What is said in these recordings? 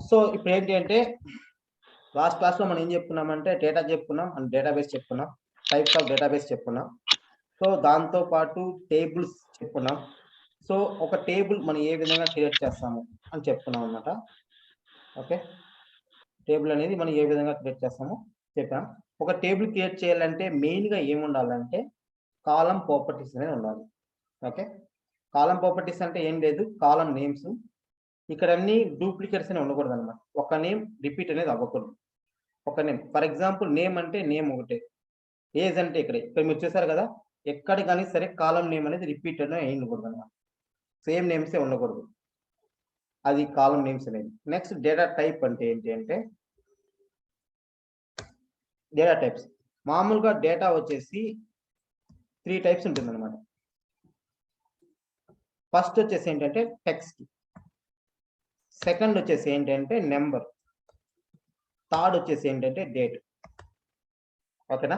So ఇప్పుడు ఏంటి అంటే లాస్ట్ క్లాస్లో మనం ఏం చెప్పుకున్నామంటే డేటా చెప్పుకున్నాం అండ్ డేటాబేస్ చెప్పుకున్నాం, టైప్స్ ఆఫ్ డేటాబేస్ చెప్పుకున్నాం. సో దాంతో పాటు టేబుల్స్ చెప్పుకున్నాం. సో ఒక టేబుల్ మనం ఏ విధంగా క్రియేట్ చేస్తాము అని చెప్పుకున్నాం అనమాట. ఓకే, టేబుల్ అనేది మనం ఏ విధంగా క్రియేట్ చేస్తామో చెప్పాం. ఒక టేబుల్ క్రియేట్ చేయాలంటే మెయిన్గా ఏముండాలంటే కాలం ప్రాపర్టీస్ అనేది ఉండాలి. ఓకే, కాలం ప్రాపర్టీస్ అంటే ఏం లేదు, కాలం నేమ్స్. ఇక్కడ అన్ని డూప్లికేట్స్ అనేవి ఉండకూడదు అనమాట. ఒక నేమ్ రిపీట్ అనేది అవ్వకూడదు. ఒక నేమ్, ఫర్ ఎగ్జాంపుల్ నేమ్ అంటే నేమ్ ఒకటే, ఏజ్ అంటే ఇక్కడ మీరు చూసారు కదా, ఎక్కడ కానీ సరే కాలం నేమ్ అనేది రిపీట్ అనేది ఉండకూడదు అనమాట. సేమ్ నేమ్సే ఉండకూడదు, అది కాలం నేమ్స్ అనేది. నెక్స్ట్ డేటా టైప్ అంటే ఏంటి అంటే డేటా టైప్స్. మామూలుగా డేటా వచ్చేసి 3 టైప్స్ ఉంటుంది అనమాట. ఫస్ట్ వచ్చేసి ఏంటంటే టెక్స్ట్, సెకండ్ వచ్చేసి ఏంటంటే నెంబర్, థర్డ్ వచ్చేసి ఏంటంటే డేట్. ఓకేనా,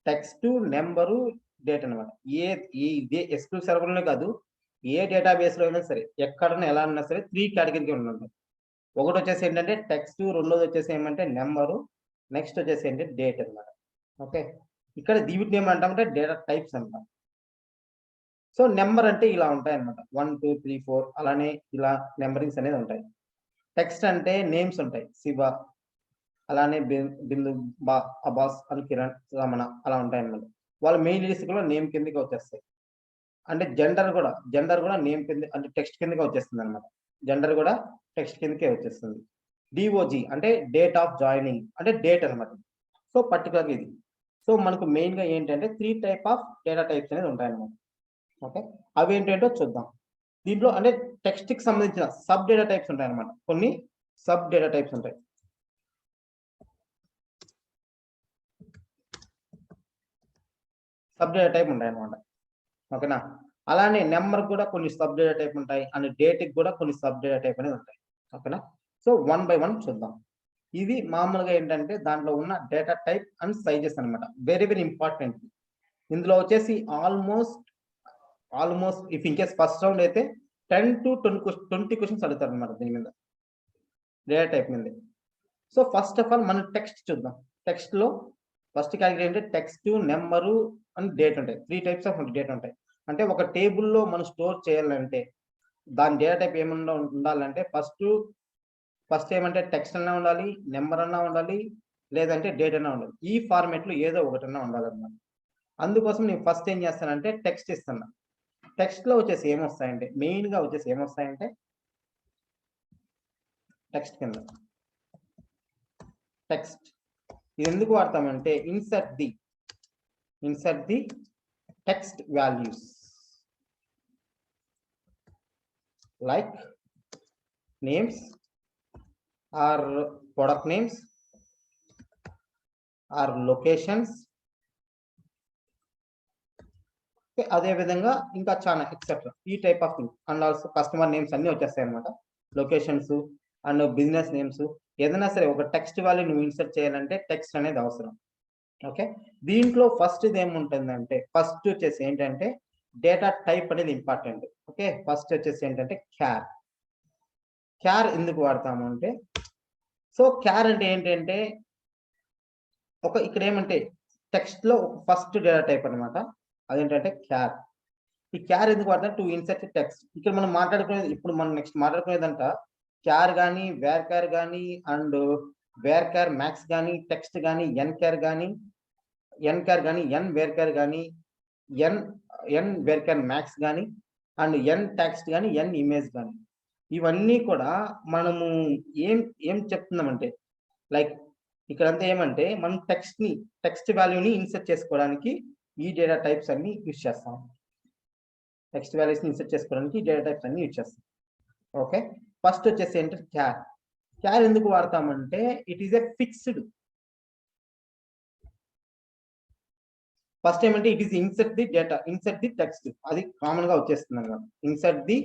టెక్స్ట్, నెంబరు, డేట్ అనమాట. ఇదే ఎస్క్యూఎల్ సర్వర్లోనే కాదు, ఏ డేటాబేస్ లో అయినా సరే, ఎక్కడైనా ఎలా ఉన్నా సరే 3 కేటగిరీకి ఉంటుంది. ఒకటి వచ్చేసి ఏంటంటే టెక్స్ట్, రెండోది వచ్చేసి ఏమంటే నెంబరు, నెక్స్ట్ వచ్చేసి ఏంటంటే డేట్ అనమాట. ఓకే, ఇక్కడ వీటిని ఏమంటామంటే డేటా టైప్స్ అంటాం. సో నెంబర్ అంటే ఇలా ఉంటాయి అనమాట, 1 2 3 4 అలానే ఇలా నెంబరింగ్స్ అనేది ఉంటాయి. టెక్స్ట్ అంటే నేమ్స్ ఉంటాయి, శివ, అలానే బిందు, అబ్బాస్ అని, కిరణ్, రమణ అలా ఉంటాయి అన్నమాట. వాళ్ళ మెయిన్ లిస్ట్ కూడా నేమ్ కిందకి వచ్చేస్తాయి. అంటే జెండర్ కూడా నేమ్ కింద అంటే టెక్స్ట్ కిందకి వచ్చేస్తుంది అనమాట. జెండర్ కూడా టెక్స్ట్ కిందకే వచ్చేస్తుంది. డిఓజి అంటే డేట్ ఆఫ్ జాయినింగ్ అంటే డేట్ అనమాట. సో పర్టికులర్గా ఇది. సో మనకు మెయిన్ గా ఏంటంటే 3 టైప్ ఆఫ్ డేటా టైప్స్ అనేది ఉంటాయన్నమాట. ఓకే, అవి ఏంటంటో చూద్దాం. దీంట్లో అంటే టెక్స్ట్ కి సంబంధించిన సబ్ డేటా టైప్స్ ఉంటాయి అనమాట. కొన్ని సబ్ డేటా టైప్స్ ఉంటాయి. సబ్ డేటా టైప్ ఉంటాయి అనమాట. ఓకేనా, అలానే నెంబర్ కూడా కొన్ని సబ్ డేటా టైప్ ఉంటాయి, అండ్ డేట్ కి కూడా కొన్ని సబ్ డేటా టైప్ అనేది ఉంటాయి. ఓకేనా, సో 1 by 1 చూద్దాం. ఇది మామూలుగా ఏంటంటే దాంట్లో ఉన్న డేటా టైప్ అండ్ సైజెస్ అనమాట. Very very important. ఇందులో వచ్చేసి almost if in case first round అయితే 10 to 20 క్వశ్చన్స్ అడుగుతారు అనమాట దీని మీద, డేటా టైప్ మీద. సో ఫస్ట్ ఆఫ్ ఆల్ మనం టెక్స్ట్ చూద్దాం. టెక్స్ట్ లో ఫస్ట్ కేటగిరీ అంటే టెక్స్ట్, నెంబరు అండ్ డేట్ ఉంటాయి. 3 టైప్స్ ఆఫ్ డేటా ఉంటాయి. అంటే ఒక టేబుల్లో మనం స్టోర్ చేయాలంటే దాని డేటా టైప్ ఏమన్నా ఉండాలంటే ఫస్ట్ ఏమంటే టెక్స్ట్ అన్నా ఉండాలి, నెంబర్ అన్నా ఉండాలి, లేదంటే డేట్ అన్నా ఉండాలి. ఈ ఫార్మేట్ లో ఏదో ఒకటన్నా ఉండాలన్నమాట. అందుకోసం నేను ఫస్ట్ ఏం చేస్తానంటే టెక్స్ట్ ఇస్తున్నా. టెక్స్ట్ లో వచ్చేసి ఏమొస్తాయంటే మెయిన్ గా వచ్చేసి ఏమొస్తాయంటే టెక్స్ట్ కింద టెక్స్ట్ ఇది ఎందుకు వాడతామంటే insert the text values like names or product names or locations. అదే విధంగా ఇంకా చాలా ఎక్సెట్రా ఈ type of thing. And also customer names అన్ని వచ్చేస్తాయి అనమాట, లొకేషన్స్ అండ్ బిజినెస్ నేమ్స్. ఏదైనా సరే ఒక టెక్స్ట్ వాల్యూ నువ్వు ఇన్సర్ట్ చేయాలంటే టెక్స్ట్ అనేది అవసరం. ఓకే, దీంట్లో ఫస్ట్ ఇది ఏముంటుందంటే ఫస్ట్ వచ్చేసి ఏంటంటే డేటా టైప్ అనేది ఇంపార్టెంట్. ఓకే, ఫస్ట్ వచ్చేసి ఏంటంటే క్యార్ ఎందుకు వాడతాము అంటే, సో క్యార్ అంటే ఏంటంటే ఇక్కడ ఏమంటే టెక్స్ట్ లో ఫస్ట్ డేటా టైప్ అనమాట, అదేంటంటే క్యార్. ఈ క్యార్ ఎందుకు వాడతాం టు ఇన్సర్ట్ టెక్స్ట్. ఇక్కడ మనం మాట్లాడుకునేది, ఇప్పుడు మనం నెక్స్ట్ మాట్లాడుకునేదంట క్యార్ కానీ, వేర్ క్యార్ కానీ, అండ్ వేర్ క్యార్ మ్యాక్స్ కానీ, టెక్స్ట్ కానీ, ఎన్ క్యార్ కానీ, ఎన్ వేర్ క్యార్ కానీ, ఎన్ వేర్ క్యార్ మ్యాక్స్ కానీ, అండ్ ఎన్ టెక్స్ట్ కానీ, ఎన్ ఇమేజ్ కానీ. ఇవన్నీ కూడా మనము ఏం చెప్తున్నామంటే లైక్ ఇక్కడంతా ఏమంటే మనం టెక్స్ట్ వాల్యూని ఇన్సర్ట్ చేసుకోవడానికి ఈ డేటా టైప్స్ అన్ని యూజ్ చేస్తాం. టెక్స్ట్ వాల్యూస్ ని ఇన్సర్ట్ చేసుకోవడానికి ఈ డేటా టైప్స్ అన్ని యూజ్ చేస్తాం. ఓకే, ఫస్ట్ వచ్చేసి ఏంటంటే క్యార్ ఎందుకు వాడతామంటే it is a fixed. First ఏమంటే it is insert the text, అది కామన్ గా వచ్చేస్తుంది అన్నమాట. ఇన్సర్ట్ ది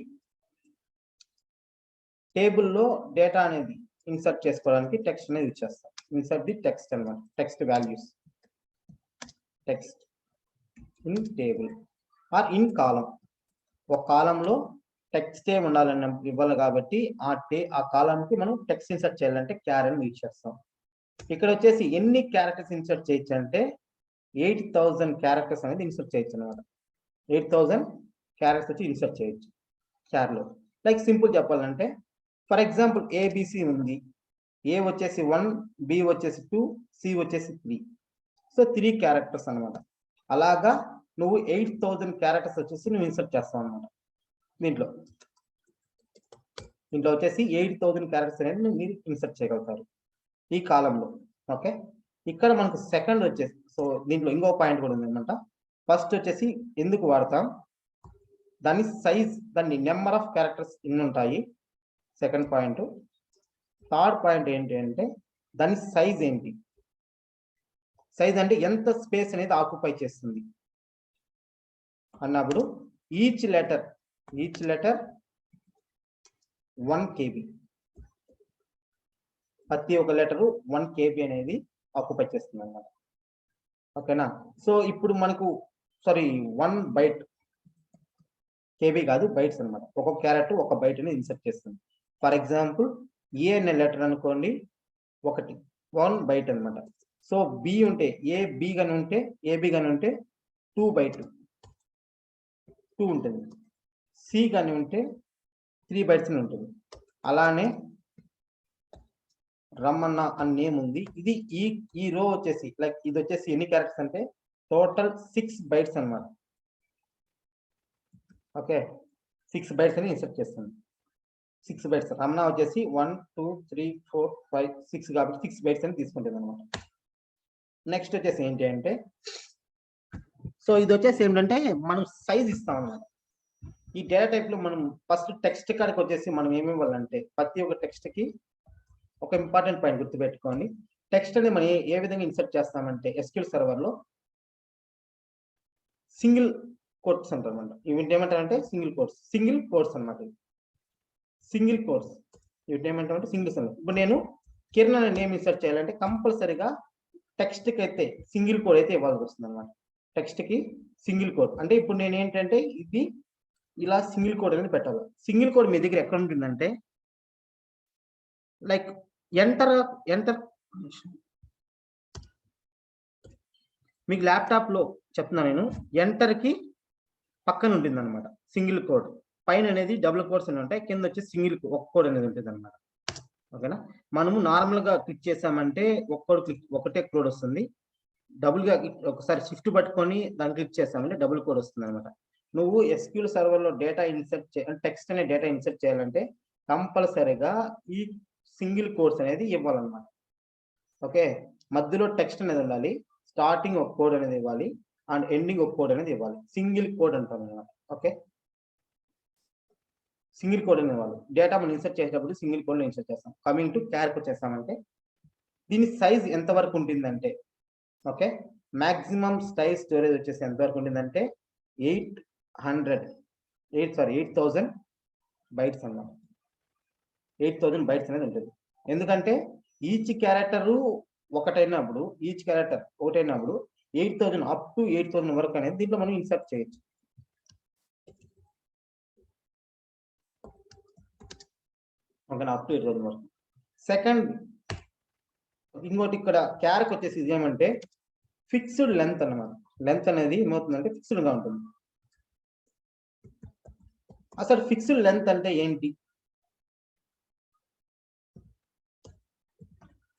టేబుల్లో డేటా అనేది ఇన్సర్ట్ చేసుకోవడానికి టెక్స్ట్ అనేది యూజ్ చేస్తాం. ఇన్సర్ట్ ది టెక్స్ట్ అన్నమాట, text values, text in table or in column. ఒక కాలంలో టెక్స్ట్ ఏమి ఉండాలని ఇవ్వాలి కాబట్టి ఆ కాలంకి మనం టెక్స్ట్ ఇన్సర్ట్ చేయాలంటే క్యార్ అని యూజ్ చేస్తాం. ఇక్కడ వచ్చేసి ఎన్ని క్యారెక్టర్స్ ఇన్సర్ట్ చేయొచ్చు అంటే 8000 క్యారెక్టర్స్ అనేది ఇన్సర్ట్ చేయొచ్చు అనమాట. 8000 క్యారెక్టర్స్ వచ్చి ఇన్సర్ట్ చేయొచ్చు క్యార్లో. లైక్ సింపుల్ చెప్పాలంటే ఫర్ ఎగ్జాంపుల్ ఏబిసి ఉంది, ఏ వచ్చేసి 1, బి వచ్చేసి 2, సి వచ్చేసి 3. సో 3 క్యారెక్టర్స్ అనమాట. అలాగా నువ్వు 8000 క్యారెక్టర్స్ వచ్చేసి నువ్వు ఇన్సర్ట్ చేస్తావు అనమాట. దీంట్లో వచ్చేసి 8000 క్యారెక్టర్స్ అనేది మీరు ఇన్సర్ట్ చేయగలుగుతారు ఈ కాలంలో. ఓకే, ఇక్కడ మనకు సెకండ్ వచ్చేసి, సో దీంట్లో ఇంకో పాయింట్ కూడా ఉంది అనమాట. ఫస్ట్ వచ్చేసి ఎందుకు వాడతాం, దాని సైజ్, దాని నెంబర్ ఆఫ్ క్యారెక్టర్స్ ఎన్ని ఉంటాయి, సెకండ్ పాయింట్. థర్డ్ పాయింట్ ఏంటి అంటే దాని సైజ్ ఏంటి. సైజ్ అంటే ఎంత స్పేస్ అనేది ఆక్యుపై చేస్తుంది అన్నప్పుడు ఈచ్ లెటర్ 1 KB, ప్రతి ఒక్క లెటరు 1 KB అనేది ఆక్యుపై చేస్తుంది అన్నమాట. ఓకేనా. సో ఇప్పుడు మనకు 1 బైట్, KB కాదు బైట్స్ అనమాట. ఒక్కొక్క క్యారెక్టర్ ఒక బైట్ ని ఇన్సర్ట్ చేస్తుంది. ఫర్ ఎగ్జాంపుల్ ఏ అనే లెటర్ అనుకోండి, 1 బైట్ అనమాట. సో బి ఉంటే ఏబి గాని ఉంటే 2 బైట్ 2 ఉంటుంది. సి గాని ఉంటే 3 బైట్స్ ఉంటుంది. అలానే రమణ అనే నేమ్ ఉంది. ఇది ఈ రో వచ్చేసి లైక్ ఇది వచ్చేసి ఎన్ని క్యారెక్టర్స్ అంటే టోటల్ 6 బైట్స్ అనమాట. ఓకే, 6 బైట్స్ అని ఇన్సర్ట్ చేస్తుంది. 6 బైట్స్. రమణ వచ్చేసి 1 2 3 4 5 6 కాబట్టి 6 బైట్స్ అని తీసుకుంటుంది అనమాట. నెక్స్ట్ వచ్చేసి ఏంటి అంటే, సో ఇది వచ్చేసి ఏంటంటే మనం సైజ్ ఇస్తాం అన్నమాట. ఈ డేటా టైప్ లో మనం ఫస్ట్ టెక్స్ట్ కాడికి వచ్చేసి మనం ఏమి ఇవ్వాలంటే ప్రతి ఒక్క టెక్స్ట్ కి ఒక ఇంపార్టెంట్ పాయింట్ గుర్తుపెట్టుకోండి. టెక్స్ట్ అనేది మనం ఏ విధంగా ఇన్సర్ట్ చేస్తామంటే SQL సర్వర్ లో సింగిల్ కోట్స్ అంటారన్నమాట. ఇవి ఏమంటారంటే సింగిల్ కోట్స్ అన్నమాట. సింగిల్ కోట్స్ ఇవి ఏమంటారంటే సింగిల్స్ అన్నమాట. ఇప్పుడు నేను కిరణ్ అనే నేమ్ ఇన్సర్ట్ చేయాలంటే కంపల్సరీగా టెక్స్ట్ కి అయితే సింగిల్ కోడ్ అయితే ఇవ్వాల్సి వస్తుంది అనమాట. టెక్స్ట్ కి సింగిల్ కోడ్ అంటే ఇప్పుడు నేను ఏంటంటే ఇది ఇలా సింగిల్ కోడ్ అనేది పెట్టాలి. సింగిల్ కోడ్ మీ దగ్గర ఎక్కడ ఉంటుందంటే లైక్ ఎంటర్ మీకు ల్యాప్టాప్ లో చెప్తున్నా నేను, ఎంటర్ కి పక్కన ఉంటుంది అనమాట సింగిల్ కోడ్. పైన అనేది డబుల్ కోడ్స్ అని ఉంటాయి, కింద వచ్చి సింగిల్ ఒక కోడ్ అనేది ఉంటుంది అనమాట. ఓకేనా. మనము నార్మల్ గా క్లిక్ చేసామంటే ఒకటే కోడ్ వస్తుంది. డబుల్ గా ఒకసారి షిఫ్ట్ పట్టుకొని దాన్ని క్లిక్ చేసామంటే డబుల్ కోడ్ వస్తుంది అనమాట. నువ్వు SQL సర్వర్ లో డేటా ఇన్సర్ట్ టెక్స్ట్ అనే డేటా ఇన్సర్ట్ చేయాలంటే కంపల్సరీగా ఈ సింగిల్ కోడ్స్ అనేది ఇవ్వాలన్నమాట. ఓకే, మధ్యలో టెక్స్ట్ అనేది ఉండాలి, స్టార్టింగ్ ఒక కోడ్ అనేది ఇవ్వాలి అండ్ ఎండింగ్ ఒక కోడ్ అనేది ఇవ్వాలి. సింగిల్ కోడ్ అంటాం అనమాట. ఓకే, సింగిల్ కోడ్ అనేది ఇవ్వాలి. డేటా మనం ఇన్సర్ట్ చేసేటప్పుడు సింగిల్ కోడ్ ఇన్సర్ట్ చేస్తాం. కమింగ్ టు క్యారెక్టర్ వచ్చేస్తామంటే దీని సైజ్ ఎంత వరకు ఉంటుందంటే, ఓకే, మాక్సిమం సైజ్ స్టోరేజ్ వచ్చేసి ఎంత వరకు ఉంటుందంటే 8000 బైట్స్ అన్నమాట. 8000 బైట్స్ అనేది ఉంటుంది. ఎందుకంటే ఈచ్ క్యారెక్టర్ ఒకటైనప్పుడు 8000 అప్ టు 8000 వరకు అనేది దీంట్లో మనం ఇన్సర్ట్ చేయొచ్చు. ఓకేనా, అప్ టు 8000 వరకు. సెకండ్ ఇంకోటి ఇక్కడ క్యారెక్టర్ వచ్చేసి ఇది ఏమంటే ఫిక్స్డ్ లెంత్ అన్నమాట. లెంత్ అనేది ఏమవుతుందంటే ఫిక్స్డ్ గా ఉంటుంది. అసలు ఫిక్స్డ్ లెంత్ అంటే ఏంటి?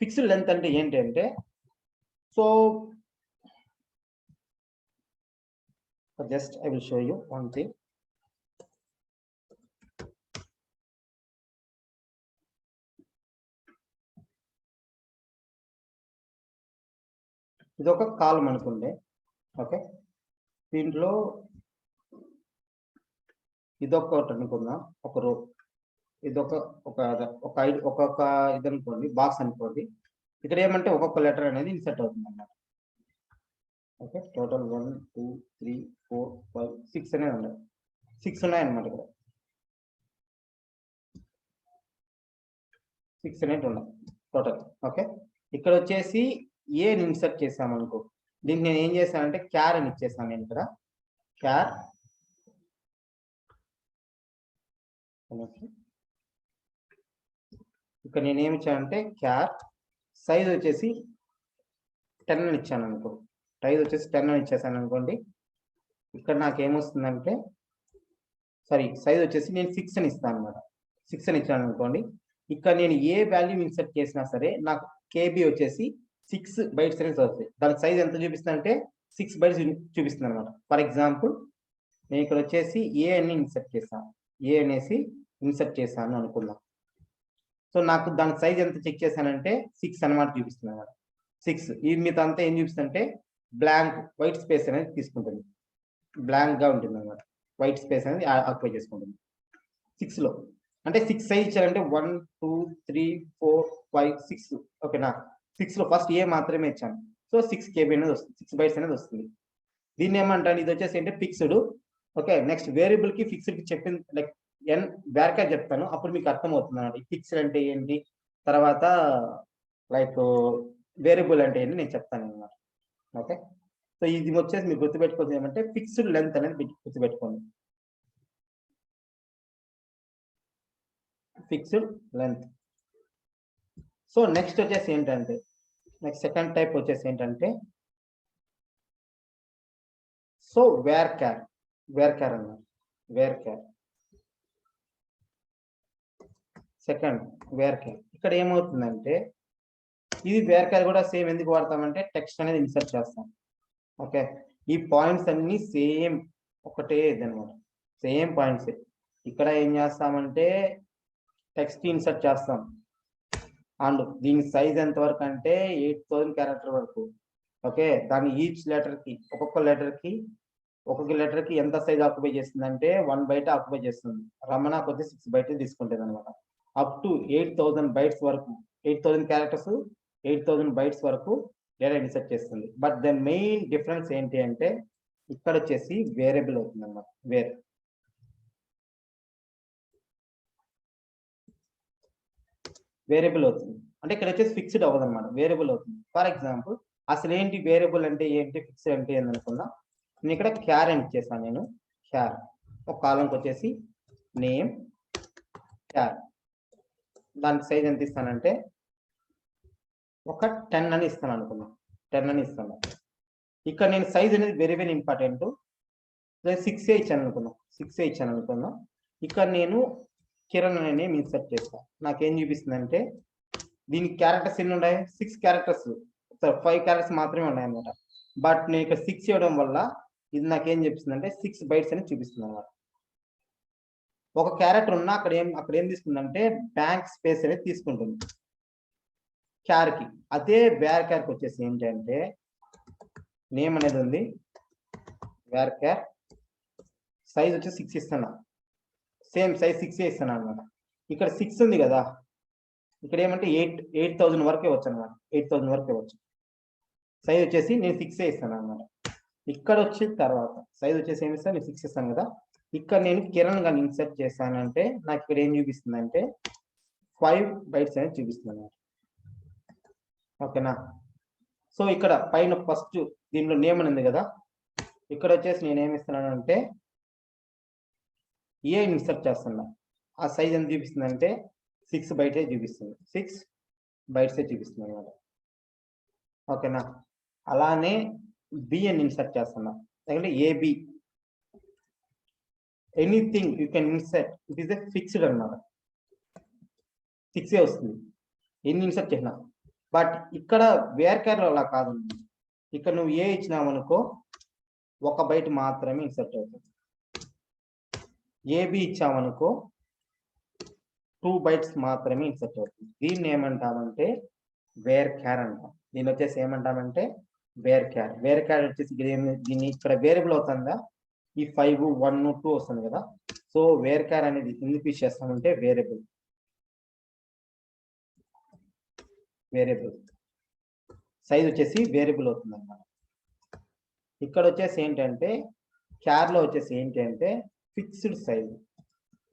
ఫిక్స్డ్ లెంత్ అంటే ఏంటి అంటే, so just I will show you one thing. ఇది ఒక కాలం అనుకుంటే, ఓకే, దీంట్లో ఇదొకటి అనుకుందాం, ఒక రో, ఇదొక ఒక్కొక్క ఇది అనుకోండి, బాక్స్ అనుకోండి. ఇక్కడ ఏమంటే ఒక్కొక్క లెటర్ అనేది ఇన్సర్ట్ అవుతుంది అన్నమాట. ఓకే, టోటల్ 1 2 3 4 5 6 అనేది ఉన్నాయి. 6 ఉన్నాయన్నమాట. ఇక్కడ 6 అనేది ఉన్నాయి టోటల్. ఓకే, ఇక్కడ వచ్చేసి ఏని ఇన్సర్ట్ చేసామనుకో, దీనికి నేను ఏం చేశానంటే క్యార్ అని ఇచ్చేసాను. నేను ఇక్కడ క్యార్ ఇక్కడ నేను ఏమి ఇచ్చానంటే క్యార్ సైజ్ వచ్చేసి 10 అని ఇచ్చాను అనుకో, సైజ్ వచ్చేసి 10 అని ఇచ్చేసాను అనుకోండి. ఇక్కడ నాకు ఏమొస్తుందంటే సైజ్ వచ్చేసి నేను 6 అని ఇస్తాను అనమాట. 6 అని ఇచ్చాను అనుకోండి. ఇక్కడ నేను ఏ వాల్యూ ఇన్సర్ట్ చేసినా సరే నాకు కేబీ వచ్చేసి 6 బైట్స్ అనేది వస్తాయి. దాని సైజ్ ఎంత చూపిస్తుంది అంటే 6 బైట్స్ చూపిస్తుంది అనమాట. ఫర్ ఎగ్జాంపుల్ నేను ఇక్కడ వచ్చేసి ఏ అని ఇన్సర్ట్ చేశాను, ఏ అనేసి ఇన్సర్ట్ చేశాను అనుకుందాం. సో నాకు దాని సైజ్ ఎంత చెక్ చేశానంటే 6 అనమాట చూపిస్తుంది అనమాట. 6 ఈ మిగతా అంతా ఏం చూపిస్తుందంటే బ్లాంక్ వైట్ స్పేస్ అనేది తీసుకుంటుంది, బ్లాంక్ గా ఉంటుంది అనమాట. వైట్ స్పేస్ అనేది ఆక్యుపై చేసుకుంటుంది 6 లో. అంటే 6 సైజ్ ఇచ్చారంటే 1 2 3 4 5 6 ఓకేనా. 6 లో ఫస్ట్ ఏ మాత్రమే ఇచ్చాను. సో 6 KB అనేది వస్తుంది, 6 బైట్స్ అనేది వస్తుంది. దీన్ని ఏమంటాను, ఇది వచ్చేసి అంటే ఫిక్స్డ్. ఓకే, నెక్స్ట్ వేరియబుల్ కి ఫిక్స్డ్ కి చెప్పింది లైక్ ఎన్ వేర్కా చెప్తాను, అప్పుడు మీకు అర్థమవుతుంది అన్నమాట. ఫిక్స్డ్ అంటే ఏంటి, తర్వాత లైక్ వేరియబుల్ అంటే ఏంటి నేను చెప్తాను అన్నమాట. ఓకే, సో ఇది వచ్చేసి మీరు గుర్తుపెట్టుకోవచ్చు ఏమంటే ఫిక్స్డ్ లెంత్ అనేది గుర్తుపెట్టుకోండి, ఫిక్స్డ్ లెంత్. సో నెక్స్ట్ వచ్చేసి ఏంటంటే నెక్స్ట్ సెకండ్ టైప్ వచ్చేసి ఏంటంటే సో వేర్ క్యార్ అన్నారు. Varchar second varchar. ఇక్కడ ఏమవుతుందంటే ఇది వేర్ క్యార్ కూడా సేమ్ ఎందుకు వాడతామంటే టెక్స్ట్ అనేది ఇన్సర్ట్ చేస్తాం. ఓకే, ఈ పాయింట్స్ అన్ని సేమ్ ఒకటే అనమాట, సేమ్ పాయింట్స్. ఇక్కడ ఏం చేస్తామంటే టెక్స్ట్ ఇన్సర్ట్ చేస్తాం అండ్ దీని సైజ్ ఎంత వరకు అంటే 8000 క్యారెక్టర్ వరకు. ఓకే, దాని ఈచ్ లెటర్ కి ఒక్కొక్క లెటర్ కి ఎంత సైజ్ ఆక్యుపై చేస్తుంది అంటే 1 బైట్ ఆక్యుపై చేస్తుంది. రమణకు వచ్చి 6 బైట్ తీసుకుంటుంది అనమాట. అప్ టు 8000 బైట్స్ వరకు, 8000 క్యారెక్టర్స్ 8000 బైట్స్ వరకు డేటా ఇన్సర్ట్ చేస్తుంది. బట్ ద మెయిన్ డిఫరెన్స్ ఏంటి అంటే ఇక్కడ వచ్చేసి వేరియబుల్ అవుతుంది అనమాట. వేరియబుల్ అవుతుంది అంటే ఇక్కడ వచ్చేసి ఫిక్స్డ్ అవ్వదు అనమాట, వేరియబుల్ అవుతుంది. ఫర్ ఎగ్జాంపుల్ అసలు ఏంటి వేరియబుల్ అంటే ఏంటి, ఫిక్స్డ్ అంటే ఏంటి అనుకున్నా. నేను ఇక్కడ క్యార్ అని ఇచ్చేసాను. నేను క్యార్ ఒక కాలంకి వచ్చేసి నేమ్ క్యార్, దాని సైజ్ ఎంత ఇస్తానంటే ఒక 10 అని ఇస్తాను అనుకున్నా, 10 అని ఇస్తాను. ఇక్కడ నేను సైజ్ అనేది వెరీ వెరీ ఇంపార్టెంట్. 6 ఇచ్చాను అనుకున్నా. ఇక్కడ నేను కిరణ్ అనే నేమ్ ఇన్సర్ట్ చేస్తాను. నాకేం చూపిస్తుంది అంటే దీనికి క్యారెక్టర్స్ ఎన్ని ఉన్నాయి, 6 క్యారెక్టర్స్, 5 క్యారెక్టర్స్ మాత్రమే ఉన్నాయి అనమాట. బట్ నేను ఇక్కడ 6 ఇవ్వడం వల్ల ఇది నాకేం చూపిస్తుంది అంటే 6 బైట్స్ అని చూపిస్తుంది అనమాట. ఒక క్యారెక్టర్ ఉన్నా అక్కడ ఏం తీసుకుందంటే బ్యాంక్ స్పేస్ అనేది తీసుకుంటుంది క్యార్ కి. అదే వేర్ క్యార్ కి వచ్చేసి ఏంటంటే నేమ్ అనేది ఉంది, వేర్ క్యార్ సైజ్ వచ్చి 6 ఇస్తున్నా, సేమ్ సైజ్ 6 ఇస్తాను అనమాట. ఇక్కడ 6 ఉంది కదా, ఇక్కడ ఏమంటే 8000 వరకే వచ్చు అనమాట, 8000 వరకే వచ్చు. సైజ్ వచ్చేసి నేను 6 ఇస్తాను అనమాట. ఇక్కడ వచ్చిన తర్వాత సైజ్ వచ్చేసి ఏమి ఇస్తాను, నేను 6 ఇస్తాను కదా. ఇక్కడ నేను కిరణ్ గాని ఇన్సర్ట్ చేశానంటే నాకు ఇక్కడ ఏం చూపిస్తుంది అంటే 5 బైట్స్ అనేది చూపిస్తుంది అనమాట. ఓకేనా. సో ఇక్కడ పైన ఫస్ట్ దీనిలో నేమ్ అని ఉంది కదా, ఇక్కడ వచ్చేసి నేను ఏమి ఇస్తున్నాను అంటే ఏ ఇన్సర్ట్ చేస్తున్నా. ఆ సైజ్ ఎంత చూపిస్తుంది అంటే 6 బైట్సే చూపిస్తుంది, 6 బైట్సే చూపిస్తుంది అనమాట. ఓకేనా. అలానే బి అని ఇన్సర్ట్ చేస్తున్నా, ఎందుకంటే A B anything you can insert, it is a fixed అనమాట, 6 వస్తుంది ఎన్ని ఇన్సర్ట్ చేసినా. బట్ ఇక్కడ వేర్ క్యార్ అలా కాదు, ఇక్కడ నువ్వు ఏ ఇచ్చినావు అనుకో 1 బైట్ మాత్రమే ఇన్సర్ట్ అవుతుంది. ఏబి ఇచ్చామనుకో 2 బైట్స్ మాత్రమే ఇన్సర్ట్ అవుతుంది. దీన్ని ఏమంటామంటే వేర్ క్యార్ అంటాం. దీన్ని వచ్చేసి ఏమంటామంటే వేర్ క్యార్. వేర్ క్యార్ వచ్చేసి దీన్ని ఇక్కడ వేరియబుల్ అవుతుందా, ఈ 5 1 2 వస్తుంది కదా. సో వేర్ క్యార్ అనేది ఎందుకు యూజ్ చేస్తామంటే వేరియబుల్ సైజ్ వచ్చేసి వేరియబుల్ అవుతుంది అన్నమాట. ఇక్కడ వచ్చేసి ఏంటంటే క్యార్ లో వచ్చేసి ఏంటి అంటే ఫిక్స్డ్ సైజ్.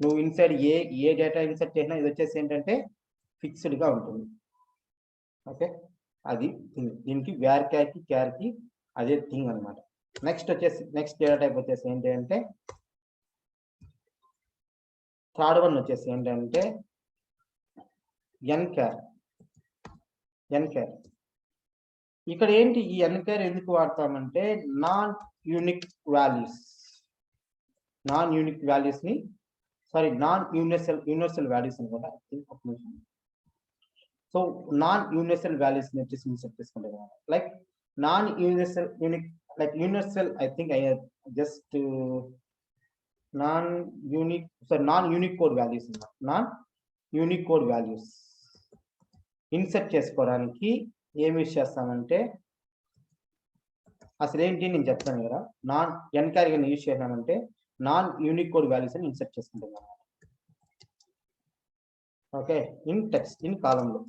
నువ్వు ఇన్సైడ్ ఏ డేటా ఇన్సర్ట్ చేసినా ఇది వచ్చేసి ఏంటంటే ఫిక్స్డ్ గా ఉంటుంది. ఓకే, అది దీనికి వేర్ క్యార్ కి అదే థింగ్ అనమాట. నెక్స్ట్ వచ్చేసి నెక్స్ట్ డేటా టైప్ వచ్చేసి ఏంటి అంటే థర్డ్ వన్ వచ్చేసి ఏంటంటే ఎన్కార్. ఇక్కడ ఏంటి ఈ ఎన్కార్ ఎందుకు వాడతామంటే నాన్ యూనిక్ వాల్యూస్ ని సారీ నాన్ యూనివర్సల్ వాల్యూస్ అని కూడా సో నాన్ యూనివర్సల్ వాల్యూస్ ని వచ్చేసి ఇన్సర్ట్ చేసుకుంటాం. Like non universal unique like universal I think I have just non-unicode values insert చేసుకోవడానికి ఏమి యూస్ చేస్తామంటే అసలు ఏంటి నేను చెప్తాను కదా. నాన్ ఎన్కార్ యూస్ చేసామంటే నాన్ యూనికోడ్ వాల్యూస్ అని ఇన్సర్ట్ చేసుకుంటున్నాం. ఓకే, ఇన్ టెక్స్ట్ ఇన్ కాలంలో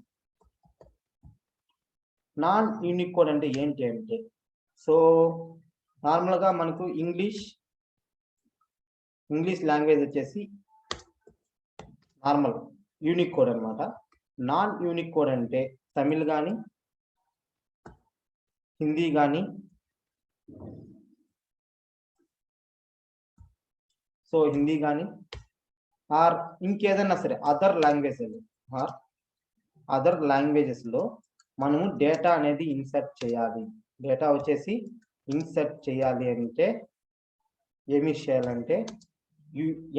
నాన్ యూనికోడ్ అంటే ఏంటి అంటే, సో నార్మల్గా మనకు ఇంగ్లీష్ లాంగ్వేజ్ వచ్చేసి నార్మల్ యూనిక్ కోడ్ అనమాట. నాన్ యూనిక్ కోడ్ అంటే తమిళ్ కానీ హిందీ కానీ ఆర్ ఇంకేదన్నా సరే అదర్ లాంగ్వేజెస్ లో మనము డేటా అనేది ఇన్సర్ట్ చేయాలి. డేటా వచ్చేసి ఇన్సర్ట్ చేయాలి అంటే ఏమి చేయాలంటే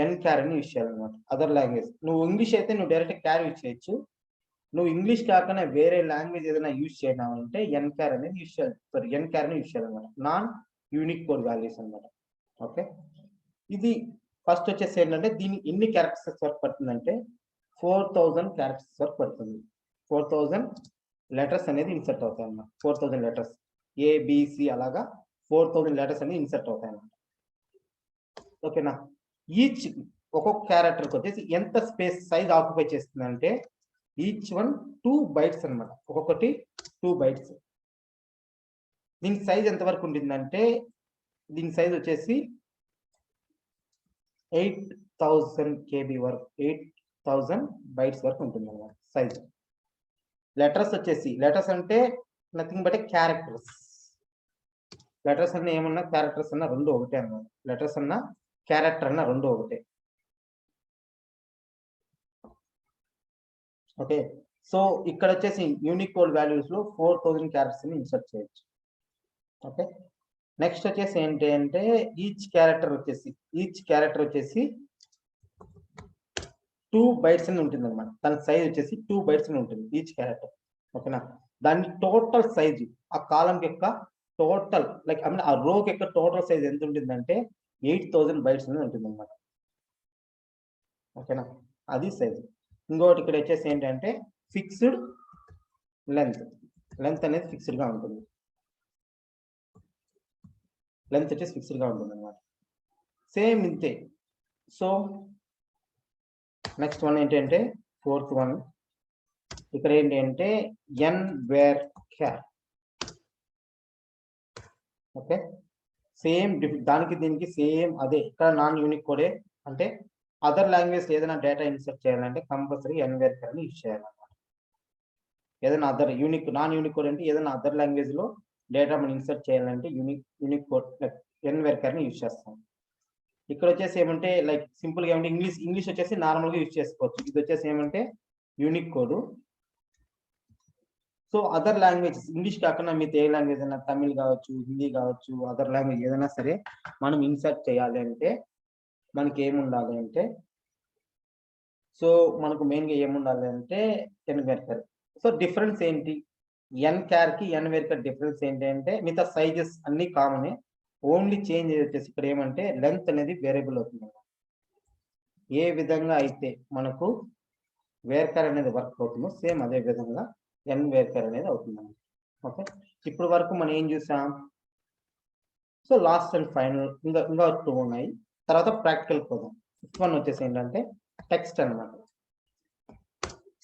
ఎన్కార్ అని యూజ్ చేయాలన్నమాట. అదర్ లాంగ్వేజ్ నువ్వు ఇంగ్లీష్ అయితే నువ్వు డైరెక్ట్ క్యార్ యూజ్ చేయొచ్చు. నువ్వు ఇంగ్లీష్ కాకుండా వేరే లాంగ్వేజ్ ఏదైనా యూజ్ చేయడామంటే ఎన్కార్ అనేది యూజ్ చేయాలన్నమాట. నాన్ యూనిక్ కోడ్ వాల్యూస్ అనమాట. ఓకే, ఇది ఫస్ట్ వచ్చేసి ఏంటంటే దీని ఎన్ని క్యారెక్టర్స్ వర్క్ పడుతుందంటే 4000 క్యారెక్టర్స్ వర్క్ పడుతుంది. 4000 లెటర్స్ అనేది ఇన్సర్ట్ అవుతాయి అన్నమాట. 4000 లెటర్స్ ఏబిసి అలాగా 4000 లెటర్స్ అనేది ఇన్సర్ట్ అవుతాయి అన్నమాట. ఓకేనా, ఈచ్ ఒక్కొక్క క్యారెక్టర్కి వచ్చేసి ఎంత స్పేస్ సైజ్ ఆక్యుపై చేస్తుందంటే ఈచ్ వన్ 2 bytes అనమాట. ఒక్కొక్కటి 2 bytes. దీని సైజ్ ఎంతవరకు ఉంటుందంటే దీని సైజ్ వచ్చేసి 8000 KB వరకు 8000 bytes వరకు ఉంటుంది అన్నమాట సైజ్. లెటర్స్ అంటే నథింగ్ బట్ క్యారెక్టర్స్. లెటర్స్ అన్న ఏమన్నా క్యారెక్టర్స్ అన్న రెండు ఒకటే అన్నమాట. లెటర్స్ అన్న క్యారెక్టర్ అన్న రెండు ఒకటే. ఓకే, సో ఇక్కడ వచ్చేసి యూనికోడ్ వాల్యూస్ లో 4000 క్యారెక్టర్స్ ని ఇన్సర్ట్ చేయొచ్చు. ఓకే, నెక్స్ట్ వచ్చేసి ఏంటి అంటే ఈచ్ క్యారెక్టర్ వచ్చేసి 2 bytes అని ఉంటుంది అనమాట. దాని సైజ్ వచ్చేసి 2 bytes అని ఉంటుంది ఈచ్ క్యారెక్టర్. ఓకేనా, దాని టోటల్ సైజ్ ఆ కాలం యొక్క టోటల్ లైక్ ఐ మీన్ ఆ రోకి యొక్క టోటల్ సైజ్ ఎంత ఉంటుందంటే 8000 bytes అని ఉంటుంది అనమాట. ఓకేనా, అది సైజ్. ఇంకోటి ఇక్కడ వచ్చేసి ఏంటంటే ఫిక్స్డ్ లెంత్ అనేది ఫిక్స్డ్ గా ఉంటుంది. లెంత్ వచ్చేసి ఫిక్స్డ్ గా ఉంటుంది అనమాట. సేమ్ ఇంతే. సో నెక్స్ట్ వన్ ఏంటంటే ఫోర్త్ వన్ ఇక్కడ ఏంటి అంటే ఎన్వేర్కార్. ఓకే, సేమ్ దానికి దీనికి సేమ్ అదే. ఇక్కడ నాన్ యూనిక్ కోడే అంటే అదర్ లాంగ్వేజ్ ఏదైనా డేటా ఇన్సర్ట్ చేయాలంటే కంపల్సరీ ఎన్వేర్కార్ ని యూజ్ చేయాలన్నమాట. ఏదైనా అదర్ నాన్ యూనిక్ కోడ్ అంటే ఏదైనా అదర్ లాంగ్వేజ్ లో డేటా మనం ఇన్సర్ట్ చేయాలంటే యూనిక్ కోడ్ ఎన్వేర్కార్ ని యూజ్ చేస్తాం. ఇక్కడ వచ్చేసి ఏమంటే లైక్ సింపుల్ గా ఏమంటే ఇంగ్లీష్ వచ్చేసి నార్మల్ గా యూజ్ చేసుకోవచ్చు. ఇది వచ్చేసి ఏమంటే unique code. So other languages English కాకుండా మీతో ఏ లాంగ్వేజ్ అయినా తమిళ్ కావచ్చు, హిందీ కావచ్చు, అదర్ లాంగ్వేజ్ ఏదైనా సరే మనం ఇన్సర్ట్ చేయాలి అంటే మనకి ఏముండాలి అంటే, సో మనకు మెయిన్ గా ఏముండాలి అంటే ఎన్వేర్కార్. సో డిఫరెన్స్ ఏంటి ఎన్కార్ కి ఎన్వేర్కార్ డిఫరెన్స్ ఏంటి అంటే మిగతా సైజెస్ అన్ని కామనే. ఓన్లీ చేంజ్ వచ్చేసి ఇక్కడ ఏమంటే లెంత్ అనేది వేరియబుల్ అవుతుంది. ఏ విధంగా అయితే మనకు వేర్కార్ అనేది వర్క్ అవుతుందో సేమ్ అదే విధంగా ఎన్వేర్కార్ అనేది అవుతుంది. ఓకే, ఇప్పుడు వరకు మనం ఏం చూసాం? సో లాస్ట్ అండ్ ఫైనల్ ఇంకా 2 ఉన్నాయి. తర్వాత ప్రాక్టికల్ పోదాం. ఫిఫ్త్ వన్ వచ్చేసి ఏంటంటే టెక్స్ట్ అనమాట.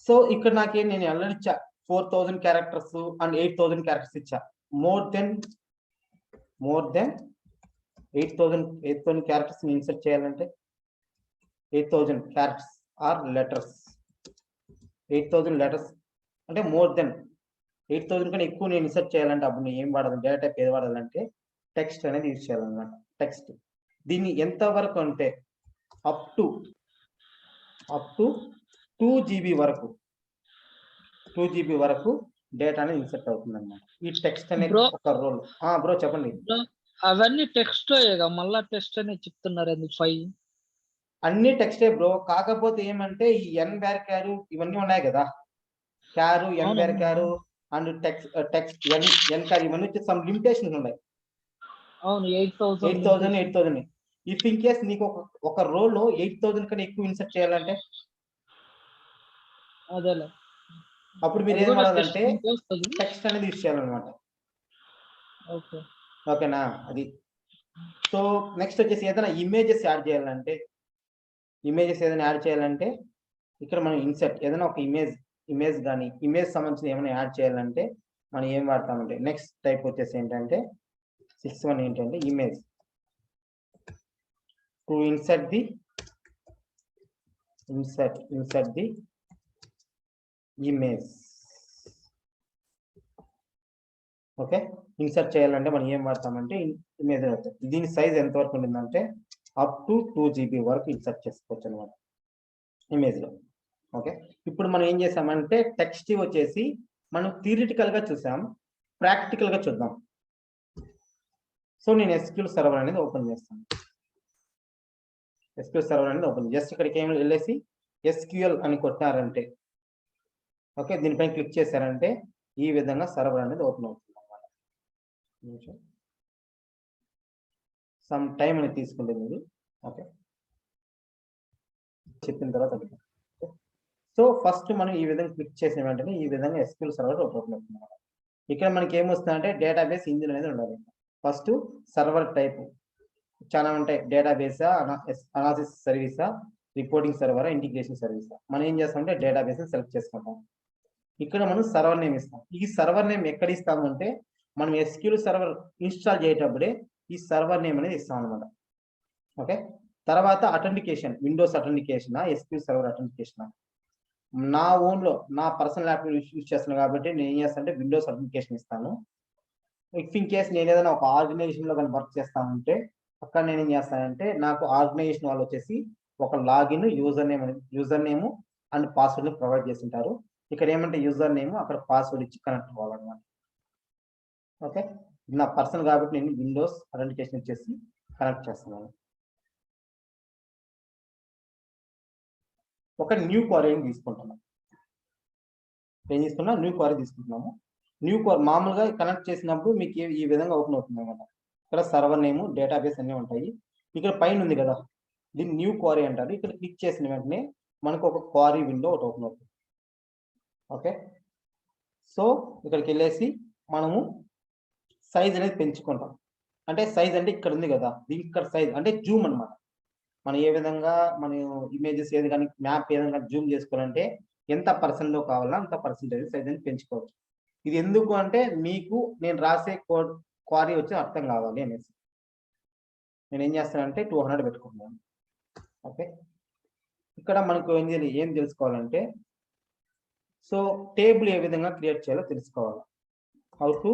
సో ఇక్కడ నేను ఆల్రెడీ ఇచ్చా 4000 క్యారెక్టర్స్ అండ్ 8000 క్యారెక్టర్స్ ఇచ్చా. మోర్ దెన్ 8000 క్యారెక్టర్స్ ఇన్సర్ట్ చేయాలంటే 8000 క్యారెక్టర్స్ ఆర్ లెటర్స్. 8000 లెటర్స్ అంటే మోర్ దెన్ 8000 కన్నా ఎక్కువ నేను ఇన్సర్ట్ చేయాలంటే అప్పుడు నేను ఏం వాడాలి? డేటా టైప్ ఏది వాడాలంటే టెక్స్ట్ అనేది యూజ్ చేయాలన్నమాట. టెక్స్ట్ దీన్ని ఎంత వరకు అంటే up to up to 2 GB వరకు 2 GB వరకు డేటా అనేది ఇన్సర్ట్ అవుతుంది అన్నమాట. ఈ టెక్స్ట్ అనే ఒక రోల్. బ్రో చెప్పండి. అవన్నీ టెక్స్ట్ మళ్ళా టెక్స్ట్ అని చెప్తున్నారు ఎందుకు 5? అన్ని టెక్స్టే బ్రో. కాకపోతే ఏమంటే ఈ ఎన్ వేర్ క్యారు ఇవన్నీ ఉన్నాయి కదా, char nvarchar and text nchar ఇవన్నీ వచ్చి సమ్ లిమిటేషన్స్ ఉన్నాయి. అవును 8000 ఇఫ్ ఇన్ కేస్ నీకు ఒక రో లో 8000 కన్నా ఎక్కువ ఇన్సర్ట్ చేయాలంటే అదేలే, అప్పుడు మీరు ఏం వాడాలంటే టెక్స్ట్ అనేది యూస్ చేయాలన్నమాట. ఓకేనా? అది. సో నెక్స్ట్ వచ్చేసి ఏదైనా ఇమేజెస్ యాడ్ చేయాలంటే ఇక్కడ మనం ఇన్సర్ట్ ఏదైనా ఒక ఇమేజ్ కానీ ఇమేజ్ సంబంధించిన ఏమైనా యాడ్ చేయాలంటే మనం ఏం వాడతామంటే నెక్స్ట్ టైప్ వచ్చేసి ఏంటంటే 6 ఏంటంటే image. To insert the image. Okay, insert చేయాలంటే మనం ఏం వాడతామంటే ఇమేజ్. దీని సైజ్ ఎంత వరకు ఉంటుందంటే అప్ టు 2 GB వరకు ఇన్సర్ట్ చేసుకోవచ్చు అనమాట ఇమేజ్ లో. ఓకే, ఇప్పుడు మనం ఏం చేసామంటే టెక్స్ట్ వచ్చేసి మనం థియరిటికల్ గా చూసాం, ప్రాక్టికల్ గా చూద్దాం. సో నేను SQL సర్వర్ అనేది ఓపెన్ చేస్తాను. జస్ట్ ఇక్కడికి ఏమి వెళ్ళేసి SQL అని కొట్టారంటే, ఓకే, దీనిపైన క్లిక్ చేశారంటే ఈ విధంగా సర్వర్ అనేది ఓపెన్ అవుతుంది అన్నమాట. సమ్ టైం అనేది తీసుకుంటుంది ఇది. ఓకే, చెప్పిన తర్వాత సో ఫస్ట్ మనం ఈ విధంగా క్లిక్ చేసిన వెంటనే ఈ విధంగా SQL సర్వర్ ఓపెన్ అవుతుంది. ఇక్కడ మనకి ఏమొస్తుందంటే డేటాబేస్ ఇంజిన్ అనేది ఉండాలి. ఫస్ట్ సర్వర్ టైప్ చాలా ఉంటాయి, డేటాబేసా, అనాలిసిస్ సర్వీసా, రిపోర్టింగ్ సర్వరా, ఇంటిగ్రేషన్ సర్వీసా. మనం ఏం చేస్తామంటే డేటాబేస్ సెలెక్ట్ చేసుకుంటాం. ఇక్కడ మనం సర్వర్ నేమ్ ఇస్తాం. ఈ సర్వర్ నేమ్ ఎక్కడ ఇస్తామంటే మనం SQL సర్వర్ ఇన్స్టాల్ చేసేటప్పుడే ఈ సర్వర్ నేమ్ అనేది ఇస్తాం అనమాట. ఓకే, తర్వాత authentication, Windows authentication, SQL server authentication. నా ఓన్లో నా పర్సనల్ ల్యాప్టాప్ యూజ్ చేస్తున్నాను కాబట్టి నేను ఏం చేస్తానంటే విండోస్ అథెంటికేషన్ ఇస్తాను. ఇఫ్ ఇన్ కేస్ నేను ఏదైనా ఒక ఆర్గనైజేషన్ లో కానీ వర్క్ చేస్తానంటే అక్కడ నేను ఏం చేస్తానంటే నాకు ఆర్గనైజేషన్ వాళ్ళు వచ్చేసి ఒక login user name and password provide చేసి ఉంటారు. ఇక్కడ ఏమంటే యూజర్ నేమ్, అక్కడ పాస్వర్డ్ ఇచ్చి కనెక్ట్ అవ్వాలన్నమాట. ఓకే, నా పర్సనల్ కాబట్టి నేను విండోస్ అథెంటికేషన్ ఇచ్చేసి కనెక్ట్ చేస్తున్నాను. ఒక న్యూ క్వరీ తీసుకుంటున్నాం. ఏం తీసుకున్నా? న్యూ క్వరీ తీసుకుంటున్నాము. న్యూ క్వరీ మామూలుగా కనెక్ట్ చేసినప్పుడు మీకు ఈ విధంగా ఓపెన్ అవుతుంది అనమాట. ఇక్కడ సర్వర్ నేమ్, డేటాబేస్ అన్నీ ఉంటాయి. ఇక్కడ పైన ఉంది కదా, దీన్ని న్యూ క్వరీ అంటారు. ఇక్కడ క్లిక్ చేసిన వెంటనే మనకు ఒక క్వరీ విండో ఒకటి ఓపెన్ అవుతుంది. ఓకే, సో ఇక్కడికి వెళ్ళేసి మనము సైజ్ అనేది పెంచుకుంటాం. అంటే సైజ్ అంటే ఇక్కడ ఉంది కదా, దీనికి ఇక్కడ సైజ్ అంటే జూమ్ అనమాట. మనం ఏ విధంగా మనం ఇమేజెస్ ఏది కానీ మ్యాప్ ఏదైనా జూమ్ చేసుకోవాలంటే ఎంత పర్సెంట్లో కావాలా అంత పర్సెంటేజ్ సైజ్ అని పెంచుకోవచ్చు. ఇది ఎందుకు అంటే మీకు నేను రాసే క్వరీ వచ్చి అర్థం కావాలి అనేసి నేను ఏం చేస్తానంటే 200 పెట్టుకుంటున్నాను. ఓకే, ఇక్కడ మనకు ఏం తెలుసుకోవాలంటే సో టేబుల్ ఏ విధంగా క్రియేట్ చేయాలో తెలుసుకోవాలి. హౌ టు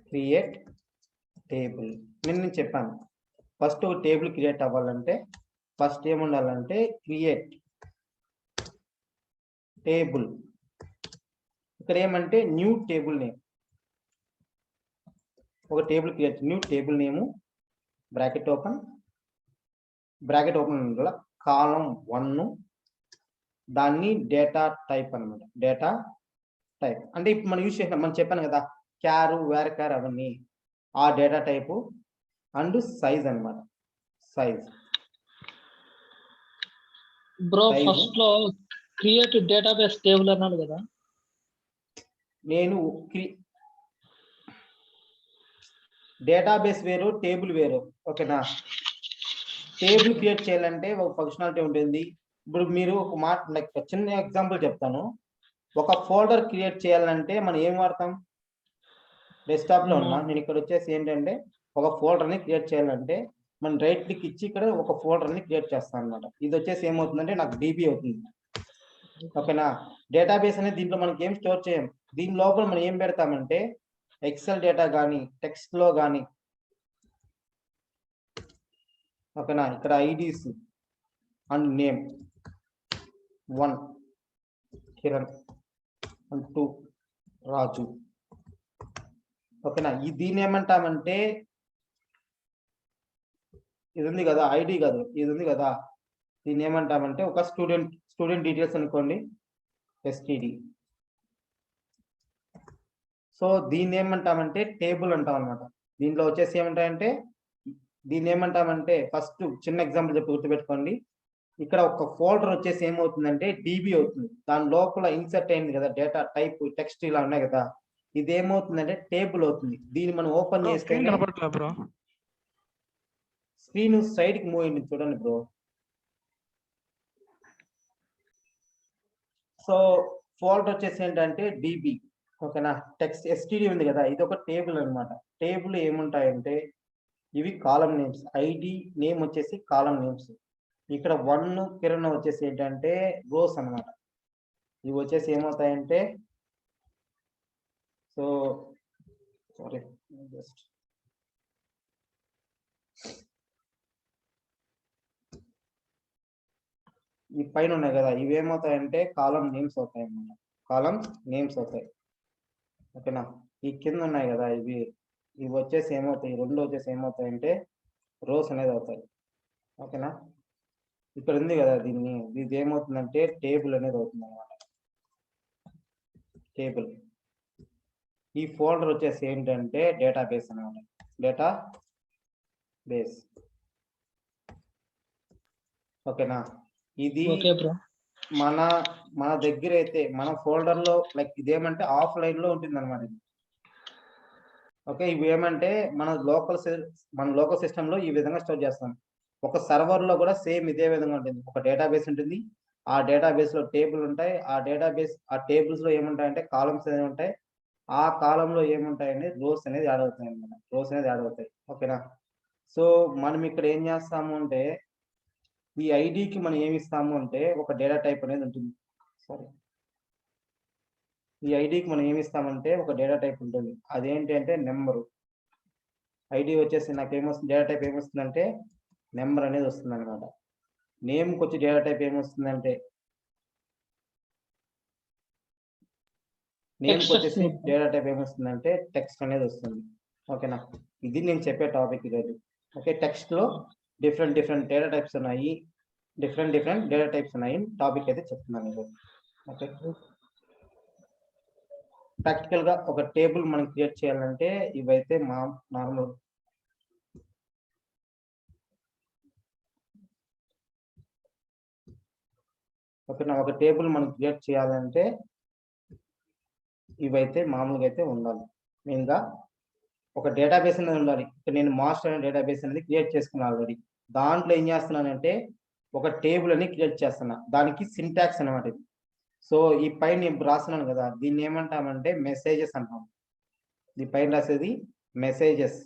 క్రియేట్ టేబుల్ నేను చెప్పాను. ఫస్ట్ ఒక టేబుల్ క్రియేట్ అవ్వాలంటే ఫస్ట్ ఏముండాలంటే క్రియేట్ టేబుల్. ఇక్కడ ఏమంటే న్యూ టేబుల్ నేమ్, ఒక టేబుల్ క్రియేట్, న్యూ టేబుల్ నేము, బ్రాకెట్ ఓపెన్ ఉండాలి, కాలం 1, దాన్ని డేటా టైప్ అనమాట. డేటా టైప్ అంటే ఇప్పుడు మనం యూజ్ చేసిన మనం చెప్పాను కదా క్యారు వేర్ క్యార్ అవన్నీ ఆ డేటా టైపు అండ్ సైజ్ అనమాట. సైజ్ బ్రో ఫస్ట్ లో క్రియేట్ డేటాబేస్ టేబుల్ అన్నాడు కదా, నేను డేటాబేస్ వేరు టేబుల్ వేరు. ఓకేనా, టేబుల్ క్రియేట్ చేయాలంటే ఒక ఫంక్షనాలిటీ ఉంటుంది. ఇప్పుడు మీరు ఒక మాట లైక్ చిన్న ఎగ్జాంపుల్ చెప్తాను. ఒక ఫోల్డర్ క్రియేట్ చేయాలంటే మనం ఏం వాడతాం? డెస్క్టాప్ లో ఉన్నా నేను ఇక్కడ వచ్చేసి ఏంటంటే ఒక ఫోల్డర్ ని క్రియేట్ చేయాలంటే మనం రైట్ క్లిక్ ఇచ్చి ఇక్కడ ఒక ఫోల్డర్ ని క్రియేట్ చేస్తాం అనమాట. ఇది వచ్చేసి ఏమవుతుందంటే నాకు DB అవుతుంది. ఓకేనా, డేటాబేస్ అనేది దీంట్లో మనకి ఏం స్టోర్ చేయం. దీని లోపల మనం ఏం పెడతామంటే ఎక్సెల్ డేటా కానీ టెక్స్ట్ లో కానీ, ఓకేనా, ఇక్కడ IDs and name 1 Kiran and 2 రాజు. ఓకేనా, దీన్ని ఏమంటామంటే ఇది ఉంది కదా ఐడి కాదు, ఇది ఉంది కదా, దీన్ని ఏమంటామంటే ఒక స్టూడెంట్ డీటెయిల్స్ అనుకోండి, ఎస్టిడి. సో దీన్ని ఏమంటామంటే టేబుల్ అంటాం అనమాట. దీంట్లో వచ్చేసి ఏమంటాయంటే దీన్ని ఏమంటామంటే ఫస్ట్ చిన్న ఎగ్జాంపుల్ చెప్పి గుర్తుపెట్టుకోండి. ఇక్కడ ఒక ఫోల్డర్ వచ్చేసి ఏమవుతుందంటే డిబి అవుతుంది. దాని లోపల ఇన్సర్ట్ అయింది కదా డేటా టైప్ టెక్స్ట్ ఇలా ఉన్నాయి కదా, ఇది ఏమవుతుందంటే టేబుల్ అవుతుంది. దీన్ని మనం ఓపెన్ చేస్తే స్క్రీన్ సైడ్ కి మూవ్ అయింది చూడండి బ్రో. సో ఫోల్డర్ వచ్చేసి ఏంటంటే డిబి. ఓకేనా, టెక్స్ట్ ఎస్టిడి ఉంది కదా, ఇది ఒక టేబుల్ అనమాట. టేబుల్ ఏముంటాయంటే ఇవి కాలం నేమ్స్, ఐడి నేమ్ వచ్చేసి కాలం నేమ్స్. ఇక్కడ 1 కిరణ్ వచ్చేసి ఏంటంటే రోస్ అనమాట. ఇవి వచ్చేసి ఏమవుతాయంటే సో సారీ జస్ట్ ఈ పైన ఉన్నాయి కదా, ఇవి ఏమవుతాయంటే కాలం నేమ్స్ అవుతాయి అన్నమాట. కాలం నేమ్స్ అవుతాయి. ఓకేనా, ఈ కింద ఉన్నాయి కదా ఇవి వచ్చేసి ఏమవుతాయి, రెండు వచ్చేసి ఏమవుతాయంటే రోస్ అనేది అవుతాయి. ఓకేనా, ఇక్కడ ఉంది కదా దీన్ని, ఇది ఏమవుతుందంటే టేబుల్ అనేది అవుతుంది అనమాట. టేబుల్. ఈ ఫోల్డర్ వచ్చేసి ఏంటంటే డేటాబేస్ అనమాట. డేటాబేస్. ఓకేనా, ఇది మన దగ్గర అయితే మన ఫోల్డర్ లో లైక్ ఇదేమంటే ఆఫ్లైన్ లో ఉంటుంది అనమాట. ఓకే, ఇవి ఏమంటే మన లోకల్ సిస్టమ్ లో ఈ విధంగా స్టోర్ చేస్తాం. ఒక సర్వర్ లో కూడా సేమ్ ఇదే విధంగా ఉంటుంది. ఒక డేటాబేస్ ఉంటుంది, ఆ డేటాబేస్ లో టేబుల్ ఉంటాయి, ఆ టేబుల్స్ లో ఏముంటాయంటే కాలమ్స్ అనేవి ఉంటాయి, ఆ కాలంలో ఏముంటాయంటే రోస్ అనేది యాడ్ అవుతాయి అనమాట. రోస్ అనేది యాడ్ అవుతాయి. ఓకేనా, సో మనం ఇక్కడ ఏం చేస్తాము అంటే ఈ ఐడికి మనం ఏమి ఇస్తాము అంటే ఒక డేటా టైప్ అనేది ఉంటుంది. సారీ, ఈ ఐడికి మనం ఏమి ఇస్తామంటే ఒక డేటా టైప్ ఉంటుంది. అదేంటి అంటే నెంబరు. ఐడి వచ్చేసి నాకు ఏమొస్తుంది, డేటా టైప్ ఏమొస్తుందంటే నెంబర్ అనేది వస్తుంది అనమాట. నేమ్కి వచ్చి డేటా టైప్ ఏమొస్తుందంటే నేమ్కి వచ్చేసి డేటా టైప్ ఏమొస్తుందంటే టెక్స్ట్ అనేది వస్తుంది. ఓకేనా, ఇది నేను చెప్పే టాపిక్ ఈరోజు. ఓకే, టెక్స్ట్ లో డిఫరెంట్ డేటా టైప్స్ ఉన్నాయి, డిఫరెంట్ డేటా టైప్స్ ఉన్నాయి. టాపిక్ అయితే చెప్తున్నాను ఈరోజు. ఓకే, ప్రాక్టికల్ గా ఒక టేబుల్ మనం క్రియేట్ చేయాలంటే ఇవైతే నార్మల్. ఓకేనా, ఒక టేబుల్ మనం క్రియేట్ చేయాలంటే ఇవైతే మామూలుగా అయితే ఉండాలి. మెయిన్గా ఒక డేటాబేస్ అనేది ఉండాలి. ఇక్కడ నేను మాస్టర్ అనే డేటాబేస్ అనేది క్రియేట్ చేసుకున్నాను ఆల్రెడీ. దాంట్లో ఏం చేస్తున్నానంటే ఒక టేబుల్ అని క్రియేట్ చేస్తున్నా. దానికి సింటాక్స్ అనమాట ఇది. సో ఈ పైన రాస్తున్నాను కదా, దీన్ని ఏమంటామంటే మెసేజెస్ అంటాం. ఈ పైన రాసేది మెసేజెస్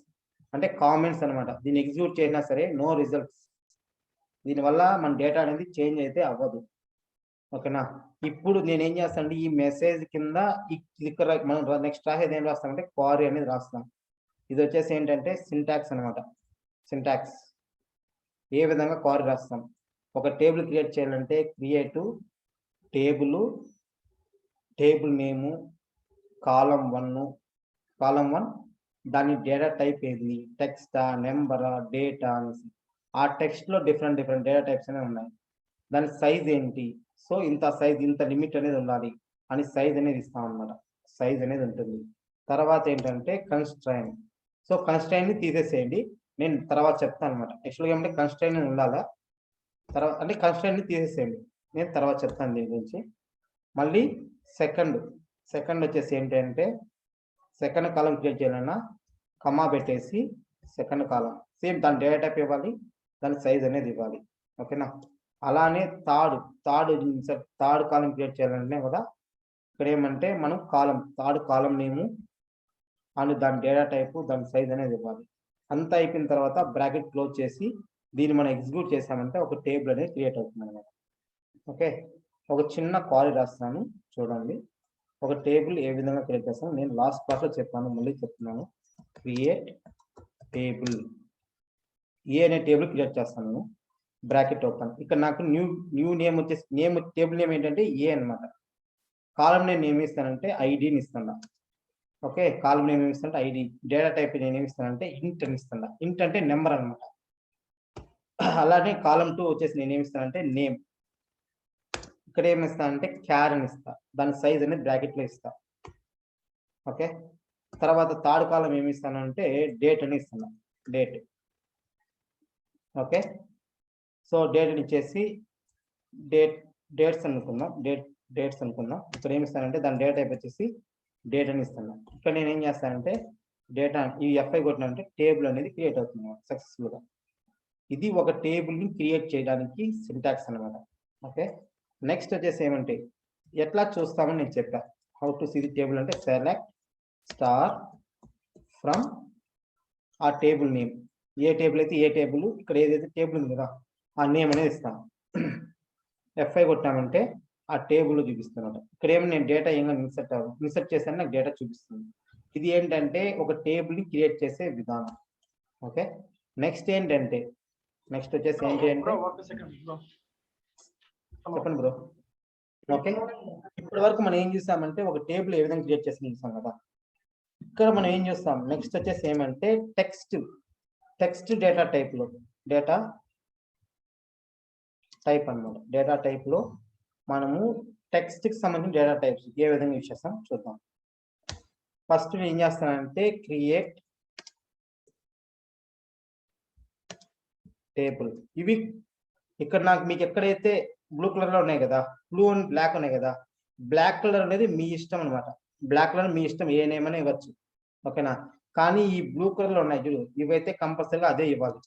అంటే కామెంట్స్ అనమాట. దీన్ని ఎగ్జిక్యూట్ చేసినా సరే నో రిజల్ట్స్. దీనివల్ల మన డేటా అనేది చేంజ్ అయితే అవ్వదు. ఓకేనా, ఇప్పుడు నేను ఏం చేస్తానంటే ఈ మెసేజ్ కింద ఇక్కడ మనం నెక్స్ట్ రాసేది ఏం రాస్తామంటే క్వారీ అనేది రాస్తాం. ఇది వచ్చేసి ఏంటంటే సింటాక్స్ అనమాట. సింటాక్స్ ఏ విధంగా క్వారీ రాస్తాం. ఒక టేబుల్ క్రియేట్ చేయాలంటే క్రియేట్ టేబుల్ నేము కాలం 1 దాని డేటా టైప్ ఏంది, టెక్స్టా, నెంబరా, డేటా అనేసి. ఆ టెక్స్ట్ లో డిఫరెంట్ డేటా టైప్స్ అనేవి ఉన్నాయి. దాని సైజ్ ఏంటి, సో ఇంత సైజ్, ఇంత లిమిట్ అనేది ఉండాలి అని సైజ్ అనేది ఇస్తాం అనమాట. సైజ్ అనేది ఉంటుంది. తర్వాత ఏంటంటే కన్స్ట్రైన్. సో కన్స్ట్రైన్ ని తీసేసేయండి, నేను తర్వాత చెప్తాను అనమాట. యాక్చువల్గా ఏమంటే కన్స్ట్రైన్ ఉండాలా, తర్వాత అంటే కన్స్ట్రైన్ ని తీసేసేయండి, నేను తర్వాత చెప్తాను దీని గురించి. మళ్ళీ సెకండ్ వచ్చేసి ఏంటంటే సెకండ్ కాలం క్రియేట్ చేయాలన్నా కమా పెట్టేసి సెకండ్ కాలం సేమ్ దాని డేటా టైప్ ఇవ్వాలి, దాని సైజ్ అనేది ఇవ్వాలి. ఓకేనా, అలానే థర్డ్ కాలం క్రియేట్ చేయాలంటే కూడా ఇక్కడ ఏమంటే మనం థర్డ్ కాలం నేము అండ్ దాని డేటా టైపు, దాని సైజ్ అనేది ఇవ్వాలి. అంతా అయిపోయిన తర్వాత బ్రాకెట్ క్లోజ్ చేసి దీన్ని మనం ఎగ్జిక్యూట్ చేసామంటే ఒక టేబుల్ అనేది క్రియేట్ అవుతుంది అనమాట. ఓకే, ఒక చిన్న క్వారీ రాస్తాను చూడండి. ఒక టేబుల్ ఏ విధంగా క్రియేట్ చేస్తాను నేను లాస్ట్ క్లాస్ లో చెప్పాను, మళ్ళీ చెప్తున్నాను. క్రియేట్ టేబుల్, ఏ అనే టేబుల్ క్రియేట్ చేస్తాను. Bracket open. ఇక్కడ నాకు న్యూ నేమ్ వచ్చేసి టేబుల్ నేమ్ ఏంటంటే ఏ అన్నమాట. కాలం నేమ్ ఏమి ఇస్తానంటే ఐడిని ఇస్తున్నా. ఓకే, కాలం నేమ్ ఏమి ఇస్తానంటే ఐడి. డేటా టైప్ నేను ఏమి ఇస్తానంటే ఇంట్ అని ఇస్తున్నా. ఇంట్ అంటే నెంబర్ అనమాట. అలానే కాలం 2 వచ్చేసి నేను ఏమి ఇస్తానంటే నేమ్. ఇక్కడ ఏమి ఇస్తానంటే క్యార్ అని ఇస్తా. దాని సైజ్ అనేది బ్రాకెట్ లో ఇస్తా. ఓకే, తర్వాత థర్డ్ కాలం ఏమి ఇస్తానంటే డేట్ అని ఇస్తున్నా. డేట్. ఓకే, సో డేట్ ఇచ్చేసి డేట్స్ అనుకుందాం. డేట్స్ అనుకుందాం. ఇక్కడ ఏమి ఇస్తానంటే దాని డేట్ టైప్ వచ్చేసి డేట్ అని ఇస్తున్నా. ఇక్కడ నేను ఏం చేస్తానంటే డేటా ఈ ఎఫ్ఐ కొట్టినంటే టేబుల్ అనేది క్రియేట్ అవుతుంది సక్సెస్ఫుల్ గా. ఇది ఒక టేబుల్ ని క్రియేట్ చేయడానికి సింటాక్స్ అనమాట. ఓకే, నెక్స్ట్ వచ్చేసి ఏమంటే ఎట్లా చూస్తామని నేను చెప్పా. How to see the table అంటే సెలెక్ట్ స్టార్ ఫ్రమ్ ఆ టేబుల్ నేమ్. ఏ టేబుల్ అయితే ఏ టేబుల్, ఇక్కడ ఏదైతే టేబుల్ ఉంది కదా ఆ నేమ్ అనేది ఇస్తాను. ఎఫ్ఐ కొట్టామంటే ఆ టేబుల్ చూపిస్తున్నాడు. ఇక్కడ ఏమి నేను డేటా ఏమైనా ఇన్సర్ట్ చేశాను, నాకు డేటా చూపిస్తుంది. ఇది ఏంటంటే ఒక టేబుల్ ని క్రియేట్ చేసే విధానం. ఓకే, నెక్స్ట్ ఏంటంటే నెక్స్ట్ వచ్చేసి ఏంటి అంటే చెప్పండి బ్రో. ఓకే, ఇప్పటి వరకు మనం ఏం చూసామంటే ఒక టేబుల్ ఏ విధంగా క్రియేట్ చేసి చూసాం కదా. ఇక్కడ మనం ఏం చూస్తాం నెక్స్ట్ వచ్చేసి ఏమంటే టెక్స్ట్ డేటా టైప్ లో డేటా టైప్ అన్నమాట. డేటా టైప్ లో మనము టెక్స్ట్ కి సంబంధించిన డేటా టైప్స్ ఏ విధంగా యూజ్ చేస్తాం చూద్దాం. ఫస్ట్ నేను ఏం చేస్తానంటే క్రియేట్ టేబుల్. ఇవి ఇక్కడ నాకు మీకు ఎక్కడైతే బ్లూ కలర్ లో ఉన్నాయి కదా, బ్లూ అండ్ బ్లాక్ ఉన్నాయి కదా, బ్లాక్ కలర్ అనేది మీ ఇష్టం అనమాట. బ్లాక్ కలర్ మీ ఇష్టం, ఏ నేమ్ అని ఇవ్వచ్చు. ఓకేనా, కానీ ఈ బ్లూ కలర్ లో ఉన్నాయి చూడు, ఇవైతే కంపల్సరీగా అదే ఇవ్వాలి.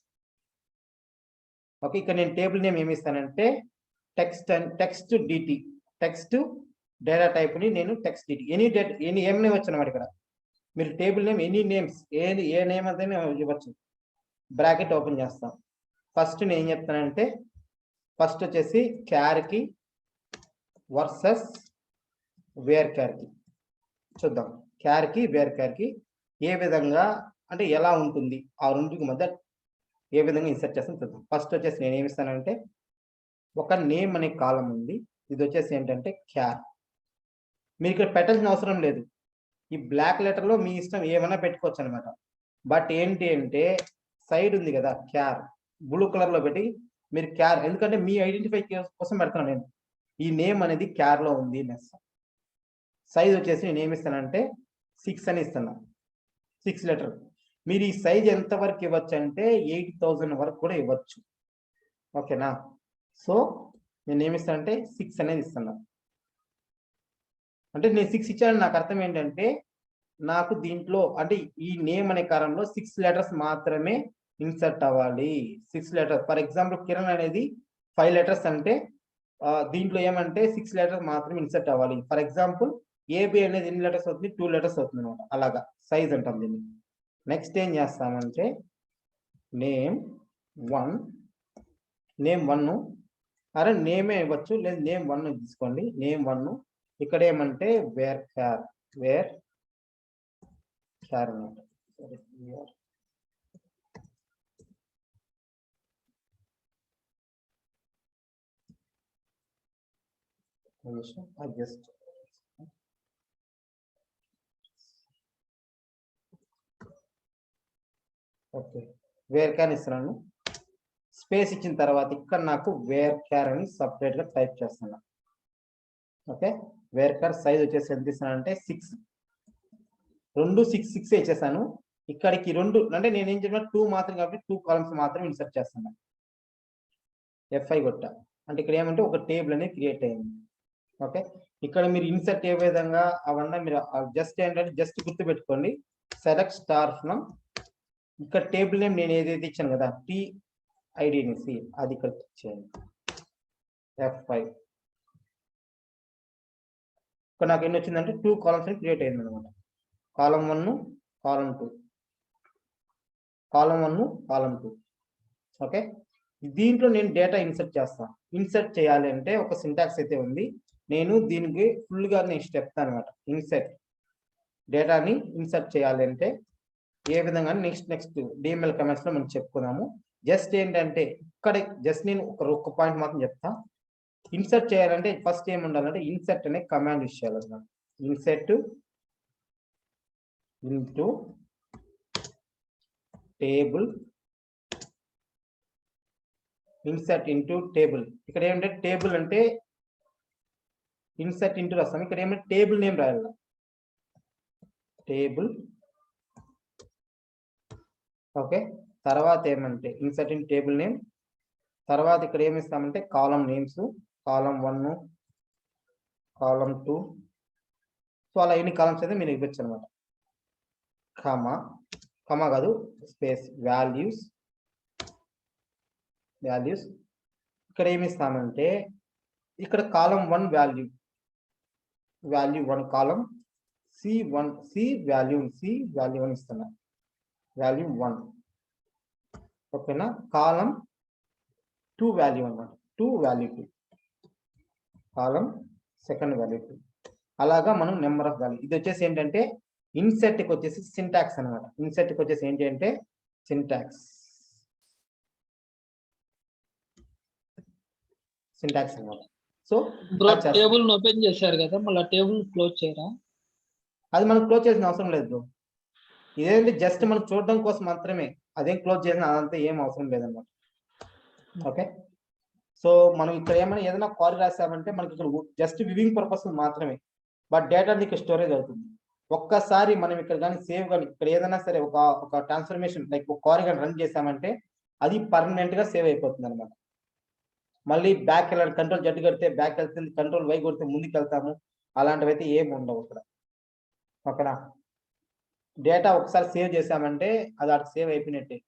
ఓకే, ఇక్కడ నేను టేబుల్ నేమ్ ఏమి ఇస్తానంటే text DT. Text data type ని నేను టెక్స్ట్ డిటి ఎనీ ఏం నేమ్ వచ్చు అనమాట. ఇక్కడ మీరు టేబుల్ నేమ్ ఎనీ నేమ్స్ ఏ నేమ్ అయితే ఇవ్వచ్చు. బ్రాకెట్ ఓపెన్ చేస్తాం. ఫస్ట్ నేను ఏం చెప్తానంటే ఫస్ట్ వచ్చేసి క్యార్ కి వర్సెస్ వేర్ క్యార్ కి చూద్దాం. క్యార్ కి వేర్ క్యార్ కి ఏ విధంగా అంటే ఎలా ఉంటుంది, ఆ రెండుకి మధ్య ఏ విధంగా ఇన్సర్ట్ చేస్తాను చూద్దాం. ఫస్ట్ వచ్చేసి నేను ఏమి ఇస్తానంటే ఒక నేమ్ అనే కాలం ఉంది. ఇది వచ్చేసి ఏంటంటే క్యార్. మీరు ఇక్కడ పెట్టాల్సిన అవసరం లేదు. ఈ బ్లాక్ లెటర్ లో మీ ఇష్టం ఏమైనా పెట్టుకోవచ్చు అనమాట. బట్ ఏంటి అంటే సైడ్ ఉంది కదా క్యార్, బ్లూ కలర్ లో పెట్టి మీరు క్యార్, ఎందుకంటే మీ ఐడెంటిఫై కోసం పెడతాను నేను. ఈ నేమ్ అనేది క్యార్ లో ఉంది. సైజ్ వచ్చేసి నేను ఏమి ఇస్తానంటే 6 అని ఇస్తున్నా. 6 లెటర్. మీరు ఈ సైజ్ ఎంత వరకు ఇవ్వచ్చు అంటే 80,000 వరకు కూడా ఇవ్వచ్చు. ఓకేనా, సో నేను ఏమి ఇస్తానంటే 6 అనేది ఇస్తున్నా. అంటే నేను 6 ఇచ్చాను, నాకు అర్థం ఏంటంటే నాకు దీంట్లో అంటే ఈ నేమ్ అనే కాలంలో 6 లెటర్స్ మాత్రమే ఇన్సర్ట్ అవ్వాలి. 6 లెటర్స్. ఫర్ ఎగ్జాంపుల్ కిరణ్ అనేది 5 లెటర్స్ అంటే దీంట్లో ఏమంటే 6 లెటర్స్ మాత్రమే ఇన్సర్ట్ అవ్వాలి. ఫర్ ఎగ్జాంపుల్ ఏబి అనేది ఎన్ని లెటర్స్ అవుతుంది, 2 లెటర్స్ అవుతుంది అనమాట. అలాగా సైజ్ అంటాం దీన్ని. నెక్స్ట్ ఏం చేస్తామంటే నేమ్ 1 అరే నేమే ఇవ్వచ్చు, లేదు నేమ్ 1 తీసుకోండి. నేమ్ 1. ఇక్కడ ఏమంటే వేర్ క్యార్ అనమాట. జస్ట్ ఓకే, వేర్ క్యార్ ఇస్తున్నాను. స్పేస్ ఇచ్చిన తర్వాత ఇక్కడ నాకు వేర్ క్యార్ అని సపరేట్ గా టైప్ చేస్తున్నా. ఓకే, వేర్ క్యార్ సైజ్ వచ్చేసి ఎంత ఇస్తున్నానంటే 6. 6 ఇచ్చేసాను. ఇక్కడికి 2 అంటే నేను ఏం చెప్పిన 2 మాత్రం కాబట్టి 2 కాలమ్స్ మాత్రం ఇన్సర్ట్ చేస్తున్నా. F5 కొట్టా అంటే ఇక్కడ ఏమంటే ఒక టేబుల్ అనేది క్రియేట్ అయింది. ఓకే, ఇక్కడ మీరు ఇన్సర్ట్ ఏ విధంగా అవన్నీ మీరు జస్ట్ ఏంటంటే జస్ట్ గుర్తు పెట్టుకోండి. సెలెక్ట్ స్టార్ ఫ్రమ్ ఇక్కడ టేబుల్ నేమ్ నేను ఏదైతే ఇచ్చాను కదా TIDNC అది ఇక్కడ చేయండి. F5 ఇక్కడ నాకు ఎన్ని వచ్చిందంటే 2 కాలమ్స్ అని క్రియేట్ అయింది అనమాట. కాలం 1, కాలం 2, కాలం 1, కాలం 2. ఓకే, దీంట్లో నేను డేటా ఇన్సర్ట్ చేస్తాను. ఇన్సర్ట్ చేయాలి అంటే ఒక సింటాక్స్ అయితే ఉంది. నేను దీనికి ఫుల్ గా నెక్స్ట్ చెప్తాను అనమాట. ఇన్సర్ట్ డేటాని ఇన్సర్ట్ చేయాలి అంటే ఏ విధంగా నెక్స్ట్ DML కమెంట్స్ లో మనం చెప్పుకున్నాము. జస్ట్ ఏంటంటే ఇక్కడ జస్ట్ నేను ఒక పాయింట్ మాత్రం చెప్తా. ఇన్సర్ట్ చేయాలంటే ఫస్ట్ ఏమి ఉండాలంటే ఇన్సర్ట్ అనే కమాండ్ యూస్ చేయాలన్నమాట. Insert into table, insert into table. ఇక్కడ ఏమంటే టేబుల్ అంటే ఇన్సర్ట్ ఇంటూ రాస్తాం, ఇక్కడ ఏమంటే టేబుల్ నేమ్ రాయాలి. Table okay. తర్వాత ఏమంటే ఇన్సర్ట్ ఇన్ టేబుల్ నేమ్, తర్వాత ఇక్కడ ఏమి ఇస్తామంటే కాలం నేమ్స్, కాలం 1, కాలం 2, సో అలా ఎన్ని కాలమ్స్ అయితే మీరు ఇవ్వచ్చు అనమాట. కమా కాదు స్పేస్, వాల్యూస్. ఇక్కడ ఏమి ఇస్తామంటే ఇక్కడ కాలం 1 వాల్యూ 1, కాలం C1 వాల్యూ 1 ఇస్తున్నా, వాల్యూ 1 ఓకేనా. కాలం 2 వాల్యూ అన్నమాట, 2 వాల్యూ 2, కాలం సెకండ్ వాల్యూ 2. అలాగా మనం నెంబర్ ఆఫ్ వాల్యూ. ఇది వచ్చేసి ఏంటంటే ఇన్సెట్ కి వచ్చేసి సింటాక్స్ అనమాట. ఇన్సెట్ కి వచ్చేసి ఏంటి అంటే సింటాక్స్ అనమాట. సో టేబుల్ ఓపెన్ చేశారు కదా, మళ్ళీ టేబుల్ క్లోజ్ చేయరా? అది మనం క్లోజ్ చేసిన అవసరం లేదు బ్రో. ఇదేంటి జస్ట్ మనం చూడడం కోసం మాత్రమే, అదేం క్లోజ్ చేసిన అదంతా ఏం అవసరం లేదన్నమాట. ఓకే. సో మనం ఇక్కడ ఏమైనా ఏదైనా క్వరీ రాసామంటే మనకి ఇక్కడ జస్ట్ వివింగ్ పర్పస్ మాత్రమే, బట్ డేటా ఇక్కడ స్టోరేజ్ అవుతుంది. ఒక్కసారి మనం ఇక్కడ కానీ సేవ్ కానీ ఇక్కడ ఏదైనా సరే ఒక ట్రాన్స్ఫర్మేషన్ లైక్ ఒక క్వరీ కానీ రన్ చేసామంటే అది పర్మనెంట్ గా సేవ్ అయిపోతుంది అనమాట. మళ్ళీ బ్యాక్ వెళ్ళాలి, కంట్రోల్ Z కొడితే బ్యాక్ వెళ్తుంది, కంట్రోల్ Y కొడితే ముందుకు వెళ్తాము, అలాంటివి అయితే ఏమి ఉండవు ఇక్కడ. ఓకేనా. డేటా ఒకసారి సేవ్ చేసామంటే అది అటు సేవ్ అయిపోయినట్టే.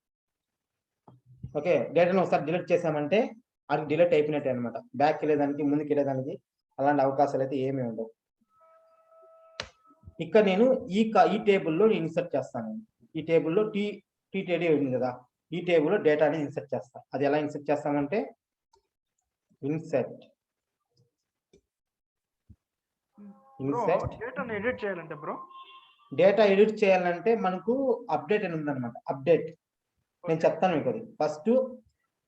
ఓకే. డేటాను ఒకసారి డిలీట్ చేసామంటే అది డిలీట్ అయిపోయినట్టే అనమాట. బ్యాక్ వెళ్ళేదానికి ముందుకు వెళ్ళేదానికి అలాంటి అవకాశాలు అయితే ఏమీ ఉండవు. ఇక్కడ నేను ఈ టేబుల్లో ఇన్సర్ట్ చేస్తాను. ఈ టేబుల్లో టీటీడీ ఉంది కదా, ఈ టేబుల్లో డేటాని ఇన్సర్ట్ చేస్తాను. అది ఎలా ఇన్సర్ట్ చేస్తామంటే ఇన్సర్ట్ డేటాను ఎడిట్ చేయాలంటే బ్రో, డేటా ఎడిట్ చేయాలంటే మనకు అప్డేట్ అని ఉందన్నమాట. అప్డేట్ నేను చెప్తాను మీకు. అది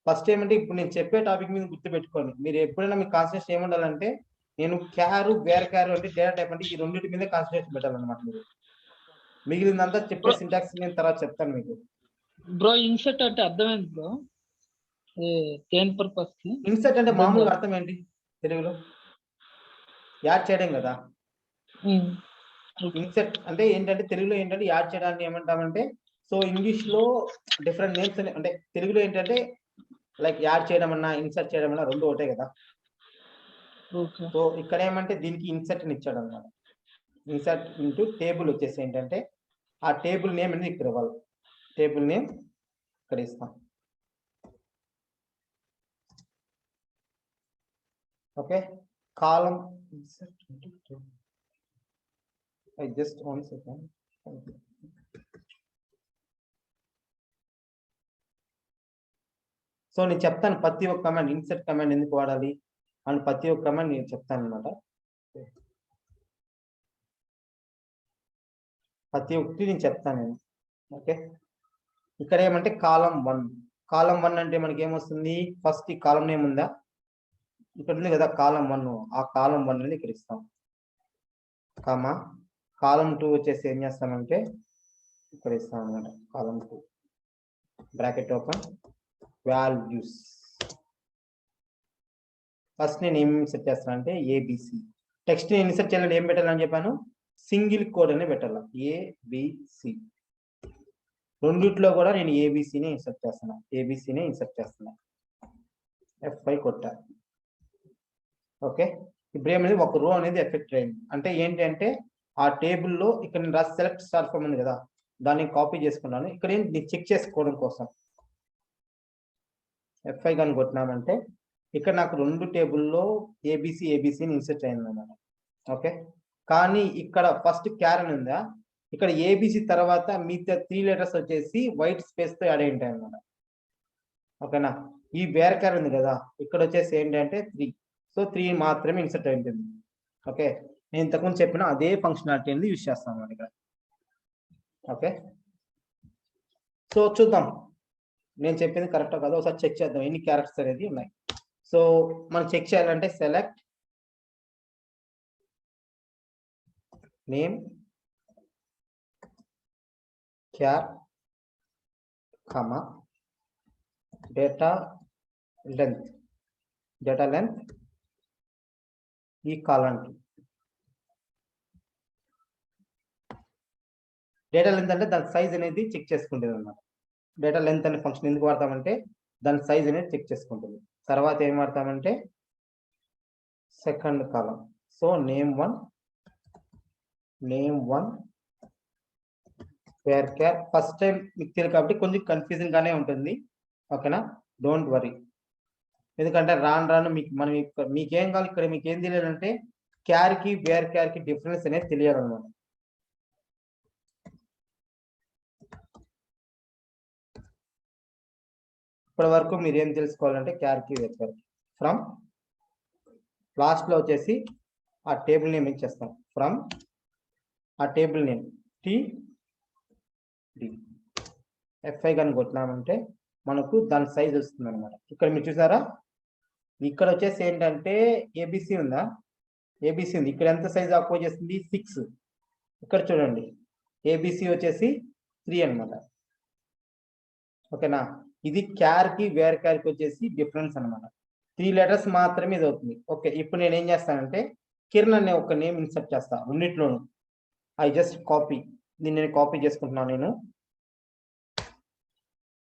ఫస్ట్ ఏమంటే ఇప్పుడు నేను చెప్పే టాపిక్ మీద గుర్తుపెట్టుకోండి. మీరు ఎప్పుడైనా మీ కాన్సన్ట్రేషన్ ఏముండాలంటే నేను వేర్ క్యారు అంటే డేటా టైప్ అంటే ఈ రెండింటి మీద కాన్సన్ట్రేషన్ పెట్టాలన్నమాట. మీరు మిగిలినంతా చెప్పే సింటాక్స్ నేను తర్వాత చెప్తాను మీకు. బ్రో ఇన్సర్ట్ అంటే అర్థమైంది బ్రో, దేని పర్పస్ కి? ఇన్సర్ట్ అంటే మామూలుగా అర్థం ఏంటి తెలుగులో? యాడ్ చేయడం కదా. ఇన్సర్ట్ అంటే ఏంటంటే తెలుగులో ఏంటంటే యాడ్ చేయడాన్ని ఏమంటామంటే, సో ఇంగ్లీష్ లో డిఫరెంట్ నేమ్స్ అంటే తెలుగులో ఏంటంటే లైక్ యాడ్ చేయడం అన్నా ఇన్సర్ట్ చేయడం అన్నా రెండు ఒకటే కదా. సో ఇక్కడ ఏమంటే దీనికి ఇన్సర్ట్ అని ఇచ్చాడు అనమాట. ఇన్సర్ట్ ఇంటూ టేబుల్ వచ్చేసి ఏంటంటే ఆ టేబుల్ నేమ్ అనేది ఇక్కడ ఇవ్వాలి. టేబుల్ నేమ్ ఇక్కడ ఇస్తాం. ఓకే. కాలం జస్ట్ 1 సెకండ్. సో నేను చెప్తాను ప్రతి ఒక్క కమాండ్, ఇన్సర్ట్ కమాండ్ ఎందుకు వాడాలి అని ప్రతి ఒక్క కమాండ్ నేను చెప్తాను అనమాట. ప్రతి ఒక్కటి నేను చెప్తాను నేను. ఓకే. ఇక్కడ ఏమంటే కాలం 1 అంటే మనకి ఏమొస్తుంది, ఫస్ట్ ఈ కాలం నేమ్ ఉందా, ఇక్కడ ఉంది కదా కాలం 1, ఆ కాలం 1 అనేది ఇక్కడ ఇస్తాం. కామా కాలం 2 వచ్చేసి ఏం చేస్తామంటే ఇక్కడ ఇస్తాం అనమాట. కాలం 2 బ్రాకెట్ ఓపెన్, వాల్యూస్. ఫస్ట్ నేను ఏం ఇన్సర్ట్ చేస్తాను అంటే ఏబిసి. టెక్స్ట్ నేను ఇన్సర్ట్ చేయాలని ఏం పెట్టాలని చెప్పాను, సింగిల్ కోడ్ అనే పెట్టాలి. ఏబిసి రెండిట్లో కూడా నేను ఏబిసిని ఇన్సర్ట్ చేస్తున్నా. F5 కొట్టా. ఓకే. ఇప్పుడు ఏమైంది, ఒక రో అనేది ఎఫెక్ట్ అయింది. అంటే ఏంటి అంటే ఆ టేబుల్లో ఇక్కడ నేను రాసి సెలెక్ట్ స్టార్ ఫామ్ ఉంది కదా, దాన్ని కాపీ చేసుకున్నాను. ఇక్కడ ఏంటి చెక్ చేసుకోవడం కోసం F5 కానీ కొట్టినామంటే ఇక్కడ నాకు రెండు టేబుల్లో ఏబిసిని ఇన్సర్ట్ అయింది అన్నమాట. ఓకే. కానీ ఇక్కడ ఫస్ట్ క్యారన్ ఉందా, ఇక్కడ ఏబిసి తర్వాత మిగతా 3 లెటర్స్ వచ్చేసి వైట్ స్పేస్ తో యాడ్ అయి ఉంటాయి అన్నమాట. ఓకేనా. ఈ వేర్ క్యార్ ఉంది కదా, ఇక్కడ వచ్చేసి ఏంటంటే 3, సో 3 మాత్రమే ఇన్సర్ట్ అయి ఉంటుంది. ఓకే. నేను ఇంతకుముందు చెప్పిన అదే ఫంక్షనాలిటీ అనేది యూజ్ చేస్తాను అన్నమాట ఇక్కడ. ఓకే. సో చూద్దాం నేను చెప్పింది కరెక్టా కాదో ఒకసారి చెక్ చేద్దాం ఎన్ని క్యారెక్టర్స్ అనేది ఉన్నాయి. సో మనం చెక్ చేయాలంటే select name char comma data length ఈ కాలమ్ డేటా లెంత్ అంటే దాని సైజ్ అనేది చెక్ చేసుకుంటుంది అన్నమాట. డేటా లెంత్ అనే ఫంక్షన్ ఎందుకు వాడతామంటే దాని సైజ్ అనేది చెక్ చేసుకుంటుంది. తర్వాత ఏం వాడతామంటే second column. So name one varchar. First time మీకు తెలియదు కాబట్టి కొంచెం కన్ఫ్యూజింగ్ గానే ఉంటుంది. ఓకేనా, డోంట్ వరీ. ఎందుకంటే రాను మీకేం కావాలి ఇక్కడ మీకు ఏం తెలియాలంటే క్యార్ కి వేర్ క్యార్ కి డిఫరెన్స్ అనేది తెలియాలన్నమాట. ఇప్పటి వరకు మీరు ఏం తెలుసుకోవాలంటే క్యార్ కి వేర్ క్యార్ ఫ్రమ్ లాస్ట్ లో వచ్చేసి ఆ టేబుల్ నేమ్ ఇచ్చేస్తాం. ఫ్రమ్ ఆ టేబుల్ నేమ్ FI కానీ కొట్టినామంటే మనకు దాని సైజ్ వస్తుంది అనమాట. ఇక్కడ మీరు చూసారా, ఇక్కడ వచ్చేసి ఏంటంటే ఏబిసి ఉందా, ఏబిసి ఉంది. ఇక్కడ ఎంత సైజ్ ఆక్యుపై చేస్తుంది 6. ఇక్కడ చూడండి ఏబిసి వచ్చేసి 3 అనమాట. ఓకేనా, ఇది క్యార్ కి వేర్ క్యార్ కి వచ్చేసి డిఫరెన్స్ అనమాట. 3 లెటర్స్ మాత్రమే ఇది అవుతుంది. ఓకే, ఇప్పుడు నేను ఏం చేస్తానంటే కిరణ్ అనే ఒక నేమ్ ఇన్సర్ట్ చేస్తా రెండిట్లోను. ఐ జస్ట్ కాపీ, దీన్ని నేను కాపీ చేసుకుంటున్నాను. నేను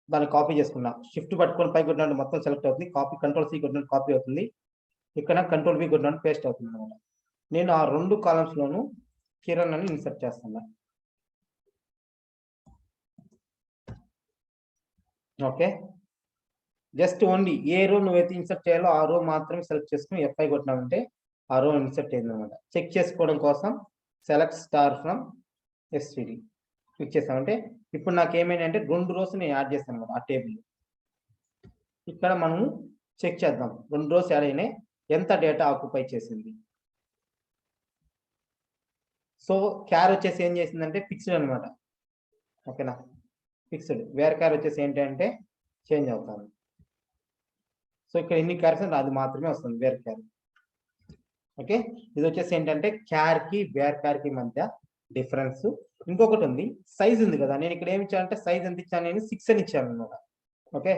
దాన్ని కాపీ చేసుకున్నా, షిఫ్ట్ పట్టుకొని పై కొట్టినట్టు మొత్తం సెలెక్ట్ అవుతుంది. కాపీ కంట్రోల్ సి కొట్టినట్టు కాపీ అవుతుంది. ఇక్కడ కంట్రోల్ వి కొట్టినట్టు పేస్ట్ అవుతుంది అనమాట. నేను ఆ 2 కాలమ్స్ లోను కిరణ్ అని ఇన్సర్ట్ చేస్తున్నా. ఓకే, జస్ట్ ఓన్లీ ఏ రో నువ్వైతే ఇన్సర్ట్ చేయాలో ఆ రో మాత్రమే సెలెక్ట్ చేసుకుని FI కొట్టినామంటే ఆ రో ఇన్సర్ట్ అయింది అనమాట. చెక్ చేసుకోవడం కోసం select star from SVD click చేస్తామంటే ఇప్పుడు నాకు ఏమైందంటే 2 రోస్ నేను యాడ్ చేస్తాను అనమాట ఆ టేబుల్. ఇక్కడ మనము చెక్ చేద్దాం 2 రోస్ యాడ్ అయినాయి, ఎంత డేటా ఆక్యుపై చేసింది. సో క్యార్ వచ్చేసి ఏం చేసిందంటే ఫిక్స్డ్ అనమాట. ఓకేనా, ఫిక్స్డ్. వేర్ క్యార్ వచ్చేసి ఏంటంటే చేంజ్ అవుతాను. సో ఇక్కడ ఎన్ని క్యారెక్టర్స్ అది మాత్రమే వస్తుంది వేర్ క్యార్. ఓకే, ఇది వచ్చేసి ఏంటంటే క్యార్ కి వేర్ క్యార్ కి మధ్య డిఫరెన్స్. ఇంకొకటి ఉంది, సైజ్ ఉంది కదా. నేను ఇక్కడ ఏమి ఇచ్చానంటే సైజ్ ఎంత ఇచ్చాను, నేను 6 అని ఇచ్చాను అనమాట. ఓకే,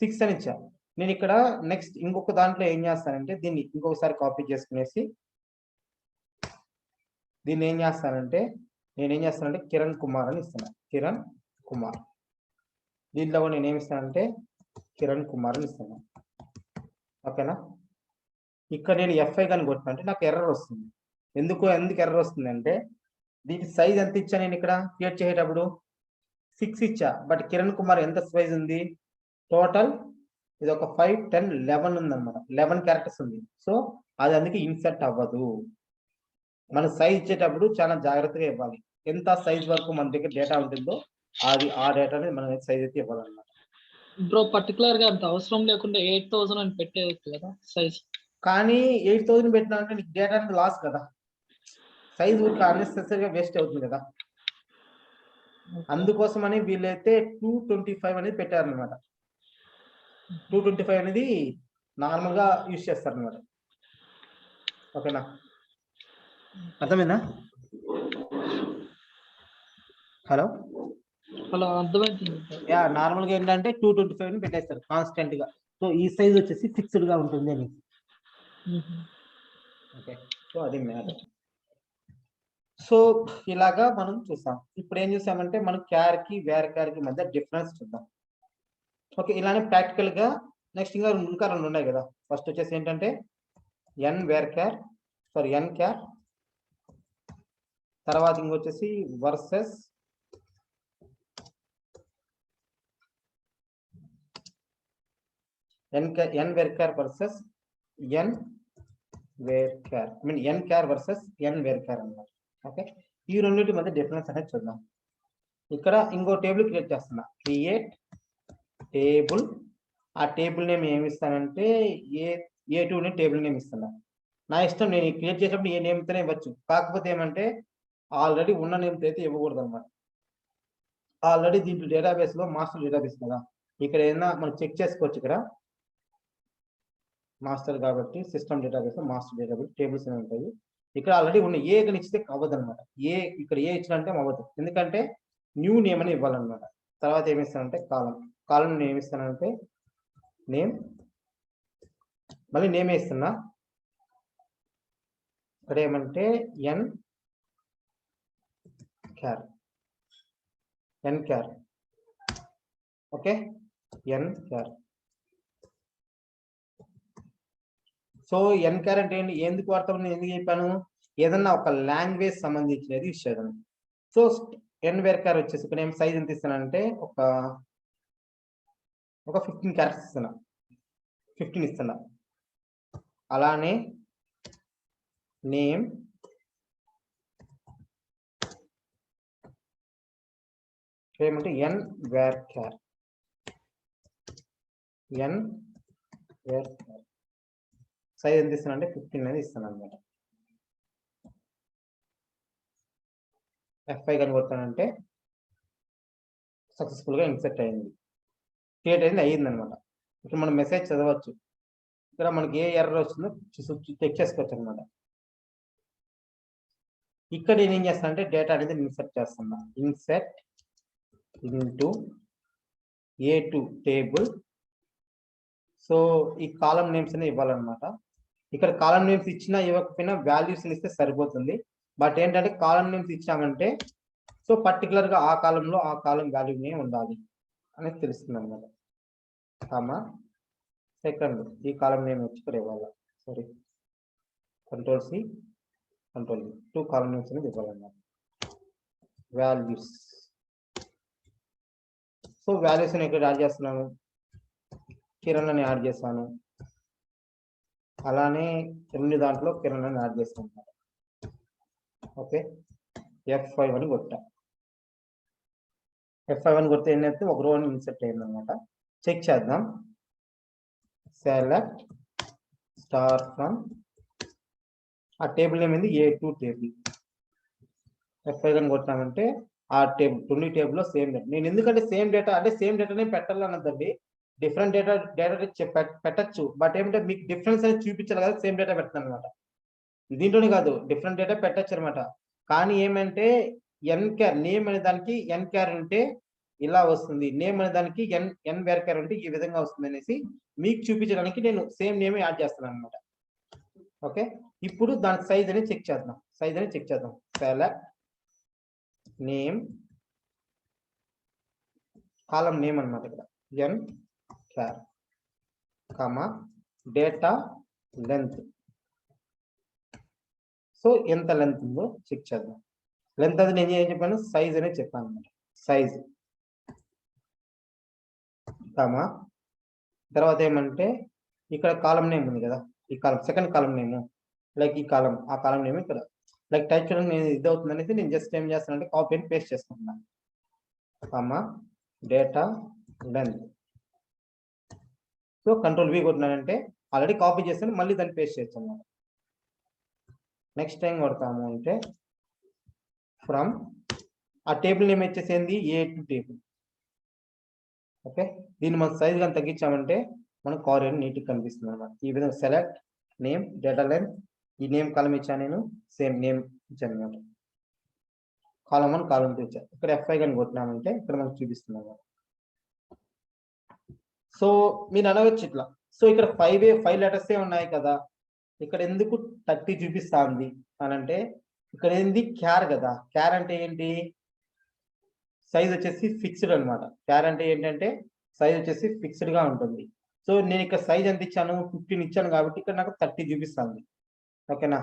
6 అని ఇచ్చాను. నేను ఇక్కడ నెక్స్ట్ ఇంకొక దాంట్లో ఏం చేస్తానంటే దీన్ని ఇంకొకసారి కాపీ చేసుకునేసి దీన్ని ఏం చేస్తానంటే నేనేం చేస్తానంటే కిరణ్ కుమార్ అని ఇస్తున్నాను. కిరణ్ కుమార్. దీంట్లో నేను ఏమి ఇస్తానంటే కిరణ్ కుమార్ అని ఇస్తున్నాను. ఓకేనా, ఇక్కడ నేను FI కానీ కొట్టినా అంటే నాకు ఎర్రర్ వస్తుంది. ఎందుకు ఎర్రర్ వస్తుంది అంటే దీని సైజ్ ఎంత ఇచ్చా నేను ఇక్కడ క్రియేట్ చేసేటప్పుడు 6 ఇచ్చా. బట్ కిరణ్ కుమార్ ఎంత సైజ్ ఉంది టోటల్, ఇది ఒక 5, 10, 11 ఉంది అనమాట. 11 క్యారెక్టర్స్ ఉంది. సో అది అందుకే ఇన్సర్ట్ అవ్వదు. మన సైజ్ ఇచ్చేటప్పుడు చాలా జాగ్రత్తగా ఇవ్వాలి. ఎంత సైజ్ వరకు మన దగ్గర డేటా ఉంటుందో అది ఆ డేటాని మనం సైజ్ అయితే ఇవ్వాలన్నమాట. బ్రో పర్టికులర్ గా అంత అవసరం లేకుండా 8000 అని పెట్టేయచ్చు కదా సైజ్. కానీ 8000 పెట్టినా అంటే నీకు డేటా లాస్ కదా, సైజ్ ఊరికి అన్నెసెసరీగా వేస్ట్ అవుతుంది కదా. అందుకోసమని వీళ్ళైతే 225 అనేది పెట్టారనమాట. 225 అనేది నార్మల్ గా యూజ్ చేస్తారనమాట. ఓకేనా, అర్థమైందా? హలో అర్థమైంది. యా, నార్మల్ గా ఏంటంటే 225 ని పెట్టేస్తారు కాన్స్టెంట్ గా. సో ఈ సైజ్ వచ్చేసి ఫిక్స్డ్ గా ఉంటుంది అని. ఓకే, సో అది మ్యాటర్. సో ఇలాగా మనం చూసాం. ఇప్పుడు ఏం చూసామంటే మనం క్యార్ కి వేర్ క్యార్ కి మధ్య డిఫరెన్స్ చూద్దాం. ఓకే, ఇలానే ప్రాక్టికల్ గా నెక్స్ట్ ఇంకా 2 ఉన్నాయి కదా. ఫస్ట్ వచ్చేసి ఏంటంటే ఎన్ క్యార్, తర్వాత ఇంకొచ్చేసి వర్సెస్ ఎన్ వేర్ క్యార్ వర్సెస్ ఎన్ వేర్ క్యార్, ఎన్ క్యార్ వర్సెస్ ఎన్ వేర్ క్యార్ అన్నమాట. ఓకే, ఈ రెండింటి మధ్య డిఫరెన్స్ అనేది చూద్దాం. ఇక్కడ ఇంకో టేబుల్ క్రియేట్ చేస్తున్నా, క్రియేట్ టేబుల్. ఆ టేబుల్ నేమ్ ఏమి ఇస్తానంటే A2 ని టేబుల్ నేమ్ ఇస్తున్నా. నా ఇష్టం, నేను క్రియేట్ చేసేటప్పుడు ఏ నేమ్తోనే ఇవ్వచ్చు. కాకపోతే ఏమంటే ఆల్రెడీ ఉన్న నేమ్తో అయితే ఇవ్వకూడదు అనమాట. ఆల్రెడీ దీంట్లో డేటాబేస్ లో మాస్టర్ డేటాబేస్ కదా, ఇక్కడ ఏదైనా మనం చెక్ చేసుకోవచ్చు. ఇక్కడ మాస్టర్ కాబట్టి system database master database tables అనేవి ఉంటాయి. ఇక్కడ ఆల్రెడీ ఉన్న ఏ కానీ ఇచ్చితే అవ్వదు అనమాట. ఇక్కడ ఏ ఇచ్చినంటే అవ్వదు, ఎందుకంటే న్యూ నేమ్ అని ఇవ్వాలన్నమాట. తర్వాత ఏమి ఇస్తానంటే కాలం నేమ్ ఇస్తానంటే నేమ్, మళ్ళీ నేమ్ ఇస్తున్నా. ఇక్కడ ఏమంటే ఎన్ క్యార్ ఓకే, ఎన్ క్యార్. సో ఎన్ క్యార్ అంటే ఏంటి, ఎందుకు వాడతామని ఎందుకు చెప్పాను, ఏదన్నా ఒక లాంగ్వేజ్ సంబంధించినది యూస్ చేద్దాం. సో ఎన్ వేర్ క్యార్ వచ్చేసి ఇక్కడ ఏం సైజ్ ఎంత ఇస్తానంటే ఒక 15 క్యారెక్టర్స్ ఇస్తున్నా, 15 ఇస్తున్నా. అలానే నేమ్ ఏమంటే ఎన్ వేర్ క్యార్ సైజ్ ఎంత ఇస్తున్నా అంటే 15 అనేది ఇస్తాను అనమాట. F5 కానీ కొడతానంటే సక్సెస్ఫుల్ గా ఇన్సెర్ట్ అయింది, క్రియేట్ అయింది అనమాట. ఇప్పుడు మనం మెసేజ్ చదవచ్చు. ఇక్కడ మనకి ఏ ఎర్రర్ వస్తుందో చెక్ చేసుకోవచ్చు అనమాట. ఇక్కడ నేను ఏం చేస్తానంటే డేటా అనేది ఇన్సర్ట్ చేస్తున్నా. Insert into A2 table. So ఈ కాలం నేమ్స్ అనేది ఇవ్వాలన్నమాట. ఇక్కడ కాలం నేమ్స్ ఇచ్చినా ఇవ్వకపోయినా వాల్యూస్ ఇస్తే సరిపోతుంది. బట్ ఏంటంటే కాలం నేమ్స్ ఇచ్చామంటే సో పర్టికులర్ గా ఆ కాలంలో ఆ కాలం వాల్యూనే ఉండాలి అనేది తెలుస్తుంది అనమాట. కామా సెకండ్ ఈ కాలం నేమ్ వచ్చి ఇక్కడ ఇవ్వాలి. సారీ, Ctrl+C Ctrl+V 2 కాలం నేమ్స్ అనేది ఇవ్వాలన్నమాట. వాల్యూస్. సో వాల్యూస్ ని ఇక్కడ యాడ్ చేస్తున్నాను, కిరణ్ అని యాడ్ చేస్తాను. అలానే రెండు దాంట్లో కిరణ్ అని యాడ్ చేస్తాను. ఓకే, F5 అని కొట్టా. F5 అని కొడితే ఏంటంటే ఒక రో అని ఇన్సర్ట్ అయింది అనమాట. చెక్ చేద్దాం. సెలెక్ట్ స్టార్ ఫ్రమ్, ఆ టేబుల్ నేమ్ ఏంది A2 టేబుల్. F5 అని కొట్టామంటే ఆ టేబుల్ 20 టేబుల్ లో సేమ్ డేటా. నేను ఎందుకంటే సేమ్ డేటా అంటే సేమ్ డేటానే పెట్టాలన్నదండి. డిఫరెంట్ డేటా పెట్టచ్చు, బట్ ఏమంటే మీకు డిఫరెన్స్ అనేది చూపించాలి కదా, సేమ్ డేటా పెడతాను అనమాట. దీంట్లోనే కాదు డిఫరెంట్ డేటా పెట్టచ్చు అనమాట. కానీ ఏమంటే ఎన్ క్యార్ నేమ్ అనే దానికి ఎన్ క్యార్ ఉంటే ఇలా వస్తుంది, నేమ్ అనే దానికి ఎన్ వేర్ క్యార్ ఉంటే ఈ విధంగా వస్తుంది అనేసి మీకు చూపించడానికి నేను సేమ్ నేమ్ యాడ్ చేస్తున్నాను అనమాట. ఓకే, ఇప్పుడు దాని సైజ్ అనేది చెక్ చేద్దాం. సెలెక్ట్ నేమ్, కాలం నేమ్ అన్నమాట. ఇక్కడ ఎన్ క్యార్ కామా డేటా లెంత్. సో ఎంత లెంత్ ఉందో చెక్ చేద్దాం. లెంత్ అది నేను ఏం చెప్పాను, సైజ్ అనేది చెప్పాను అనమాట. సైజ్ కామా తర్వాత ఏమంటే ఇక్కడ కాలం నేమ్ ఉంది కదా, ఈ column second column name, like ఈ కాలం ఆ కాలం నేమ్ ఇక్కడ లైక్ టైప్ చేయడానికి నేను ఇది అవుతుంది అనేది నేను జస్ట్ ఏం చేస్తానంటే కాపీ అండ్ పేస్ట్ చేసుకుంటున్నాను. Comma data length. So Ctrl+V కొట్టినానంటే ఆల్రెడీ కాపీ చేస్తాను, మళ్ళీ దాన్ని పేస్ట్ చేయొచ్చు అన్నమాట. నెక్స్ట్ టైం కొడతాము అంటే ఫ్రమ్, ఆ టేబుల్ నేమ్ వచ్చేసింది A2 టేబుల్. ఓకే, దీన్ని మనం సైజ్ కానీ తగ్గించామంటే మనకు కార్ నీట్గా కనిపిస్తుంది అన్నమాట. ఈ విధంగా సెలెక్ట్ నేమ్, డేటా లెంత్, ఈ నేమ్ కాలం ఇచ్చాను, నేను సేమ్ నేమ్ ఇచ్చాను అనమాట. కాలం 1 కాలం 2 ఇచ్చాను. ఇక్కడ F5 కానీ కొట్టినామంటే ఇక్కడ మనకు చూపిస్తుంది అన్నమాట. సో మీరు అనవచ్చు ఇట్లా, సో ఇక్కడ 5 లెటర్సే ఉన్నాయి కదా, ఇక్కడ ఎందుకు 30 చూపిస్తుంది అని అంటే ఇక్కడ ఏంది క్యార్ కదా. క్యార్ అంటే ఏంటి, సైజ్ వచ్చేసి ఫిక్స్డ్ అనమాట. క్యార్ అంటే ఏంటంటే సైజ్ వచ్చేసి ఫిక్స్డ్ గా ఉంటుంది. సో నేను ఇక్కడ సైజ్ ఎంత ఇచ్చాను, 15 ఇచ్చాను కాబట్టి ఇక్కడ నాకు 30 చూపిస్తుంది. ఓకేనా,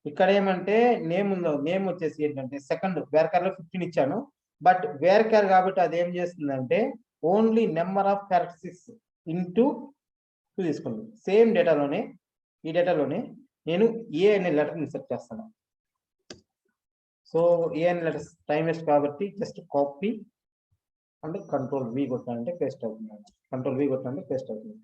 ఇక్కడ ఏమంటే నేమ్ ఉందో, నేమ్ వచ్చేసి ఏంటంటే సెకండ్ వేర్ క్యార్ లో 15 ఇచ్చాను, బట్ వేర్ క్యార్ కాబట్టి అది ఏం చేస్తుందంటే only number of characters into 2 తీసుకుంటుంది. సేమ్ డేటాలోనే ఈ డేటాలోనే నేను ఏ అనే లెటర్ ఇన్సర్ట్ చేస్తాను. సో ఏ అనే లెటర్స్ టైం వేస్ట్ కాబట్టి జస్ట్ కాపీ అంటే Ctrl+V కొట్టానంటే పేస్ట్ అవుతుంది. Ctrl+V కొట్టానంటే పేస్ట్ అవుతుంది.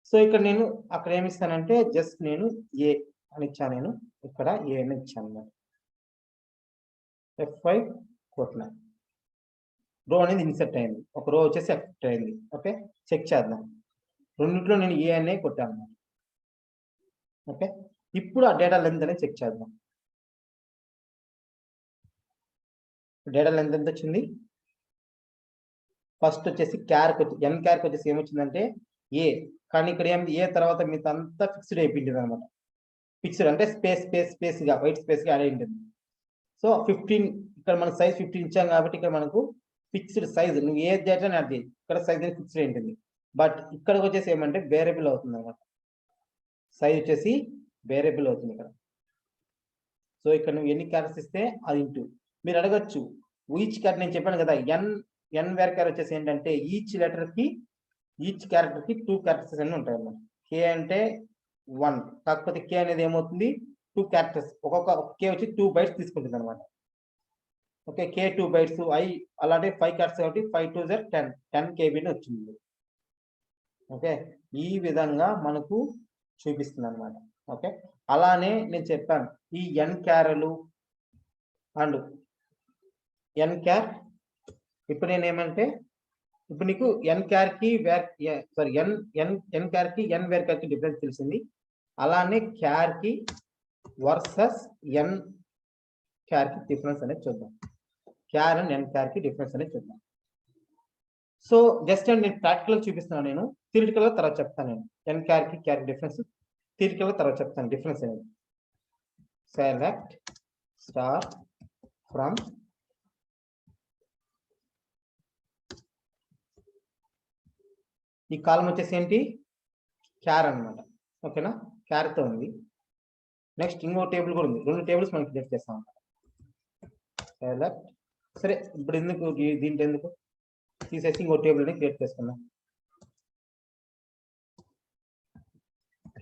సో ఇక్కడ నేను అక్కడ ఏమి ఇస్తానంటే జస్ట్ నేను ఏ అని ఇచ్చాను, నేను ఇక్కడ ఏ అని ఇచ్చాను. F5 కొట్టినా. రో అనేది ఇన్సర్ట్ అయింది, ఒక రో వచ్చేసి ఎఫెక్ట్ అయింది. ఓకే, చెక్ చేద్దాం. రెండింటిలో నేను ఏ అనే కొట్టాను. ఓకే, ఇప్పుడు ఆ డేటా లెంత్ అనేది చెక్ చేద్దాం. డేటా లెంత్ ఎంత వచ్చింది? ఫస్ట్ వచ్చేసి క్యార్క్ ఎన్ క్యార్క్ వచ్చేసి ఏమొచ్చిందంటే ఏ, కానీ ఇక్కడ ఏం ఏ తర్వాత మీతో అంతా ఫిక్స్డ్ అయిపోయింది అనమాట. ఫిక్స్డ్ అంటే స్పేస్ గా వైట్ స్పేస్ గా యాడ్ అయి ఉంటుంది. సో 15 ఇక్కడ మన సైజ్ 15 ఇచ్చాం కాబట్టి ఇక్కడ మనకు ఫిక్స్డ్ సైజ్, నువ్వు ఏ డేటా యాడ్ చేయి, ఇక్కడ సైజ్ అనేది ఫిక్స్డ్ అయి ఉంటుంది. బట్ ఇక్కడికి వచ్చేసి ఏమంటే వేరియబుల్ అవుతుంది అనమాట. సైజ్ వచ్చేసి వేరియబుల్ అవుతుంది ఇక్కడ. సో ఇక్కడ నువ్వు ఎన్ని క్యారెక్టర్స్ ఇస్తే అది ఇంటూ. మీరు అడగచ్చు ఈచ్ క్యారెక్టర్, నేను చెప్పాను కదా ఎన్ వేర్ వచ్చేసి ఏంటంటే ఈచ్ క్యారెక్టర్ కి 2 క్యారెక్టర్స్ అన్ని ఉంటాయి అన్నమాట. కే అంటే 1, కాకపోతే కే అనేది ఏమవుతుంది 2 క్యారెక్టర్స్, ఒక్కొక్క కే వచ్చి 2 బైట్స్ తీసుకుంటుంది అనమాట. ఓకే, కే 2 బైట్స్, అలాంటి 5 క్యారెక్టర్స్ కాబట్టి 5 2 10 కేబీని వచ్చింది. ఓకే, ఈ విధంగా మనకు చూపిస్తుంది అనమాట. ఓకే, అలానే నేను చెప్పాను ఈ ఎన్ క్యారలు అండ్ ఎన్ క్యార్. ఇప్పుడు నేను ఏమంటే ఇప్పుడు నీకు ఎన్ క్యార్ కి ఎన్ క్యార్ కి ఎన్ వేర్ క్యార్ కి డిఫరెన్స్ తెలిసింది. అలానే క్యార్ కి వర్సెస్ ఎన్ క్యార్ కి డిఫరెన్స్ అనేది చూద్దాం. క్యార్ అండ్ ఎన్ క్యార్ కి డిఫరెన్స్ అనేది చూద్దాం. సో జస్ట్ అండ్ నేను ప్రాక్టికల్ చూపిస్తున్నాను, నేను థియరిటికల్ గా తర్వాత చెప్తాను. నేను ఎన్ క్యార్ కి డిఫరెన్స్ థియరిటికల్ గా తర్వాత చెప్తాను డిఫరెన్స్ అనేది. సెలెక్ట్ స్టార్ ఫ్రమ్ ఈ కాలం వచ్చేసి ఏంటి క్యార్ అన్నమాట. ఓకేనా, క్యార్ తో ఉంది. నెక్స్ట్ ఇంకో టేబుల్ కూడా ఉంది, 2 టేబుల్స్ మనం క్రియేట్ చేస్తాం అన్నమాట. సెలెక్ట్, సరే ఇప్పుడు ఎందుకు దీంట్లో ఎందుకు తీసేసి ఇంకో టేబుల్ ని క్రియేట్ చేసుకున్నాం.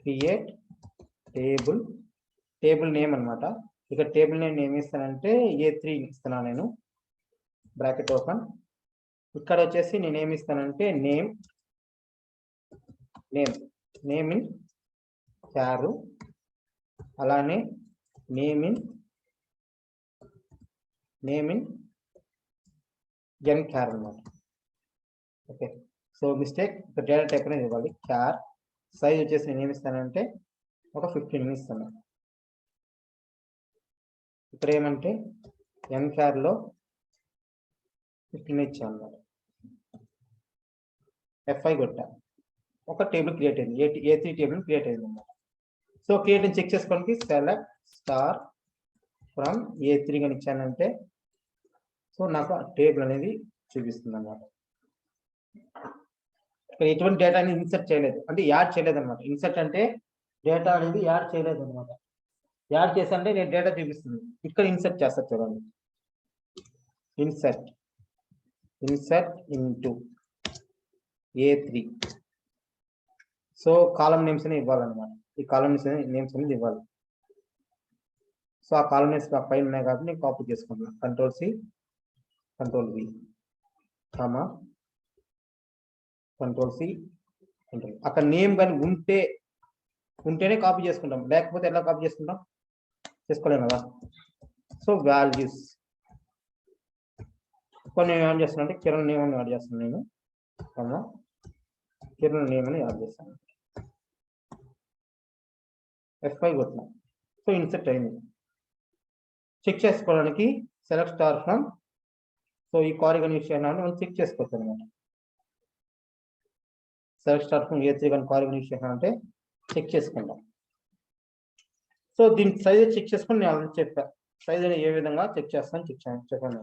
క్రియేట్ టేబుల్ నేమ్ అన్నమాట. ఇక్కడ టేబుల్ నేమ్ ఏమి ఇస్తానంటే A3 ఇస్తున్నాను నేను, బ్రాకెట్ ఓపెన్. ఇక్కడ వచ్చేసి నేను ఏమి ఇస్తానంటే నేమ్ ఇన్ క్యారు, అలానే నేమ్ ఇన్ ఎన్ క్యార్ అన్నమాట. Okay, so mistake, data type అనేది ఇవ్వాలి క్యార్. సైజ్ వచ్చేసి నేను ఏమి ఇస్తానంటే ఒక 15 ఇస్తాను. ఇక్కడ ఏమంటే ఎన్ క్యార్ లో 15 ఇచ్చాను అన్నమాట. F5 కొట్టా, ఒక టేబుల్ క్రియేట్ అయింది, A3 టేబుల్ క్రియేట్ అయింది అన్నమాట. సో క్రియేట్ చెక్ చేసుకోవడానికి సెలెక్ట్ స్టార్ ఫ్రమ్ A3 అని ఇచ్చానంటే సో నాకు ఆ టేబుల్ అనేది చూపిస్తుంది అన్నమాట. ఇక్కడ ఎటువంటి డేటా అనేది ఇన్సర్ట్ చేయలేదు, అంటే యాడ్ చేయలేదు అనమాట. ఇన్సర్ట్ అంటే డేటా అనేది యాడ్ చేయలేదు అనమాట. యాడ్ చేసంటే నేను డేటా చూపిస్తుంది. ఇక్కడ ఇన్సర్ట్ చేస్తారు చూడండి, ఇన్సర్ట్ ఇంటూ A3. సో కాలం నేమ్స్ అని ఇవ్వాలన్నమాట. ఈ కాలం నేమ్స్ అనేది ఇవ్వాలి. సో ఆ కాలం నేమ్స్ పైన ఉన్నాయి కాబట్టి నేను కాపీ చేసుకుంటున్నాను. Ctrl+C Ctrl+V comma Ctrl+C Ctrl. అక్కడ నేమ్ కానీ ఉంటేనే కాపీ చేసుకుంటాం, లేకపోతే ఎలా కాపీ చేసుకోలేము కదా. సో వాల్యూస్ కొన్ని యాడ్ చేస్తున్నా అంటే కిరణ్ నేమ్ అని యాడ్ చేస్తున్నాను నేను, కామా కిరణ్ నేమ్ అని యాడ్ చేస్తాను. F5 కొట్టినా, సో ఇన్సర్ట్ అయింది. చెక్ చేసుకోవడానికి సెలెక్ట్ స్టార్ ఫ్రమ్, సో ఈ కారిగన్ యూస్ చేయాలని మనం చెక్ చేసుకోవచ్చు అనమాట. సెలెక్ట్ స్టార్ ఫ్రమ్ A3 కానీ కారిగన్ యూస్ చేయాలంటే చెక్ చేసుకుంటాం. సో దీని సైజ్ చెక్ చేసుకుని నేను ఆల్రెడీ చెప్పా, సైజ్ అనేది ఏ విధంగా చెక్ చేస్తాను చెప్పాను.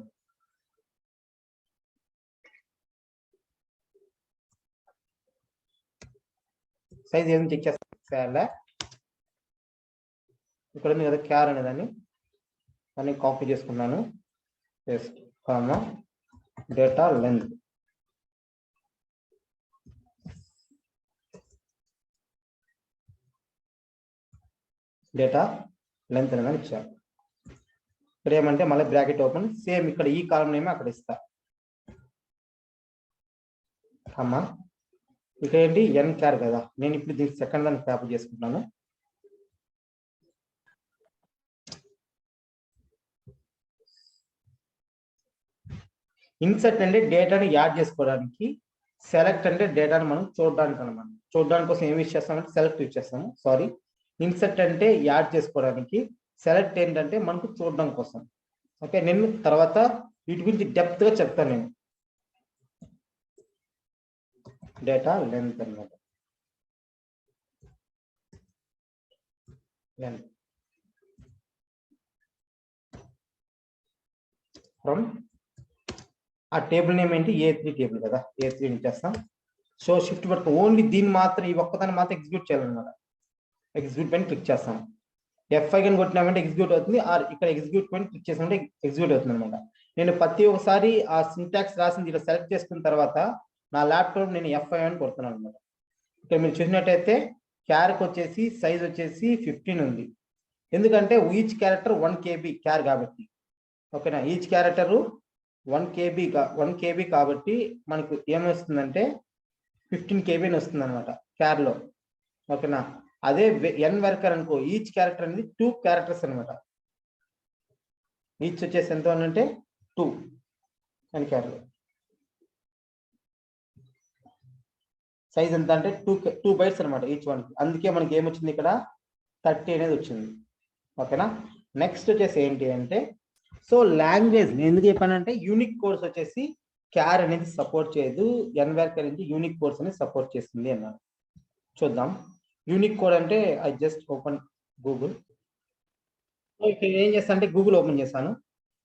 సైజ్ ఏదైనా చెక్ చేస్తాను. ఇక్కడ ఉంది కదా క్యార్ అనేదాన్ని, దాన్ని కాపీ చేసుకున్నాను. పేస్ట్ కామా డేటా లెంత్, అనేది ఇచ్చాను. ఇక్కడ ఏమంటే మళ్ళీ బ్రాకెట్ ఓపెన్, సేమ్ ఇక్కడ ఈ కాలం నేమ్ అక్కడ ఇస్తా. అమ్మా ఇక్కడ ఏంటి ఎన్ క్యార్ కదా, నేను ఇప్పుడు దీనికి సెకండ్ దాన్ని కాపీ చేసుకుంటున్నాను. ఇన్సర్ట్ అంటే డేటాని యాడ్ చేసుకోవడానికి, సెలెక్ట్ అంటే డేటాను మనం చూడడానికి అనమాట. చూడడానికి కోసం ఏమి యూజ్ చేస్తామంటే సెలెక్ట్ యూజ్ చేస్తాము. సారీ, ఇన్సర్ట్ అంటే యాడ్ చేసుకోవడానికి, సెలెక్ట్ ఏంటంటే మనకు చూడడం కోసం. ఓకే, నేను తర్వాత వీటి గురించి డెప్త్ గా చెప్తాను. నేను డేటా లెంత్ అన్నమాట. లెంత్ ఫ్రమ్ ఆ టేబుల్ నేమ్ ఏంటి, A3 టేబుల్ కదా, A3 చేస్తాం. సో షిఫ్ట్ పట్టుకో, ఓన్లీ దీన్ని మాత్రం ఈ ఒక్కదాన్ని మాత్రం ఎగ్జిక్యూట్ చేయాలన్నమాట. ఎగ్జిక్యూట్ పైన క్లిక్ చేస్తాం. F5 అని కొట్టినామంటే ఎగ్జిక్యూట్ అవుతుంది, ఆర్ ఇక్కడ ఎగ్జిక్యూట్ పైన క్లిక్ చేసామంటే ఎగ్జిక్యూట్ అవుతుంది అనమాట. నేను ప్రతి ఒక్కసారి ఆ సింటాక్స్ రాసింది ఇలా సెలెక్ట్ చేసుకున్న తర్వాత నా ల్యాప్టాప్ నేను F5 అని కొడుతున్నాను అనమాట. ఇక్కడ మీరు చూసినట్టయితే క్యార్కి వచ్చేసి సైజ్ వచ్చేసి 15 ఉంది. ఎందుకంటే ఈచ్ క్యారెక్టర్ 1 KB క్యార్ కాబట్టి. ఓకేనా, ఈచ్ క్యారెక్టర్ 1 KB కాబట్టి మనకు ఏమొస్తుందంటే 15 KB అని వస్తుంది అనమాట క్యార్లో. ఓకేనా, అదే ఎన్ వర్కర్ అనుకో, ఈచ్ క్యారెక్టర్ అనేది 2 క్యారెక్టర్స్ అనమాట. ఈచ్ వచ్చేసి ఎంత అంటే 2 ఎన్ క్యార్లో. సైజ్ ఎంత అంటే 2 బైట్స్ అనమాట ఈచ్ వన్. అందుకే మనకి ఏమొచ్చింది ఇక్కడ 30 అనేది వచ్చింది. ఓకేనా, నెక్స్ట్ వచ్చేసి ఏంటి అంటే, సో లాంగ్వేజ్ నేను ఎందుకు చెప్పానంటే యూనిక్ కోడ్స్ వచ్చేసి క్యార్ అనేది సపోర్ట్ చేయదు, ఎన్ వర్కర్ నుంచి యూనిక్ కోడ్స్ అనేది సపోర్ట్ చేస్తుంది అన్నారు. చూద్దాం యూనిక్ కోడ్ అంటే ఐ జస్ట్ ఓపెన్ గూగుల్. ఇక్కడ ఏం చేస్తా అంటే గూగుల్ ఓపెన్ చేశాను.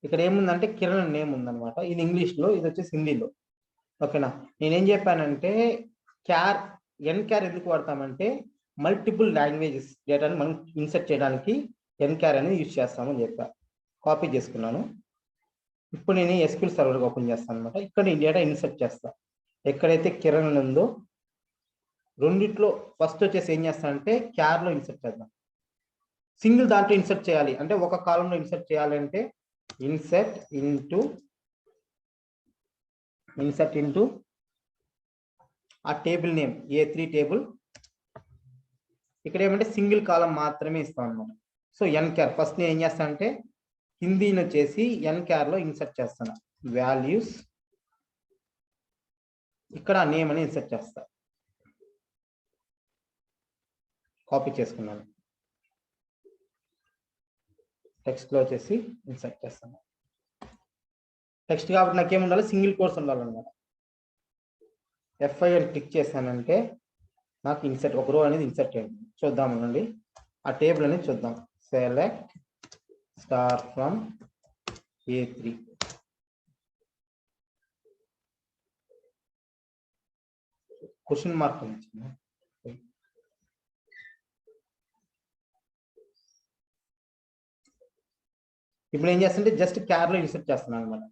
ఇక్కడ ఏముందంటే కిరణ్ నేమ్ ఉందన్నమాట. ఇది ఇంగ్లీష్లో, ఇది వచ్చేసి హిందీలో. ఓకేనా, నేనేం చెప్పానంటే క్యార్ ఎన్ క్యార్ ఎందుకు వాడతామంటే మల్టిపుల్ లాంగ్వేజెస్ డేటాని మనం ఇన్సర్ట్ చేయడానికి ఎన్ క్యార్ అనేది యూజ్ చేస్తామని చెప్పా. కాపీ చేసుకున్నాను. ఇప్పుడు నేను SQL సర్వర్ ఓపెన్ చేస్తాను అనమాట. ఇక్కడ ఈ డేటా ఇన్సర్ట్ చేస్తా. ఎక్కడైతే కిరణ్ ఉందో రెండిట్లో ఫస్ట్ వచ్చేసి ఏం చేస్తానంటే క్యార్లో ఇన్సర్ట్ చేద్దాం. సింగిల్ దాంట్లో ఇన్సర్ట్ చేయాలి అంటే ఒక కాలంలో ఇన్సర్ట్ చేయాలంటే ఇన్సర్ట్ ఇంటూ ఆ టేబుల్ నేమ్ A3 టేబుల్. ఇక్కడ ఏమంటే సింగిల్ కాలం మాత్రమే ఇస్తాం అనమాట. సో ఎన్ క్యార్ ఫస్ట్ నేను ఏం చేస్తాను అంటే హిందీని వచ్చేసి ఎన్ క్యార్లో ఇన్సర్ట్ చేస్తాను. వాల్యూస్ ఇక్కడ నేమ్ అని ఇన్సర్ట్ చేస్తా. కాపీ చేసుకున్నాను. టెక్స్ట్ లో వచ్చేసి ఇన్సర్ట్ చేస్తాను. టెక్స్ట్ కాబట్టి నాకేం ఉండాలి, సింగిల్ కోర్స్ ఉండాలన్నమాట. F5 అని క్లిక్ చేశానంటే నాకు ఇన్సర్ట్ ఒక రో అనేది ఇన్సర్ట్ అయింది. చూద్దామండి ఆ టేబుల్ అనేది చూద్దాం. Select star from A3. Question mark వచ్చింది. ఇప్పుడు ఏం చేస్తుంటే జస్ట్ క్యార్ లో ఇన్సర్ట్ చేస్తున్నాను అనమాట.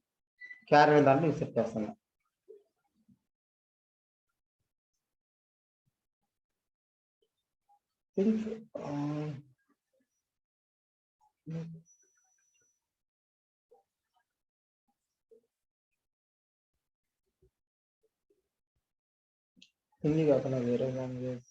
క్యార్ అనే దాంట్లో ఇన్సర్ట్ చేస్తున్నాను. హిందీ కాకుండా వేరే లాంగ్వేజ్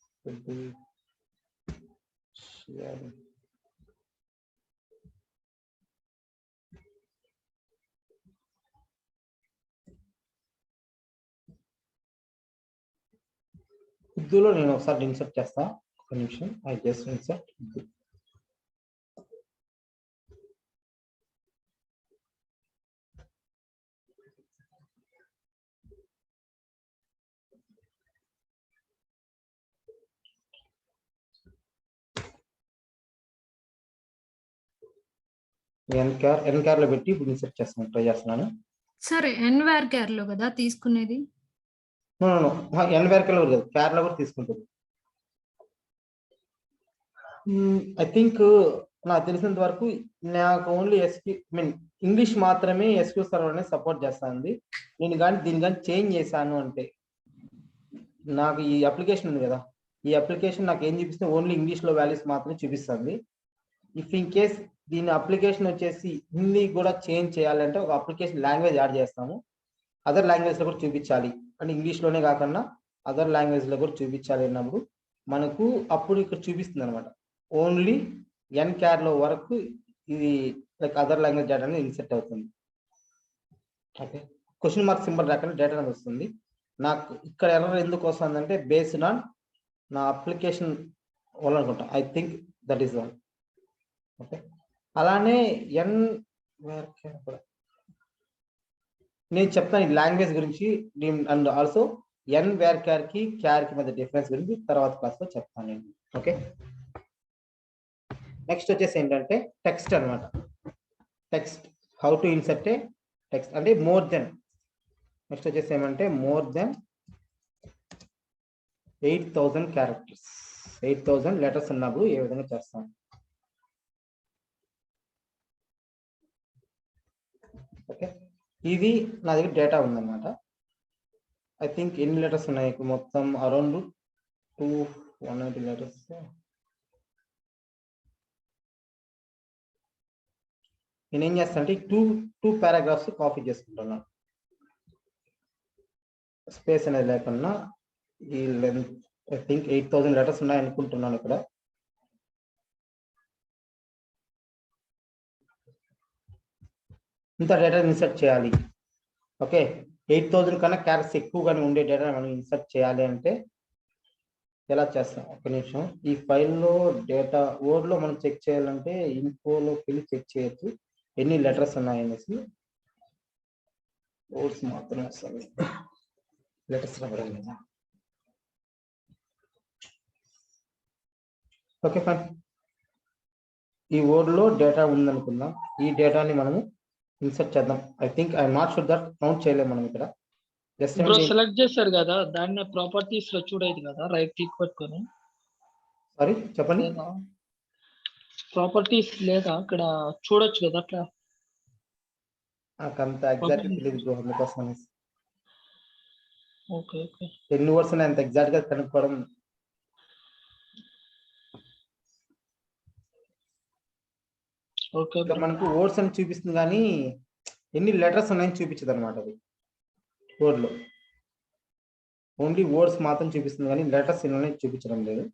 ఉర్దూలో నేను ఒకసారి ఇన్సర్ట్ చేస్తా. ఒక నిమిషం, ఐ జస్ట్ ఇన్సర్ట్ ఉర్దూ. ఎన్ క్యార్ లో పెట్టి ఇప్పుడు ఇన్సర్ట్ చేస్తాను, ట్రై చేస్తున్నాను. సరే, ఎన్వేర్ క్యార్ లో కదా తీసుకునేది? ఎన్ వేర్ లో క్యార్ లో కూడా తీసుకుంటుంది. ఐ థింక్ నాకు తెలిసినంత వరకు నాకు ఓన్లీ ఇంగ్లీష్ మాత్రమే SQL సర్వర్ అనేది సపోర్ట్ చేస్తుంది. నేను కానీ దీన్ని కానీ చేంజ్ చేశాను అంటే నాకు ఈ అప్లికేషన్ ఉంది కదా, ఈ అప్లికేషన్ నాకు ఏం చూపిస్తే ఓన్లీ ఇంగ్లీష్ లో వాల్యూస్ మాత్రమే చూపిస్తుంది. ఇఫ్ ఇన్ కేస్ దీని అప్లికేషన్ వచ్చేసి హిందీ కూడా చేంజ్ చేయాలంటే ఒక అప్లికేషన్ లాంగ్వేజ్ యాడ్ చేస్తాము. అదర్ లాంగ్వేజ్ లో కూడా చూపించాలి అంటే ఇంగ్లీష్ లోనే కాకుండా అదర్ లాంగ్వేజ్ లో కూడా చూపించాలి అన్నప్పుడు మనకు అప్పుడు ఇక్కడ చూపిస్తుంది అనమాట. ఓన్లీ ఎన్ క్యార్ లో వరకు ఇది లైక్ అదర్ లాంగ్వేజ్ డేటా అనేది ఇన్సెట్ అవుతుంది. ఓకే, క్వశ్చన్ మార్క్ సింబల్ రాకుండా డేటా అనేది వస్తుంది. నాకు ఇక్కడ ఎర్రర్ ఎందుకు వస్తుందంటే బేస్డ్ ఆన్ నా అప్లికేషన్ వల్ల అనుకుంటా. I think that is one. Okay, అలానే నేను చెప్తాను ఈ లాంగ్వేజ్ గురించి అండ్ ఆల్సో ఎన్ వేర్ కి మధ్య డిఫరెన్స్ గురించి తర్వాత క్లాస్లో చెప్తాను నేను. ఓకే, నెక్స్ట్ వచ్చేసి ఏంటంటే టెక్స్ట్ అనమాట. Text how to insert A text అంటే మోర్ దెన్. నెక్స్ట్ వచ్చేసి ఏమంటే మోర్ దెన్ 8,000 క్యారెక్టర్స్, 8,000 లెటర్స్ ఉన్నప్పుడు ఏ విధంగా చేస్తాం. ఓకే, ఇది నా దగ్గర డేటా ఉందన్నమాట. ఐ థింక్ ఎన్ని లెటర్స్ ఉన్నాయి మొత్తం అరౌండ్ 190 లెటర్స్. నేనేం చేస్తాను అంటే టూ పారాగ్రాఫ్స్ కాపీ చేసుకుంటున్నాను, స్పేస్ అనేది లేకుండా. ఈ లెంత్ ఐ థింక్ 8,000 లెటర్స్ ఉన్నాయి అనుకుంటున్నాను ఇక్కడ. ఇంత డేటా ఇన్సర్ట్ చేయాలి. ఓకే, 8,000 కన్నా క్యారెక్టర్స్ ఎక్కువగానే ఉండే డేటా మనం ఇన్సర్ట్ చేయాలి అంటే ఎలా చేస్తాం? ఒక నిమిషం. ఈ ఫైల్లో డేటా వర్డ్లో మనం చెక్ చేయాలంటే ఇన్ఫోలోకి వెళ్ళి చెక్ చేయొచ్చు ఎన్ని లెటర్స్ ఉన్నాయనేసి. వర్డ్స్ మాత్రమే వస్తుంది, లెటర్స్ రావడం లేదా. ఓకే ఫైన్, ఈ వర్డ్లో డేటా ఉందనుకుందాం. ఈ డేటాని మనము ఇన్సర్ట్ చేద్దాం. I think I'm not sure that count చేయలేము మనం ఇక్కడ. జస్ట్ సెలెక్ట్ చేశారు కదా, దాన్ని ప్రాపర్టీస్ లో చూడేది కదా, రైట్ క్లిక్ పెట్టుకొని. సారీ చెప్పండి. ప్రాపర్టీస్ లేదా అక్కడ చూడొచ్చు కదా అట్లా. నాకు అంత ఎగ్జాక్ట్ తెలియదు బ్రో, అందుకోసం అనేసి. ఓకే ఓకే, ఎన్ని వర్డ్స్ ఉన్నాయి అంత ఎగ్జాక్ట్ గా కనుక్కోవడం. ఓకే, ఇక్కడ మనకు వర్డ్స్ అని చూపిస్తుంది కానీ ఎన్ని లెటర్స్ ఉన్నాయని చూపించదు అనమాట. అది వర్డ్ లో ఓన్లీ వర్డ్స్ మాత్రం చూపిస్తుంది కానీ లెటర్స్ ఎన్ని ఉన్నాయని చూపించడం లేదు.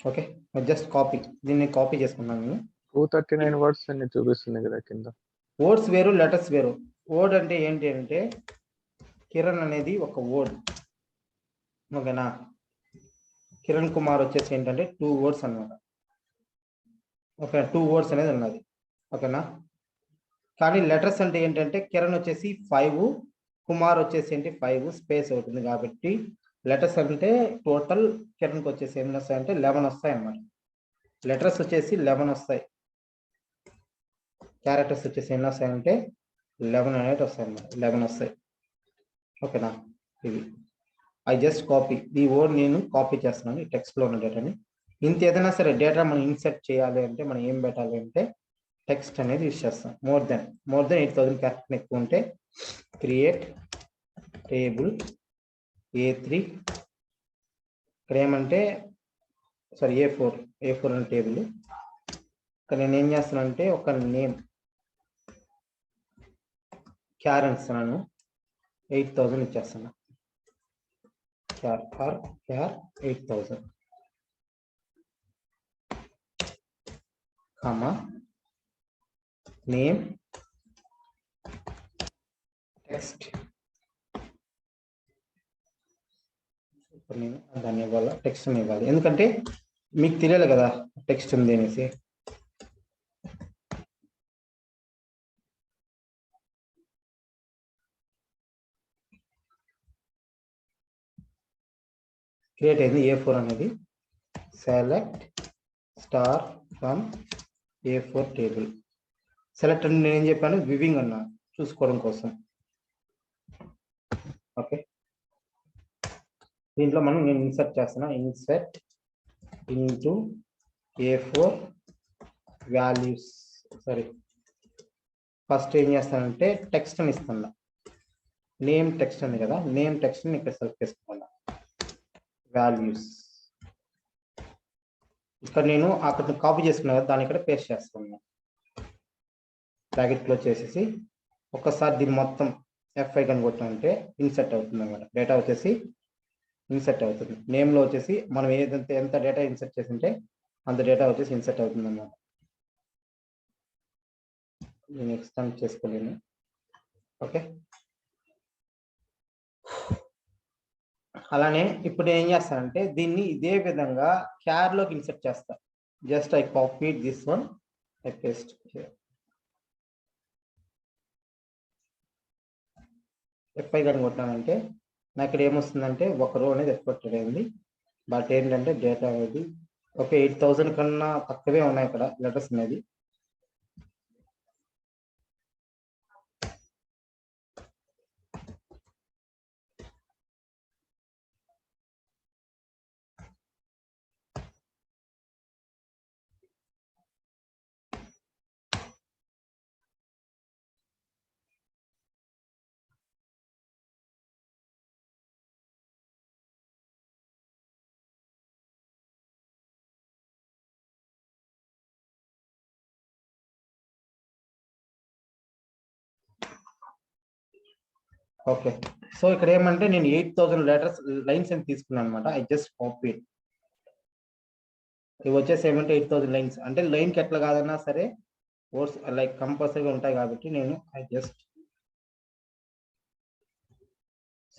ఓకే, జస్ట్ కాపీ, దీన్ని కాపీ చేసుకున్నాను నేను. 239 వర్డ్స్ అని చూపిస్తుంది కదా కింద. వర్డ్స్ వేరు, లెటర్స్ వేరు. వర్డ్ అంటే ఏంటి అంటే కిరణ్ అనేది ఒక వర్డ్. ఓకేనా, కిరణ్ కుమార్ వచ్చేసి ఏంటంటే 2 వర్డ్స్ అన్నమాట. ఓకే, 2 వర్డ్స్ అనేది ఉన్నది. ఓకేనా, కానీ లెటర్స్ అంటే ఏంటంటే కిరణ్ వచ్చేసి 5, కుమార్ వచ్చేసి ఏంటి 5, స్పేస్ అవుతుంది. కాబట్టి లెటర్స్ అంటే టోటల్ కిరణ్కి వచ్చేసి ఎన్ని వస్తాయంటే 11 వస్తాయి అన్నమాట. లెటర్స్ వచ్చేసి 11 వస్తాయి, క్యారెక్టర్స్ వచ్చేసి ఎన్ని వస్తాయంటే 11 అనేది వస్తాయి అన్నమాట. 11 వస్తాయి. ఓకేనా, ఇది ఐ జస్ట్ కాపీ. ఈ వర్డ్ నేను కాపీ చేస్తున్నాను ఈ టెక్స్ట్లో ఉన్న డేటాని. ఇంత ఏదైనా సరే డేటా మనం ఇన్సర్ట్ చేయాలి అంటే మనం ఏం పెట్టాలి అంటే టెక్స్ట్ అనేది యూజ్ చేస్తాం. మోర్ దెన్ 8,000 క్యారెక్టర్ ఎక్కువ ఉంటే క్రియేట్ టేబుల్ A3. ఇక్కడ ఏమంటే సారీ A4 అనే టేబుల్. ఇక్కడ నేను ఏం చేస్తానంటే ఒక నేమ్ క్యార్ ఇస్తున్నాను, 8,000 ఇచ్చేస్తాను. క్యార్ 8,000 కామా నేమ్ టెక్స్ట్. నేను దాన్ని ఇవ్వాలి, టెక్స్ట్ ఇవ్వాలి, ఎందుకంటే మీకు తెలియాలి కదా టెక్స్ట్ ఉంది అనేసి. క్రియేట్ అయింది A4 అనేది. Select star from A4 table. Select అని నేను ఏం చెప్పాను, వివింగ్ అన్నా చూసుకోవడం కోసం. ఓకే, దీంట్లో మనం నేను ఇన్సర్ట్ చేస్తున్నా. Insert into A4 values. Sorry, first ఏం చేస్తానంటే టెక్స్ట్ అని ఇస్తున్నా. నేమ్ టెక్స్ట్ ఉంది కదా, నేమ్ టెక్స్ట్ ని ఇక్కడ సెలెక్ట్ చేసుకున్నా. వాల్యూస్ ఇక్కడ నేను అక్కడ కాపీ చేసుకున్నా కదా, దాన్ని ఇక్కడ పేస్ట్ చేస్తున్నా. బ్రాకెట్ క్లోజ్ చేసేసి ఒక్కసారి దీన్ని మొత్తం F5 కనుగొట్టాలంటే ఇన్సర్ట్ అవుతుంది అన్నమాట. డేటా వచ్చేసి ఇన్సర్ట్ అవుతుంది. నేమ్లో వచ్చేసి మనం ఏదైతే ఎంత డేటా ఇన్సర్ట్ చేసింటే అంత డేటా వచ్చేసి ఇన్సర్ట్ అవుతుంది అన్నమాట. నేను ఎక్స్టెండ్ చేసుకోలేను. ఓకే, అలానే ఇప్పుడు నేను ఏం చేస్తానంటే దీన్ని ఇదే విధంగా క్యార్లోకి ఇన్సర్ట్ చేస్తా. Just I copy this one, I paste here. F5 కానీ కొట్టానంటే నాకు ఇక్కడ ఏమొస్తుందంటే ఒక రో అనేది ఎక్స్పెక్టెడ్ అయింది. బట్ ఏంటంటే డేటా అనేది ఒక 8000 కన్నా తక్కువే ఉన్నాయి ఇక్కడ లెటర్స్ అనేది. ఓకే, సో ఇక్కడ ఏమంటే నేను 8000 లెటర్స్ లైన్స్ అని తీసుకున్నాను అనమాట. I just copy. ఇవి వచ్చేసి ఏమంటే 8000 లైన్స్ అంటే లైన్కి ఎట్లా కాదన్నా సరే వర్డ్స్ లైక్ కంపల్సరీగా ఉంటాయి కాబట్టి నేను ఐ జస్ట్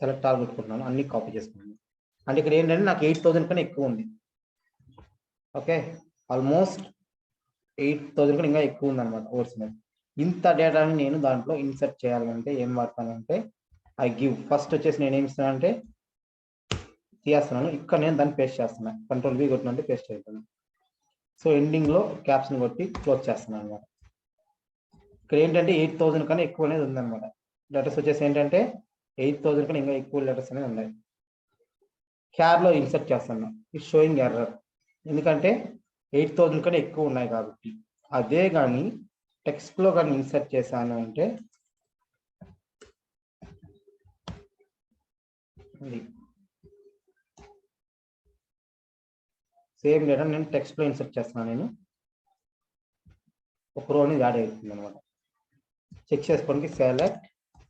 సెలెక్ట్ ఆల్ పెట్టుకుంటున్నాను, అన్ని కాపీ చేసుకున్నాను. అంటే ఇక్కడ ఏంటంటే నాకు 8000 కన్నా ఎక్కువ ఉంది. ఓకే, ఆల్మోస్ట్ 8000 కన్నా ఇంకా ఎక్కువ ఉంది అనమాట వర్డ్స్ మీద. ఇంత డేటాని నేను దాంట్లో ఇన్సర్ట్ చేయాలంటే ఏం వాడతానంటే ఐ గివ్. ఫస్ట్ వచ్చేసి నేను ఏమి ఇస్తానంటే తీస్తున్నాను, ఇక్కడ నేను దాన్ని పేస్ట్ చేస్తున్నాను. కంట్రోల్ V కొట్టినంటే పేస్ట్ అవుతుంది. సో ఎండింగ్లో క్యాప్స్ని కొట్టి క్లోజ్ చేస్తున్నాను అనమాట. ఇక్కడ ఏంటంటే 8000 కన్నా ఎక్కువ అనేది ఉందన్నమాట. లెటర్స్ వచ్చేసి ఏంటంటే 8000 కన్నా ఇంకా ఎక్కువ లెటర్స్ అనేది ఉన్నాయి. క్యార్లో ఇన్సర్ట్ చేస్తున్నాను, ఇట్ షోయింగ్ ఎర్రర్. ఎందుకంటే 8000 కన్నా ఎక్కువ ఉన్నాయి కాబట్టి. అదే కానీ టెక్స్ట్లో కానీ ఇన్సర్ట్ చేశాను అంటే సేమ్ డేటా నేను టెక్స్ట్లో ఇన్సర్ట్ చేస్తున్నాను. నేను ఒక రో అనేది యాడ్ అవుతుంది అనమాట. చెక్ చేసుకోవడానికి సెలెక్ట్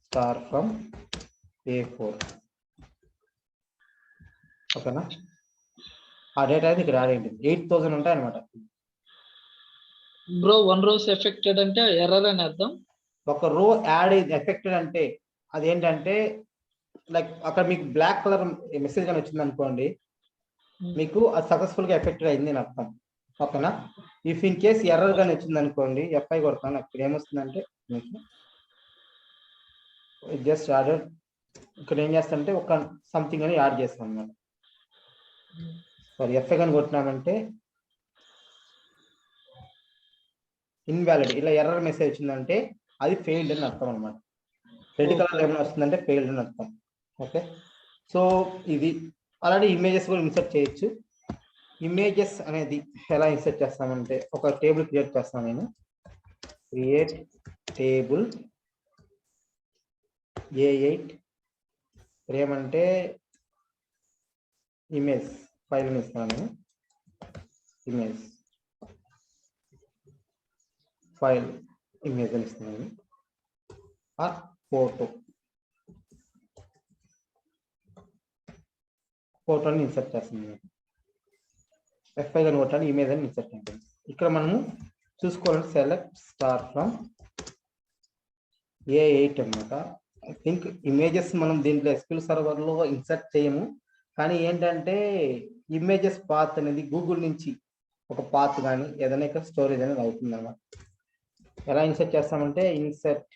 స్టార్ ఫ్రమ్ A4. ఓకేనా, ఆ డేటా అయితే ఇక్కడ యాడ్ అయింది. 8000 ఉంటాయి అనమాట. బ్రో 1 rows ఎఫెక్టెడ్ అంటే ఎర్రర్ అని అర్థం. ఒక రో యాడ్ అయింది ఎఫెక్టెడ్ అంటే అదేంటంటే లైక్ అక్కడ మీకు బ్లాక్ కలర్ మెసేజ్ కానీ వచ్చింది అనుకోండి, మీకు అది సక్సెస్ఫుల్గా ఎఫెక్టెడ్ అయింది అని అర్థం. ఓకేనా, ఇఫ్ ఇన్ కేస్ ఎర్రర్ కానీ వచ్చింది అనుకోండి, F5 కొడతాను, అక్కడ ఏమొస్తుందంటే మీకు జస్ట్ యాడెడ్. ఇక్కడ ఏం చేస్తానంటే ఒక సంథింగ్ అని యాడ్ చేస్తాను అనమాట. సారీ, F5 కానీ కొట్టినామంటే ఇన్వాలిడ్, ఇలా ఎర్రర్ మెసేజ్ వచ్చిందంటే అది ఫెయిల్డ్ అని అర్థం అనమాట. రెడ్ కలర్ ఏమైనా వస్తుందంటే ఫెయిల్డ్ అని అర్థం. ఓకే, సో ఇది అలాగే ఇమేజెస్ కూడా ఇన్సర్ట్ చేయొచ్చు. ఇమేజెస్ అనేది ఎలా ఇన్సర్ట్ చేస్తామంటే ఒక టేబుల్ క్రియేట్ చేస్తాను నేను. క్రియేట్ టేబుల్ A8 ఏమంటే ఇమేజ్ ఫైల్ ఇస్తాను నేను. ఇమేజ్ ఫైల్ ఇమేజ్ అని ఇస్తున్నాను. ఆర్ ఫోటోని ఇన్సర్ట్ చేస్తున్నాను. F5 అని కొట్టాలి, ఇమేజ్ అని ఇన్సర్ట్ ఉంటుంది. ఇక్కడ మనము చూసుకోవాలంటే సెలెక్ట్ స్టార్ ఫ్రమ్ A8 అనమాట. ఐ థింక్ ఇమేజెస్ మనం దీంట్లో SQL సర్వర్లో ఇన్సర్ట్ చేయము, కానీ ఏంటంటే ఇమేజెస్ పాత్ అనేది గూగుల్ నుంచి ఒక పాత్ కానీ ఏదైనా ఇక్కడ స్టోరేజ్ అనేది అవుతుంది అన్నమాట. ఎలా ఇన్సర్ట్ చేస్తామంటే ఇన్సర్ట్,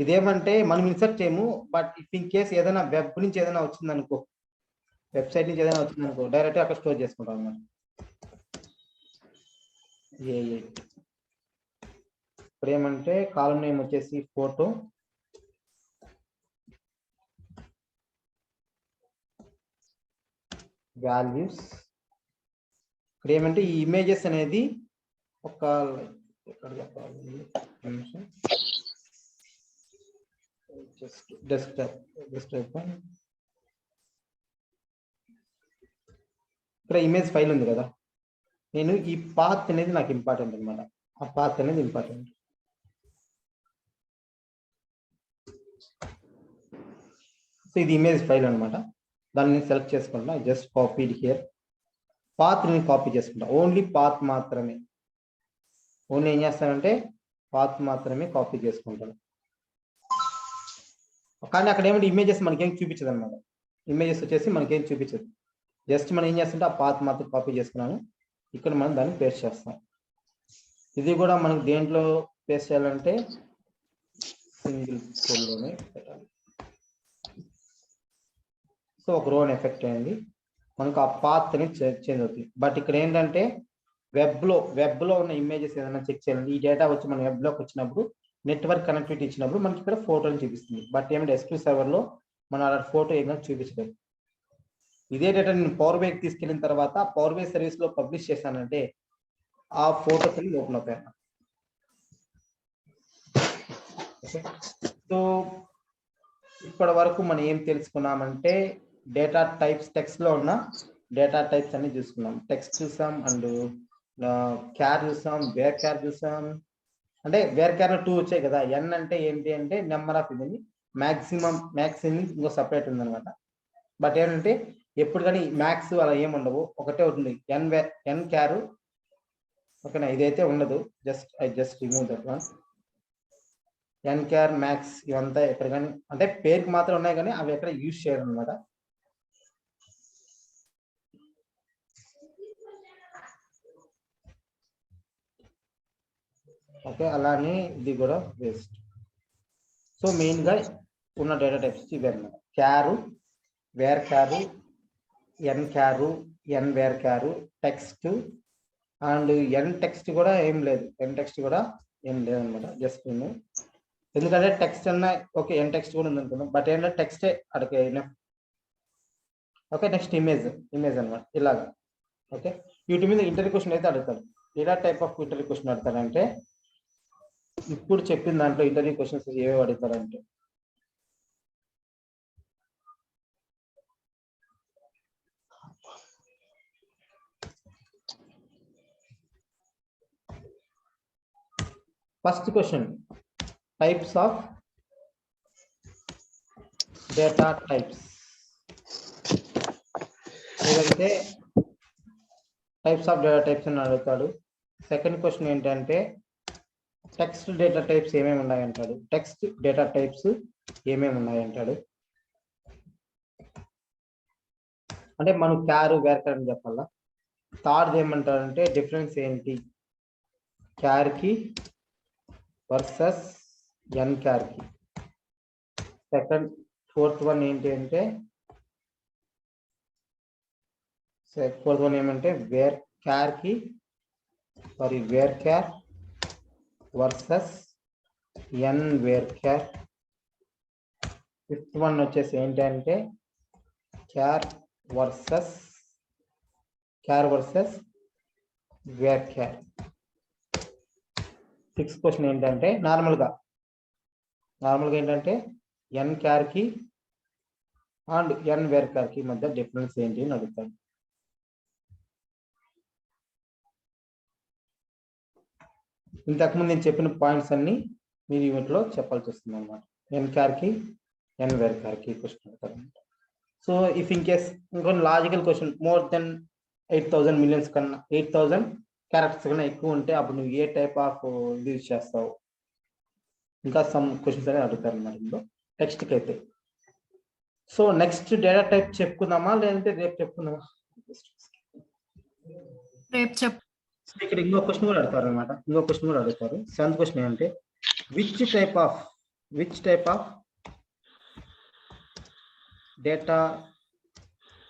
ఇదేమంటే మనం ఇన్సర్ట్ చేయము, బట్ ఇఫ్ ఇన్ కేస్ ఏదైనా వెబ్ నుంచి ఏదైనా వచ్చిందనుకో, వెబ్సైట్ నుంచి ఏదైనా వచ్చిందనుకో, డైరెక్ట్గా అక్కడ స్టోర్ చేసుకుంటాం అన్నమాట. ఇప్పుడు ఏమంటే కాలం నేమ్ వచ్చేసి ఫోటో, వాల్యూస్. ఇక్కడ ఏమంటే ఈ ఇమేజెస్ అనేది ఒక డెస్క్టాప్ ఇక్కడ ఇమేజ్ ఫైల్ ఉంది కదా, నేను ఈ పాత్ అనేది నాకు ఇంపార్టెంట్ అనమాట. ఆ పాత్ అనేది ఇంపార్టెంట్. సో ఇది ఇమేజ్ ఫైల్ అనమాట. దాన్ని నేను సెలెక్ట్ చేసుకుంటా. Just copied here. పాత్ నేను కాపీ చేసుకుంటా. ఓన్లీ పాత్ మాత్రమే. ఓన్లీ ఏం చేస్తానంటే పాత్ మాత్రమే కాపీ చేసుకుంటాను. కానీ అక్కడ ఏమంటే ఇమేజెస్ మనకేం చూపించదు అనమాట. ఇమేజెస్ వచ్చేసి మనకేం చూపించదు. జస్ట్ మనం ఏం చేస్తుంటే ఆ పాత్ మాత్రం కాపీ చేసుకున్నాను. ఇక్కడ మనం దాన్ని పేస్ట్ చేస్తాం. ఇది కూడా మనకు దేంట్లో పేస్ట్ చేయాలంటే సింగిల్ ఫోల్డ్లోనే పెట్టాలి. సో ఒక రో ఎఫెక్ట్ అయింది. మనకు ఆ పాత్ అనేది చేంజ్ అవుతుంది. బట్ ఇక్కడ ఏంటంటే వెబ్లో ఉన్న ఇమేజెస్ ఏదైనా చెక్ చేయాలి. ఈ డేటా వచ్చి మన వెబ్లోకి వచ్చినప్పుడు నెట్వర్క్ కనెక్టివిటీ ఇచ్చినప్పుడు మనకి ఇక్కడ ఫోటోని చూపిస్తుంది. బట్ ఏమంటే SQL సర్వర్లో మనం అలా ఫోటో ఏమైనా చూపించలేదు. ఇదే డేటా నేను పవర్ బైకి తీసుకెళ్ళిన తర్వాత పవర్ బై సర్వీస్ లో పబ్లిష్ చేశానంటే ఆ ఫోటోస్ అన్ని ఓపెన్ అవుతాయి. సో ఇప్పటి వరకు మనం ఏం తెలుసుకున్నామంటే డేటా టైప్స్, టెక్స్ట్ లో ఉన్న డేటా టైప్స్ అన్ని చూసుకున్నాం. టెక్స్ట్ చూసాం అండ్ క్యార్ చూసాం, వేర్ క్యార్ చూసాం. అంటే వేర్ క్యార్ 2 వచ్చాయి కదా. ఎన్ అంటే ఏంటి అంటే నెంబర్ ఆఫ్ ఇది, మ్యాక్సిమం ఇంకో సపరేట్ ఉందన్నమాట. బట్ ఏంటంటే ఎప్పుడు కానీ మ్యాక్స్ అలా ఏముండవు, ఒకటే ఉంటుంది ఎన్ క్యారు. ఓకేనా, ఇదైతే ఉండదు. Just remove that one. Nchar max ఇవంతా ఎక్కడ కానీ అంటే పేరుకి మాత్రం ఉన్నాయి కానీ అవి ఎక్కడ యూజ్ చేయడం అనమాట. ఓకే, అలానే ఇది కూడా వేస్ట్. సో మెయిన్ గా ఉన్న డేటా టైప్స్ ఇవి అన్నమాట. Char, varchar, nchar, nvarchar, text and ntext కూడా ఏం లేదు. ఎన్ టెక్స్ట్ కూడా ఏం లేదు అనమాట. జస్ట్ నేను ఎందుకంటే టెక్స్ట్ అన్న ఓకే, ఎన్ టెక్స్ట్ కూడా ఉంది అనుకున్నాం. బట్ ఏంటంటే టెక్స్టే అడిగే. ఓకే, నెక్స్ట్ ఇమేజ్ అనమాట ఇలాగా. ఓకే, వీటి మీద ఇంటర్వ్యూ క్వశ్చన్ అయితే అడుగుతారు. ఎలా టైప్ ఆఫ్ ఇంటర్వ్యూ క్వశ్చన్ అడుగుతారంటే ఇప్పుడు చెప్పిన దాంట్లో ఇంటర్వ్యూ క్వశ్చన్స్ ఏవేవి అడుగుతారంటే first question types of data types. ఏదైతే టైప్స్ ఆఫ్ డేటా టైప్స్ అని అడుగుతాడు. సెకండ్ క్వశ్చన్ ఏంటంటే టెక్స్ట్ డేటా టైప్స్ ఏమేమి ఉన్నాయంటాడు. టెక్స్ట్ డేటా టైప్స్ ఏమేమి ఉన్నాయంటాడు. అంటే మనం క్యారు వేర్ క్యార్ అని చెప్పాలా. థర్డ్ ఏమంటాడంటే డిఫరెన్స్ ఏంటి క్యార్ కి వర్సెస్ ఎన్ క్యార్ కి. ఫోర్త్ వన్ ఏంటి అంటే ఏమంటే వేర్ క్యార్ కి వేర్ క్యార్ వర్సెస్ ఎన్ వేర్ క్యార్. ఫిఫ్త్ వన్ వచ్చేసి ఏంటంటే క్యార్ వర్సెస్ వేర్ క్యార్. సిక్స్త్ క్వశ్చన్ ఏంటంటే నార్మల్గా ఏంటంటే ఎన్ క్యార్ కి అండ్ ఎన్ వేర్ క్యార్ కి మధ్య డిఫరెన్స్ ఏంటి అని అడుగుతాను. ఇంతకుముందు నేను చెప్పిన పాయింట్స్ అన్ని మీరు వీటిలో చెప్పాల్సి వస్తుంది అనమాట. ఎన్ క్యార్ కి ఎన్ వేర్ క్యార్ కి క్వశ్చన్ అడుగుతారు. సో ఇఫ్ ఇన్ కేస్ ఇంకొన్ని logical question more than 8,000 millions కన్నా 8,000 క్యారెక్టర్స్ కన్నా ఎక్కువ ఉంటే అప్పుడు నువ్వు ఏ టైప్ ఆఫ్ ఇది యూజ్ చేస్తావు. ఇంకా సమ్ క్వశ్చన్స్ అనేది అడుగుతారు అన్నమాట ఇందులో టెక్స్ట్కి అయితే. సో నెక్స్ట్ డేటా టైప్ చెప్పుకుందామా లేదంటే రేపు చెప్పుకుందామా? రేపు చెప్పు. ఇక్కడ ఇంకో క్వశ్చన్ కూడా అడుగుతారు. సెవెంత్ క్వశ్చన్ ఏంటంటే which type of data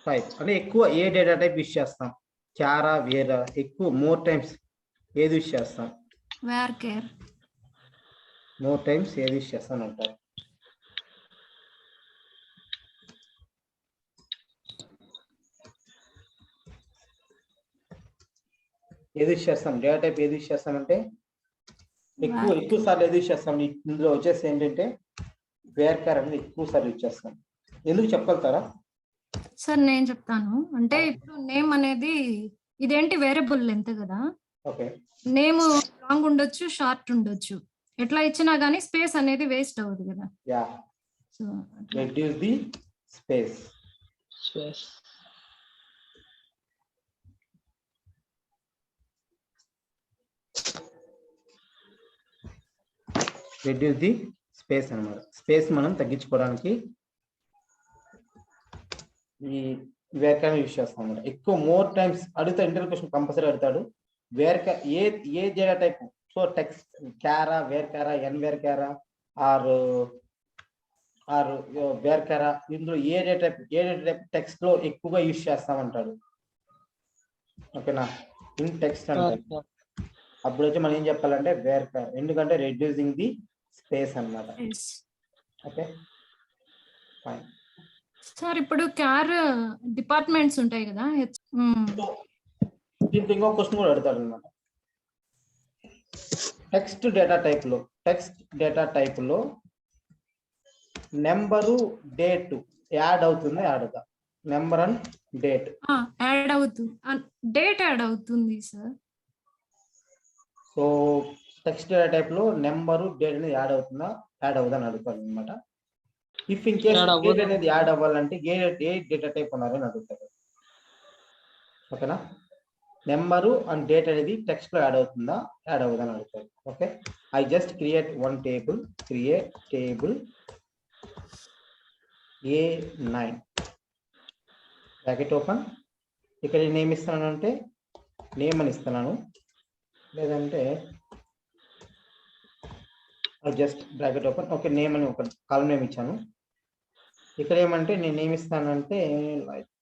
type అంటే ఎక్కువ ఏ డేటా టైప్ యూజ్ చేస్తాం. క్యారా వేరా ఎక్కువ మోర్ టైమ్స్ ఏది యూజ్ చేస్తాం? Varchar. మోర్ టైమ్స్ ఏది యూజ్ చేస్తాను అంటారు. ఏది యూజ్ చేస్తాం డేటా టైప్ ఏది యూజ్ చేస్తామంటే ఎక్కువ సార్లు ఏది యూజ్ చేస్తాం. ఇందులో వచ్చేసి ఏంటంటే వేర్ కేర్ అనేది ఎక్కువ సార్లు యూజ్ చేస్తాం. ఎందుకు చెప్పగలుగుతారా? సార్ నేను చెప్తాను. అంటే ఇప్పుడు నేమ్ అనేది ఇదేంటి వేరియబుల్ లెంత్ కదా. ఓకే, నేమ్ లాంగ్ ఉండొచ్చు, షార్ట్ ఉండొచ్చు. ఎట్లా ఇచ్చినా గానీ స్పేస్ అనేది వేస్ట్ అవ్వదు కదా. Yeah, so reduce the space. Space reduce the space అన్నమాట. స్పేస్ మనం తగ్గించుకోవడానికి ఈ వేర్ క్యాన్ యూజ్ చేస్తాం అన్నమాట. ఎక్కువ మోర్ టైమ్స్ అడుగుతా, ఇంటర్వ్యూ క్వశ్చన్ కంపల్సరీ అడుగుతాడు. ఏ డేటా టైప్, సో టెక్స్ట్ క్యారా, వేర్ క్యారా, ఎన్ వేర్ క్యారా ఆర్ వేర్ క్యారా, ఇందులో ఏ డేటా టైప్ టెక్స్ట్ లో ఎక్కువగా యూజ్ చేస్తామంటాడు. ఓకేనా, ఇన్ టెక్స్ట్ అంటారు. అప్పుడు వచ్చి మనం ఏం చెప్పాలంటే వేర్ క్యార్, ఎందుకంటే రెడ్యూసింగ్ ది స్పేస్ అన్నమాట. Okay fine. సార్ ఇప్పుడు క్యార్ డిపార్ట్మెంట్స్ ఉంటాయి కదా. దీంట్లో ఇంకో క్వశ్చన్ కూడా అడుగుతాడు అనమాట. టెక్స్ట్ డేటా టైప్ లో నెంబరు డేట్ యాడ్ అవుతుంది, ఆడదా? నెంబర్ అండ్ డేట్ యాడ్ అవుతుంది, డేట్ యాడ్ అవుతుంది sir. So text data type లో నెంబరు డేట్ అనేది యాడ్ అవుతుందా, యాడ్ అవుదా అని అడుగుతారు అనమాట. ఇఫ్ ఇన్ కేస్ డేట్ అనేది యాడ్ అవ్వాలంటే ఏ డేటా టైప్ ఉన్నారని అడుగుతారు. ఓకేనా, నెంబరు అండ్ డేట్ అనేది టెక్స్ట్ లో యాడ్ అవుతుందా, యాడ్ అవ్వదా అని అడుగుతారు. Okay, I just create one table, create table A9 bracket open. ఇక్కడ నేను ఏమి ఇస్తున్నాను అంటే నేమ్ అని ఇస్తున్నాను, లేదంటే just bracket open. Okay, name అని ఒక కాలం నేమ్ ఇచ్చాను. ఇక్కడ ఏమంటే నేను ఏమి ఇస్తానంటే లైక్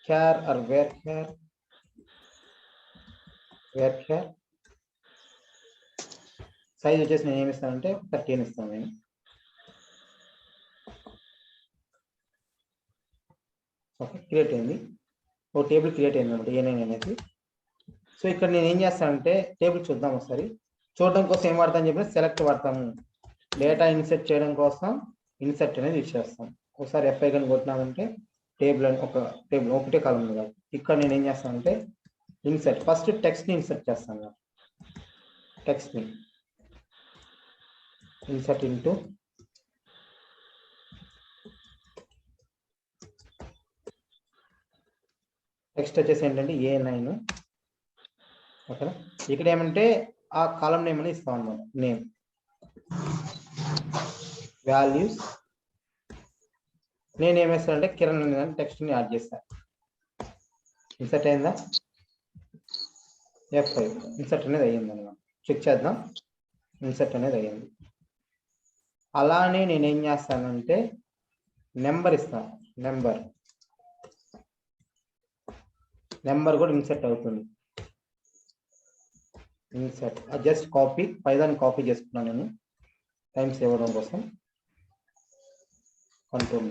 క్యార్ ఆర్ వేర్ క్యార్, సైజ్ వచ్చేసి నేను ఏమి ఇస్తానంటే 13 ఇస్తాను నేను. ఓకే, క్రియేట్ అయింది, ఓ టేబుల్ క్రియేట్ అయింది అనమాట A9 అనేది. సో ఇక్కడ నేను ఏం చేస్తానంటే టేబుల్ చూద్దాం ఒకసారి. చూడడం కోసం ఏం వాడతాను చెప్పిన సెలెక్ట్ వాడతాము. డేటా ఇన్సర్ట్ చేయడం కోసం ఇన్సర్ట్ అనేది యూజ్ చేస్తాం. ఒకసారి F5 కానీ కొట్టినామంటే టేబుల్ అని ఒక టేబుల్ ఒకటే కాలం ఉంది కాదు. ఇక్కడ నేను ఏం చేస్తానంటే ఇన్సర్ట్, ఫస్ట్ టెక్స్ట్ని ఇన్సర్ట్ చేస్తాను. టెక్స్ట్ని ఇన్సర్ట్ ఇంటూ టెక్స్ట్ వచ్చేసి ఏంటంటే A9. ఓకేనా, ఇక్కడ ఏమంటే ఆ కాలం నేమ్ అని ఇస్తాం అన్నమాట. నేమ్, వాల్యూస్, నేను ఏమేస్తానంటే కిరణ్ అని టెక్స్ట్ని యాడ్ చేస్తాను. ఇన్సర్ట్ అయిందా? F5 ఇన్సర్ట్ అనేది అయ్యింది అన్నమాట. చెక్ చేద్దాం, ఇన్సర్ట్ అనేది అయ్యింది. అలానే నేను ఏం చేస్తానంటే నెంబర్ ఇస్తాను. నెంబర్ కూడా ఇన్సర్ట్ అవుతుంది. ఇన్సర్ట్ జస్ట్ కాపీ, పైదాన్ని కాపీ చేసుకున్నాను నేను టైం సేవ్ అవ్వడం కోసం. కంట్రోల్,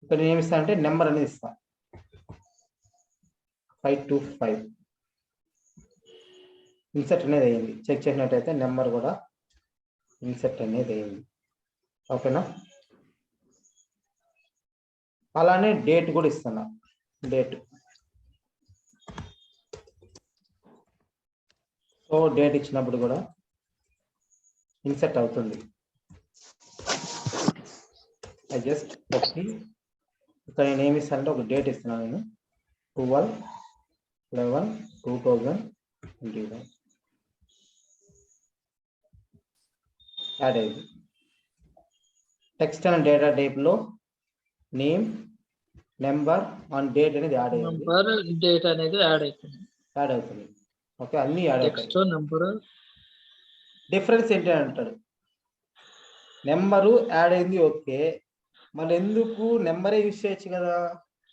ఇక్కడ నేను ఏమి ఇస్తాను అంటే నెంబర్ అనేది ఇస్తాను 525. ఇన్సర్ట్ అనేది అయ్యింది. చెక్ చేసినట్టయితే నెంబర్ కూడా ఇన్సర్ట్ అనేది అయ్యింది. ఓకేనా, అలానే డేట్ కూడా ఇస్తున్నా. డేట్, సో డేట్ ఇచ్చినప్పుడు కూడా ఇన్సర్ట్ అవుతుంది. ఐ జస్ట్ కాపీ, ఇక్కడ నేను ఏమి ఇస్తానంటే ఒక డేట్ ఇస్తున్నాను నేను 12/11/2021 యాడ్ అయింది. టెక్స్ట్ అండ్ డేటా టైప్ లో నేమ్, నెంబర్ అండ్ డేట్ అనేది యాడ్ అయ్యింది. నంబర్ డేట్ అనేది యాడ్ అవుతుంది. ఓకే, అన్ని యాడ్ అవుతాయి. టెక్స్ట్ నంబర్ డిఫరెన్స్ ఏంటి అంటాడు. నెంబరు యాడ్ అయింది, ఓకే, మళ్ళీ ఎందుకు నెంబరే యూజ్ చేయొచ్చు కదా,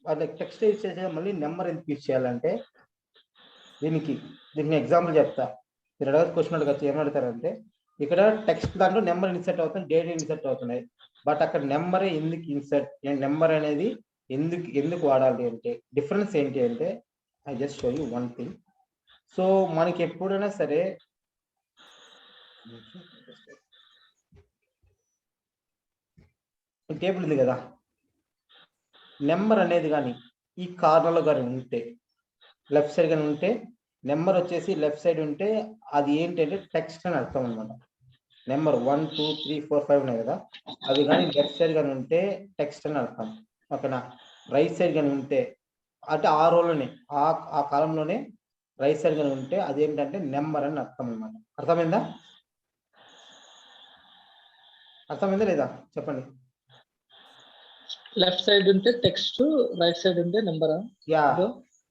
వాళ్ళకి టెక్స్ట్ యూజ్ చేయొచ్చు కదా, మళ్ళీ నెంబర్ ఎందుకు యూజ్ చేయాలంటే దీనికి ఎగ్జాంపుల్ చెప్తా. మీరు అడగ క్వశ్చన్ అడగచ్చు, ఏమని అడుగుతారంటే ఇక్కడ టెక్స్ట్ దాంట్లో నెంబర్ ఇన్సర్ట్ అవుతుంది, డేట్ ఇన్సర్ట్ అవుతున్నాయి, బట్ అక్కడ నెంబరే ఎందుకు ఇన్సర్ట్, నెంబర్ అనేది ఎందుకు వాడాలి అంటే డిఫరెన్స్ ఏంటి అంటే I just show you one thing. So మనకి ఎప్పుడైనా సరే టేబుల్ ఉంది కదా, నెంబర్ అనేది కానీ ఈ కార్నర్లో కానీ ఉంటే, లెఫ్ట్ సైడ్ కానీ ఉంటే, నెంబర్ వచ్చేసి లెఫ్ట్ సైడ్ ఉంటే అది ఏంటంటే టెక్స్ట్ అని అర్థం అనమాట. నెంబర్ 1 2 3 4 5 ఉన్నాయి కదా, అవి కానీ లెఫ్ట్ సైడ్ కానీ ఉంటే టెక్స్ట్ అని అర్థం. ఓకేనా, రైట్ సైడ్ కానీ ఉంటే అంటే ఆ రోలోనే ఆ కాలంలోనే రైట్ సైడ్ కానీ ఉంటే అదేంటంటే నెంబర్ అని అర్థం అనమాట. అర్థమైందా? అర్థమైందా లేదా చెప్పండి. లెఫ్ట్ సైడ్ ఉంటే టెక్స్ట్, రైట్ సైడ్ ఉంటే నెంబరా? యా,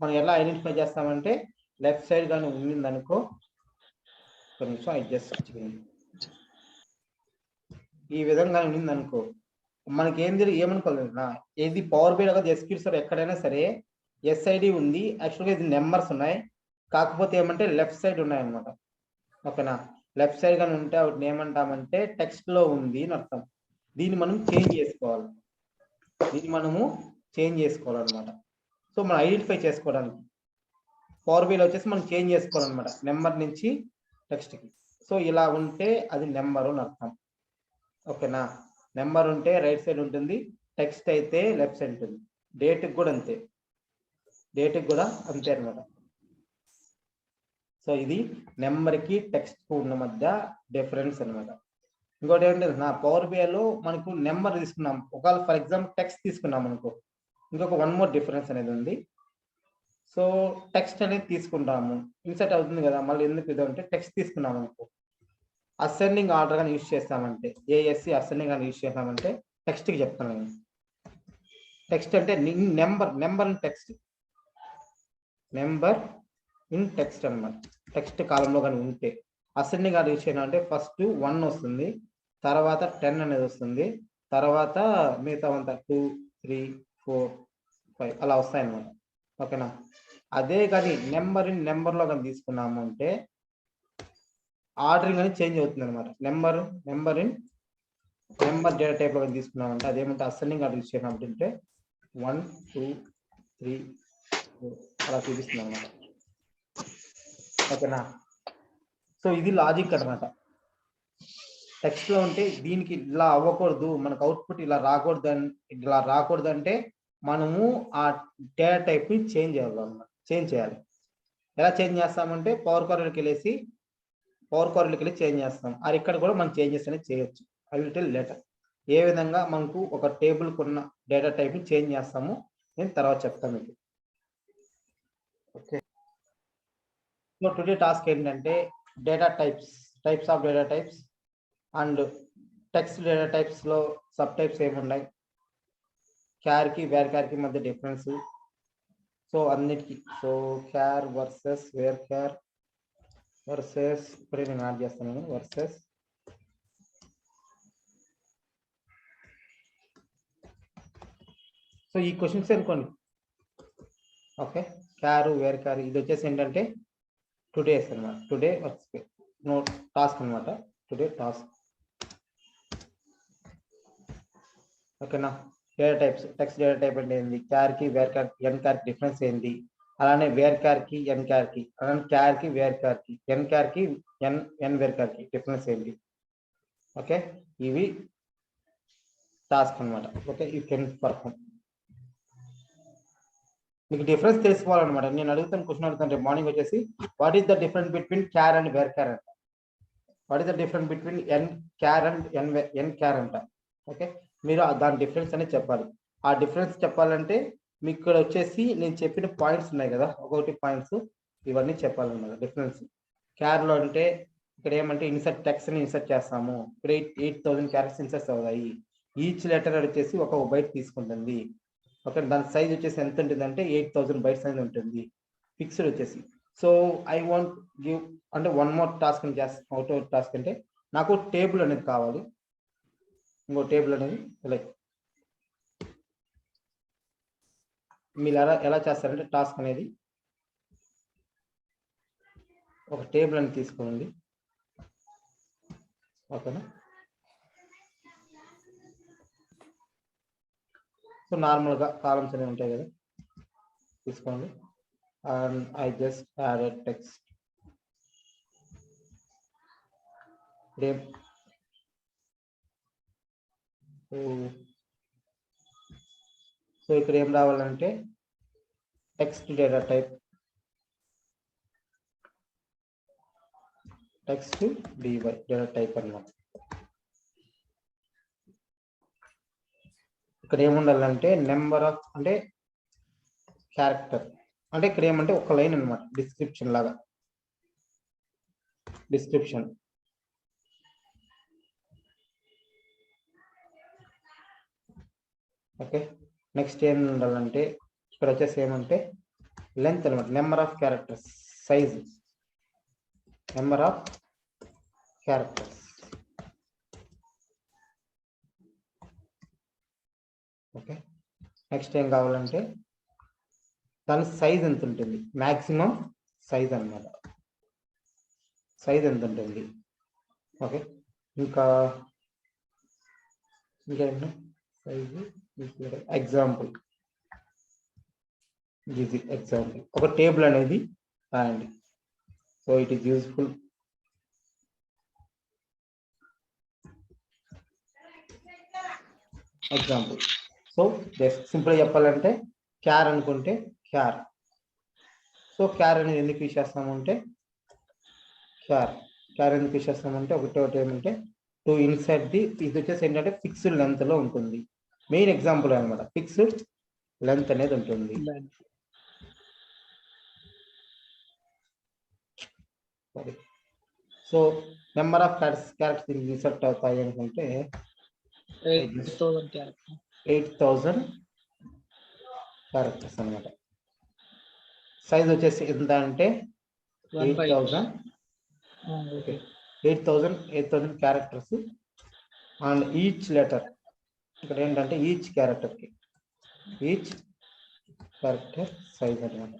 మనం ఎలా ఐడెంటిఫై చేస్తామంటే లెఫ్ట్ సైడ్ కానీ ఉండింది అనుకో, ఒక నిమిషం అడ్జస్ట్ చేయండి, ఈ విధంగా ఉండింది అనుకో, మనకి ఏమనుకోలేదు ఏది పవర్ బై కదా ఎస్క్యూసర్ ఎక్కడైనా సరే ఎస్ఐడి ఉంది, యాక్చువల్గా ఇది నెంబర్స్ ఉన్నాయి, కాకపోతే ఏమంటే లెఫ్ట్ సైడ్ ఉన్నాయి అనమాట. ఓకేనా, లెఫ్ట్ సైడ్ కానీ ఉంటే వాటిని ఏమంటామంటే టెక్స్ట్ లో ఉంది అని అర్థం. దీన్ని మనం చేంజ్ చేసుకోవాలన్నమాట. సో మనం ఐడెంటిఫై చేసుకోవడానికి పవర్ బిలో వచ్చేసి మనం చేంజ్ చేసుకోవాలన్నమాట నెంబర్ నుంచి టెక్స్ట్కి. సో ఇలా ఉంటే అది నెంబర్ అని అర్థం. ఓకేనా, నెంబర్ ఉంటే రైట్ సైడ్ ఉంటుంది, టెక్స్ట్ అయితే లెఫ్ట్ సైడ్ ఉంటుంది. డేట్కి కూడా అంతే అనమాట. సో ఇది నెంబర్కి టెక్స్ట్కి ఉన్న మధ్య డిఫరెన్స్ అనమాట. ఇంకోటి ఏంటంటే నా పవర్ బిఐలో మనకు నెంబర్ తీసుకున్నాం, ఒకవేళ ఫర్ ఎగ్జాంపుల్ టెక్స్ట్ తీసుకున్నాం అనుకో, ఇంకొక 1 మోర్ డిఫరెన్స్ అనేది ఉంది. సో టెక్స్ట్ అనేది తీసుకుంటాము, ఇన్సర్ట్ అవుతుంది కదా, మళ్ళీ ఎందుకు ఇది అంటే టెక్స్ట్ తీసుకున్నాం అనుకో, అసెండింగ్ ఆర్డర్ కానీ యూజ్ చేస్తామంటే ఏఎస్సి అసెండింగ్ అని యూజ్ చేస్తామంటే టెక్స్ట్కి చెప్తాను నేను. టెక్స్ట్ అంటే నెంబర్ ఇన్ టెక్స్ట్ అనమాట. టెక్స్ట్ కాలంలో కానీ ఉంటే అసెండింగ్ ఆర్డర్ యూజ్ చేయడం అంటే ఫస్ట్ 1 వస్తుంది, తర్వాత 10 అనేది వస్తుంది, తర్వాత మిగతా అంతా 2 3 4 5 అలా వస్తాయి అనమాట. ఓకేనా, అదే కానీ నెంబర్లో కానీ తీసుకున్నాము అంటే ఆర్డరింగ్ అనేది చేంజ్ అవుతుంది అనమాట. నెంబర్ డేటా టైప్ లో తీసుకున్నామంటే అదేమంటే అసెండింగ్ ఆర్డర్ యూజ్ చేయమంటే 1 2 3 4 అలా చూపిస్తుంది అనమాట. ఓకేనా, సో ఇది లాజిక్ అనమాట. టెక్స్ట్ లో ఉంటే దీనికి ఇలా అవ్వకూడదు, మనకు అవుట్పుట్ ఇలా రాకూడదు అంటే మనము ఆ డేటా టైప్ ని చేంజ్ చేయాలి. ఎలా చేంజ్ చేస్తామంటే పవర్ క్వరీలోకి వెళ్ళి చేంజ్ చేస్తాం. అది ఇక్కడ కూడా మనం చేంజెస్ అనేది చేయొచ్చు. ఐ విల్ టెల్ లేటర్ ఏ విధంగా మనకు ఒక టేబుల్ కున్న డేటా టైప్ ని చేంజ్ చేస్తాము నేను తర్వాత చెప్తాను మీకు. ఓకే, సో టుడే టాస్క్ ఏంటంటే data types of data types and text data types లో సబ్ టైప్స్ ఏమున్నాయి, క్యార్కి వేర్ మధ్య డిఫరెన్స్, సో అన్నిటికీ so char versus varchar versus ఇప్పుడు నేను యాడ్ చేస్తాను వర్సెస్ సో ఈ క్వశ్చన్స్ అనుకోండి. ఓకే, క్యారు వేర్ క్యార్ ఇది వచ్చేసి ఏంటంటే టుడేస్ అనమాట, టుడే వర్క్ నో టాస్క్ అనమాట, టుడే టాస్క్. ఓకేనా, data types text data type అంటే ఏంది, క్యార్కి వేర్ క్యార్ ఎన్ క్యార్కి డిఫరెన్స్ ఏంది, అలానే వేర్ క్యార్కి ఎన్ క్యార్కి, అలానే క్యార్కి వేర్ క్యార్కి ఎన్ క్యార్కి ఎన్ వేర్ క్యార్కి డిఫరెన్స్ ఏంటి. ఓకే, ఇవి టాస్క్ అనమాట. Okay, you can perform. మీకు డిఫరెన్స్ తెలుసుకోవాలన్నమాట. నేను అడుగుతాను క్వశ్చన్ అడుగుతాను రేపు మార్నింగ్ వచ్చేసి what is the difference between char and varchar అంట, what is the difference between nchar and nchar అంట. ఓకే, మీరు దాని డిఫరెన్స్ అనేది చెప్పాలి. ఆ డిఫరెన్స్ చెప్పాలంటే మీకు ఇక్కడ వచ్చేసి నేను చెప్పిన పాయింట్స్ ఉన్నాయి కదా, ఒక్కొక్కటి పాయింట్స్ ఇవన్నీ చెప్పాలన్నమాట. డిఫరెన్స్ క్యార్లో అంటే ఇక్కడ ఏమంటే ఇన్సర్ట్ టెక్స్ట్ ని ఇన్సర్ట్ చేస్తాము, ఇక్కడ 8000 క్యారెక్టర్స్ ఇన్సర్ట్ అవుతాయి, ఈచ్ లెటర్ వచ్చేసి ఒక బైట్ తీసుకుంటుంది. ఓకే, దాని సైజ్ వచ్చేసి ఎంత ఉంటుంది అంటే 8000 బైట్స్ అనేది ఉంటుంది ఫిక్స్డ్ వచ్చేసి. సో ఐ వాంట్ గివ్ అంటే 1 మోర్ టాస్క్ అని చేస్తాను. అవుట్ టాస్క్ అంటే నాకు టేబుల్ అనేది కావాలి, ఇంకో టేబుల్ అనేది లైక్ మీరు ఎలా చేస్తారంటే టాస్క్ అనేది ఒక టేబుల్ అని తీసుకోండి. ఓకేనా, సో నార్మల్గా కాలమ్స్ అనేవి ఉంటాయి కదా, తీసుకోండి. And I just added text. So ఇక్కడ ఏం రావాలంటే text data type, text DY data type అన్నమాట. ఇక్కడ ఏముండాలంటే నెంబర్ ఆఫ్ అంటే క్యారెక్టర్, అంటే ఇక్కడ ఏమంటే ఒక లైన్ అన్నమాట, డిస్క్రిప్షన్ లాగా, డిస్క్రిప్షన్. ఓకే, నెక్స్ట్ ఏం ఉండాలంటే ఇక్కడ వచ్చేసి ఏమంటే లెంత్ అనమాట, number of characters, size, number of characters. Okay, next ఏం కావాలంటే దాని సైజ్ ఎంత ఉంటుంది, మ్యాక్సిమం సైజ్ అన్నమాట, సైజ్ ఎంత ఉంటుంది. ఓకే, ఇంకా ఇంకేంటి సైజ్, ఎగ్జాంపుల్, ఇది ఎగ్జాంపుల్, ఒక టేబుల్ అనేది రాయండి. So it is useful. Example. So just simple చెప్పాలంటే క్యార్ అనుకుంటే క్యార్. సో క్యార్ అనేది ఎందుకు యూజ్ చేస్తామంటే క్యార్ ఎందుకు యూజ్ చేస్తామంటే ఒకటి ఏమంటే టు ఇన్సర్ట్ ది, ఇది వచ్చేసి ఏంటంటే ఫిక్స్డ్ లెంత్ లో ఉంటుంది. మెయిన్ ఎగ్జాంపుల్ అనమాట, ఫిక్స్డ్ లెంత్ అనేది ఉంటుంది. So number of characters insert అవుతాయి అనుకుంటే 8,000 క్యారెక్టర్స్ అనమాట. సైజ్ వచ్చేసి ఎంత అంటే 8,000 క్యారెక్టర్స్. అండ్ ఈచ్ లెటర్, ఇక్కడ ఏంటంటే ఈచ్ క్యారెక్టర్ సైజ్ అనమాట.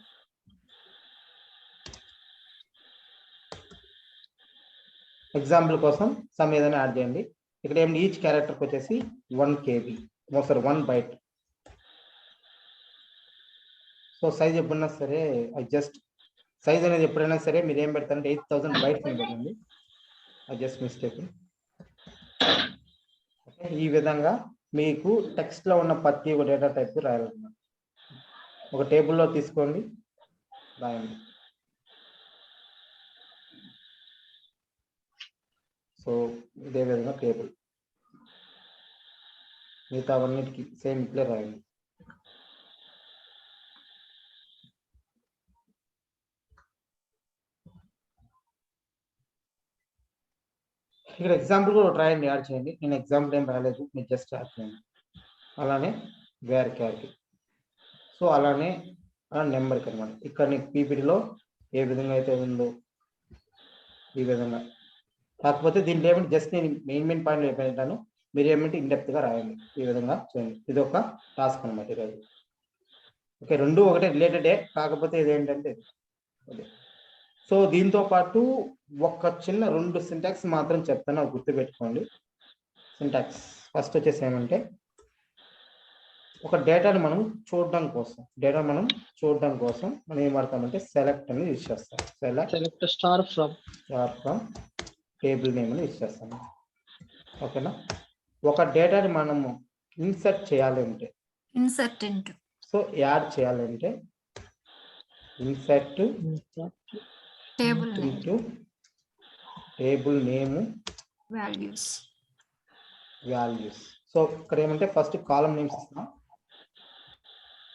ఎగ్జాంపుల్ కోసం సమ్ ఏదైనా యాడ్ చేయండి. ఇక్కడ ఏమి ఈచ్ క్యారెక్టర్కి వచ్చేసి 1 KB, 1 బైట్. సో సైజ్ ఎప్పుడైనా సరే జస్ట్ సైజ్ అనేది ఎప్పుడైనా సరే మీరు ఏం పెడతారంటే 8,000 బైట్స్ అని పెట్టండి, జస్ట్ మిస్టేక్. ఓకే, ఈ విధంగా మీకు టెక్స్ట్ లో ఉన్న ప్రతి ఒక డేటా టైప్ రాయాలన్నమాట. ఒక టేబుల్లో తీసుకోండి, రాయండి. సో ఇదే విధంగా టేబుల్, మిగతా అన్నిటికీ సేమ్ ఇట్లే రాయండి. ఇక్కడ ఎగ్జాంపుల్ కూడా రాయండి, యాడ్ చేయండి. నేను ఎగ్జాంపుల్ ఏం రాయలేదు, మీరు జస్ట్ యాడ్ చేయండి. అలానే వేర్ క్యార్కి, సో అలానే నెంబర్కి అనమాట. ఇక్కడ నీకు పీపీటీలో ఏ విధంగా అయితే ఉందో ఈ విధంగా, కాకపోతే దీంట్లో ఏమంటే జస్ట్ నేను మెయిన్ పాయింట్ అయిపోయింటాను, మీరు ఏమంటే ఇండెప్త్గా రాయండి. ఈ విధంగా చేయండి. ఇది ఒక టాస్క్ అనమాట ఈరోజు. ఓకే, రెండు ఒకటే రిలేటెడే, కాకపోతే ఇదేంటంటే అదే. సో దీంతో పాటు ఒక చిన్న 2 సింటాక్స్ మాత్రం చెప్తాను, గుర్తుపెట్టుకోండి. సింటాక్స్ ఫస్ట్ వచ్చేసి ఏమంటే ఒక డేటాను మనం చూడడం కోసం మనం ఏం వాడతామంటే సెలెక్ట్ అని యూజ్ చేస్తాం. Select star from table name అని యూజ్ చేస్తాము. ఓకేనా, ఒక డేటాని మనము ఇన్సర్ట్ చేయాలంటే సో యాడ్ చేయాలంటే insert table name values. So ఇక్కడ ఏమంటే ఫస్ట్ కాలం నేమ్స్ ఇస్తాం,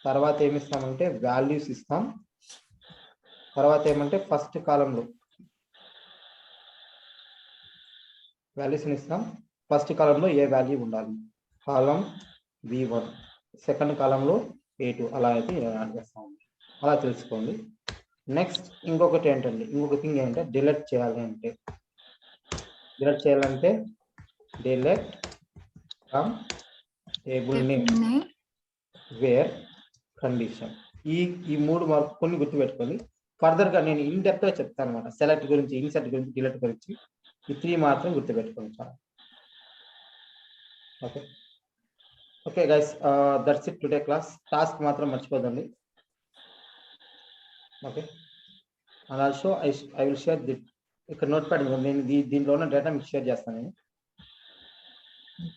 తర్వాత ఏమి ఇస్తామంటే వాల్యూస్ ఇస్తాం, తర్వాత ఏమంటే ఫస్ట్ కాలంలో వాల్యూస్ ఇస్తాం. ఫస్ట్ కాలంలో ఏ వాల్యూ ఉండాలి, కాలం V1, సెకండ్ కాలంలో A2, అలా అయితే యాడ్ చేస్తాం. అలా తెలుసుకోండి. నెక్స్ట్ ఇంకొకటి ఏంటంటే ఇంకొక థింగ్ ఏంటంటే డిలీట్ చేయాలంటే delete from table name where condition. ఈ 3 మార్క్ కొన్ని గుర్తుపెట్టుకోండి. ఫర్దర్గా నేను ఇన్ డెప్త్గా చెప్తాను అనమాట, సెలెక్ట్ గురించి, ఇన్సర్ట్ గురించి, డిలీట్ గురించి. ఈ 3 మాత్రం గుర్తుపెట్టుకోండి చాలా. Okay guys, that's it today class. Task మాత్రం మర్చిపోదండి. Okay, and also I will share the, ఇక్కడ నోట్ ప్యాడ్, నేను దీంట్లో ఉన్న డేటా మీకు షేర్ చేస్తాను నేను.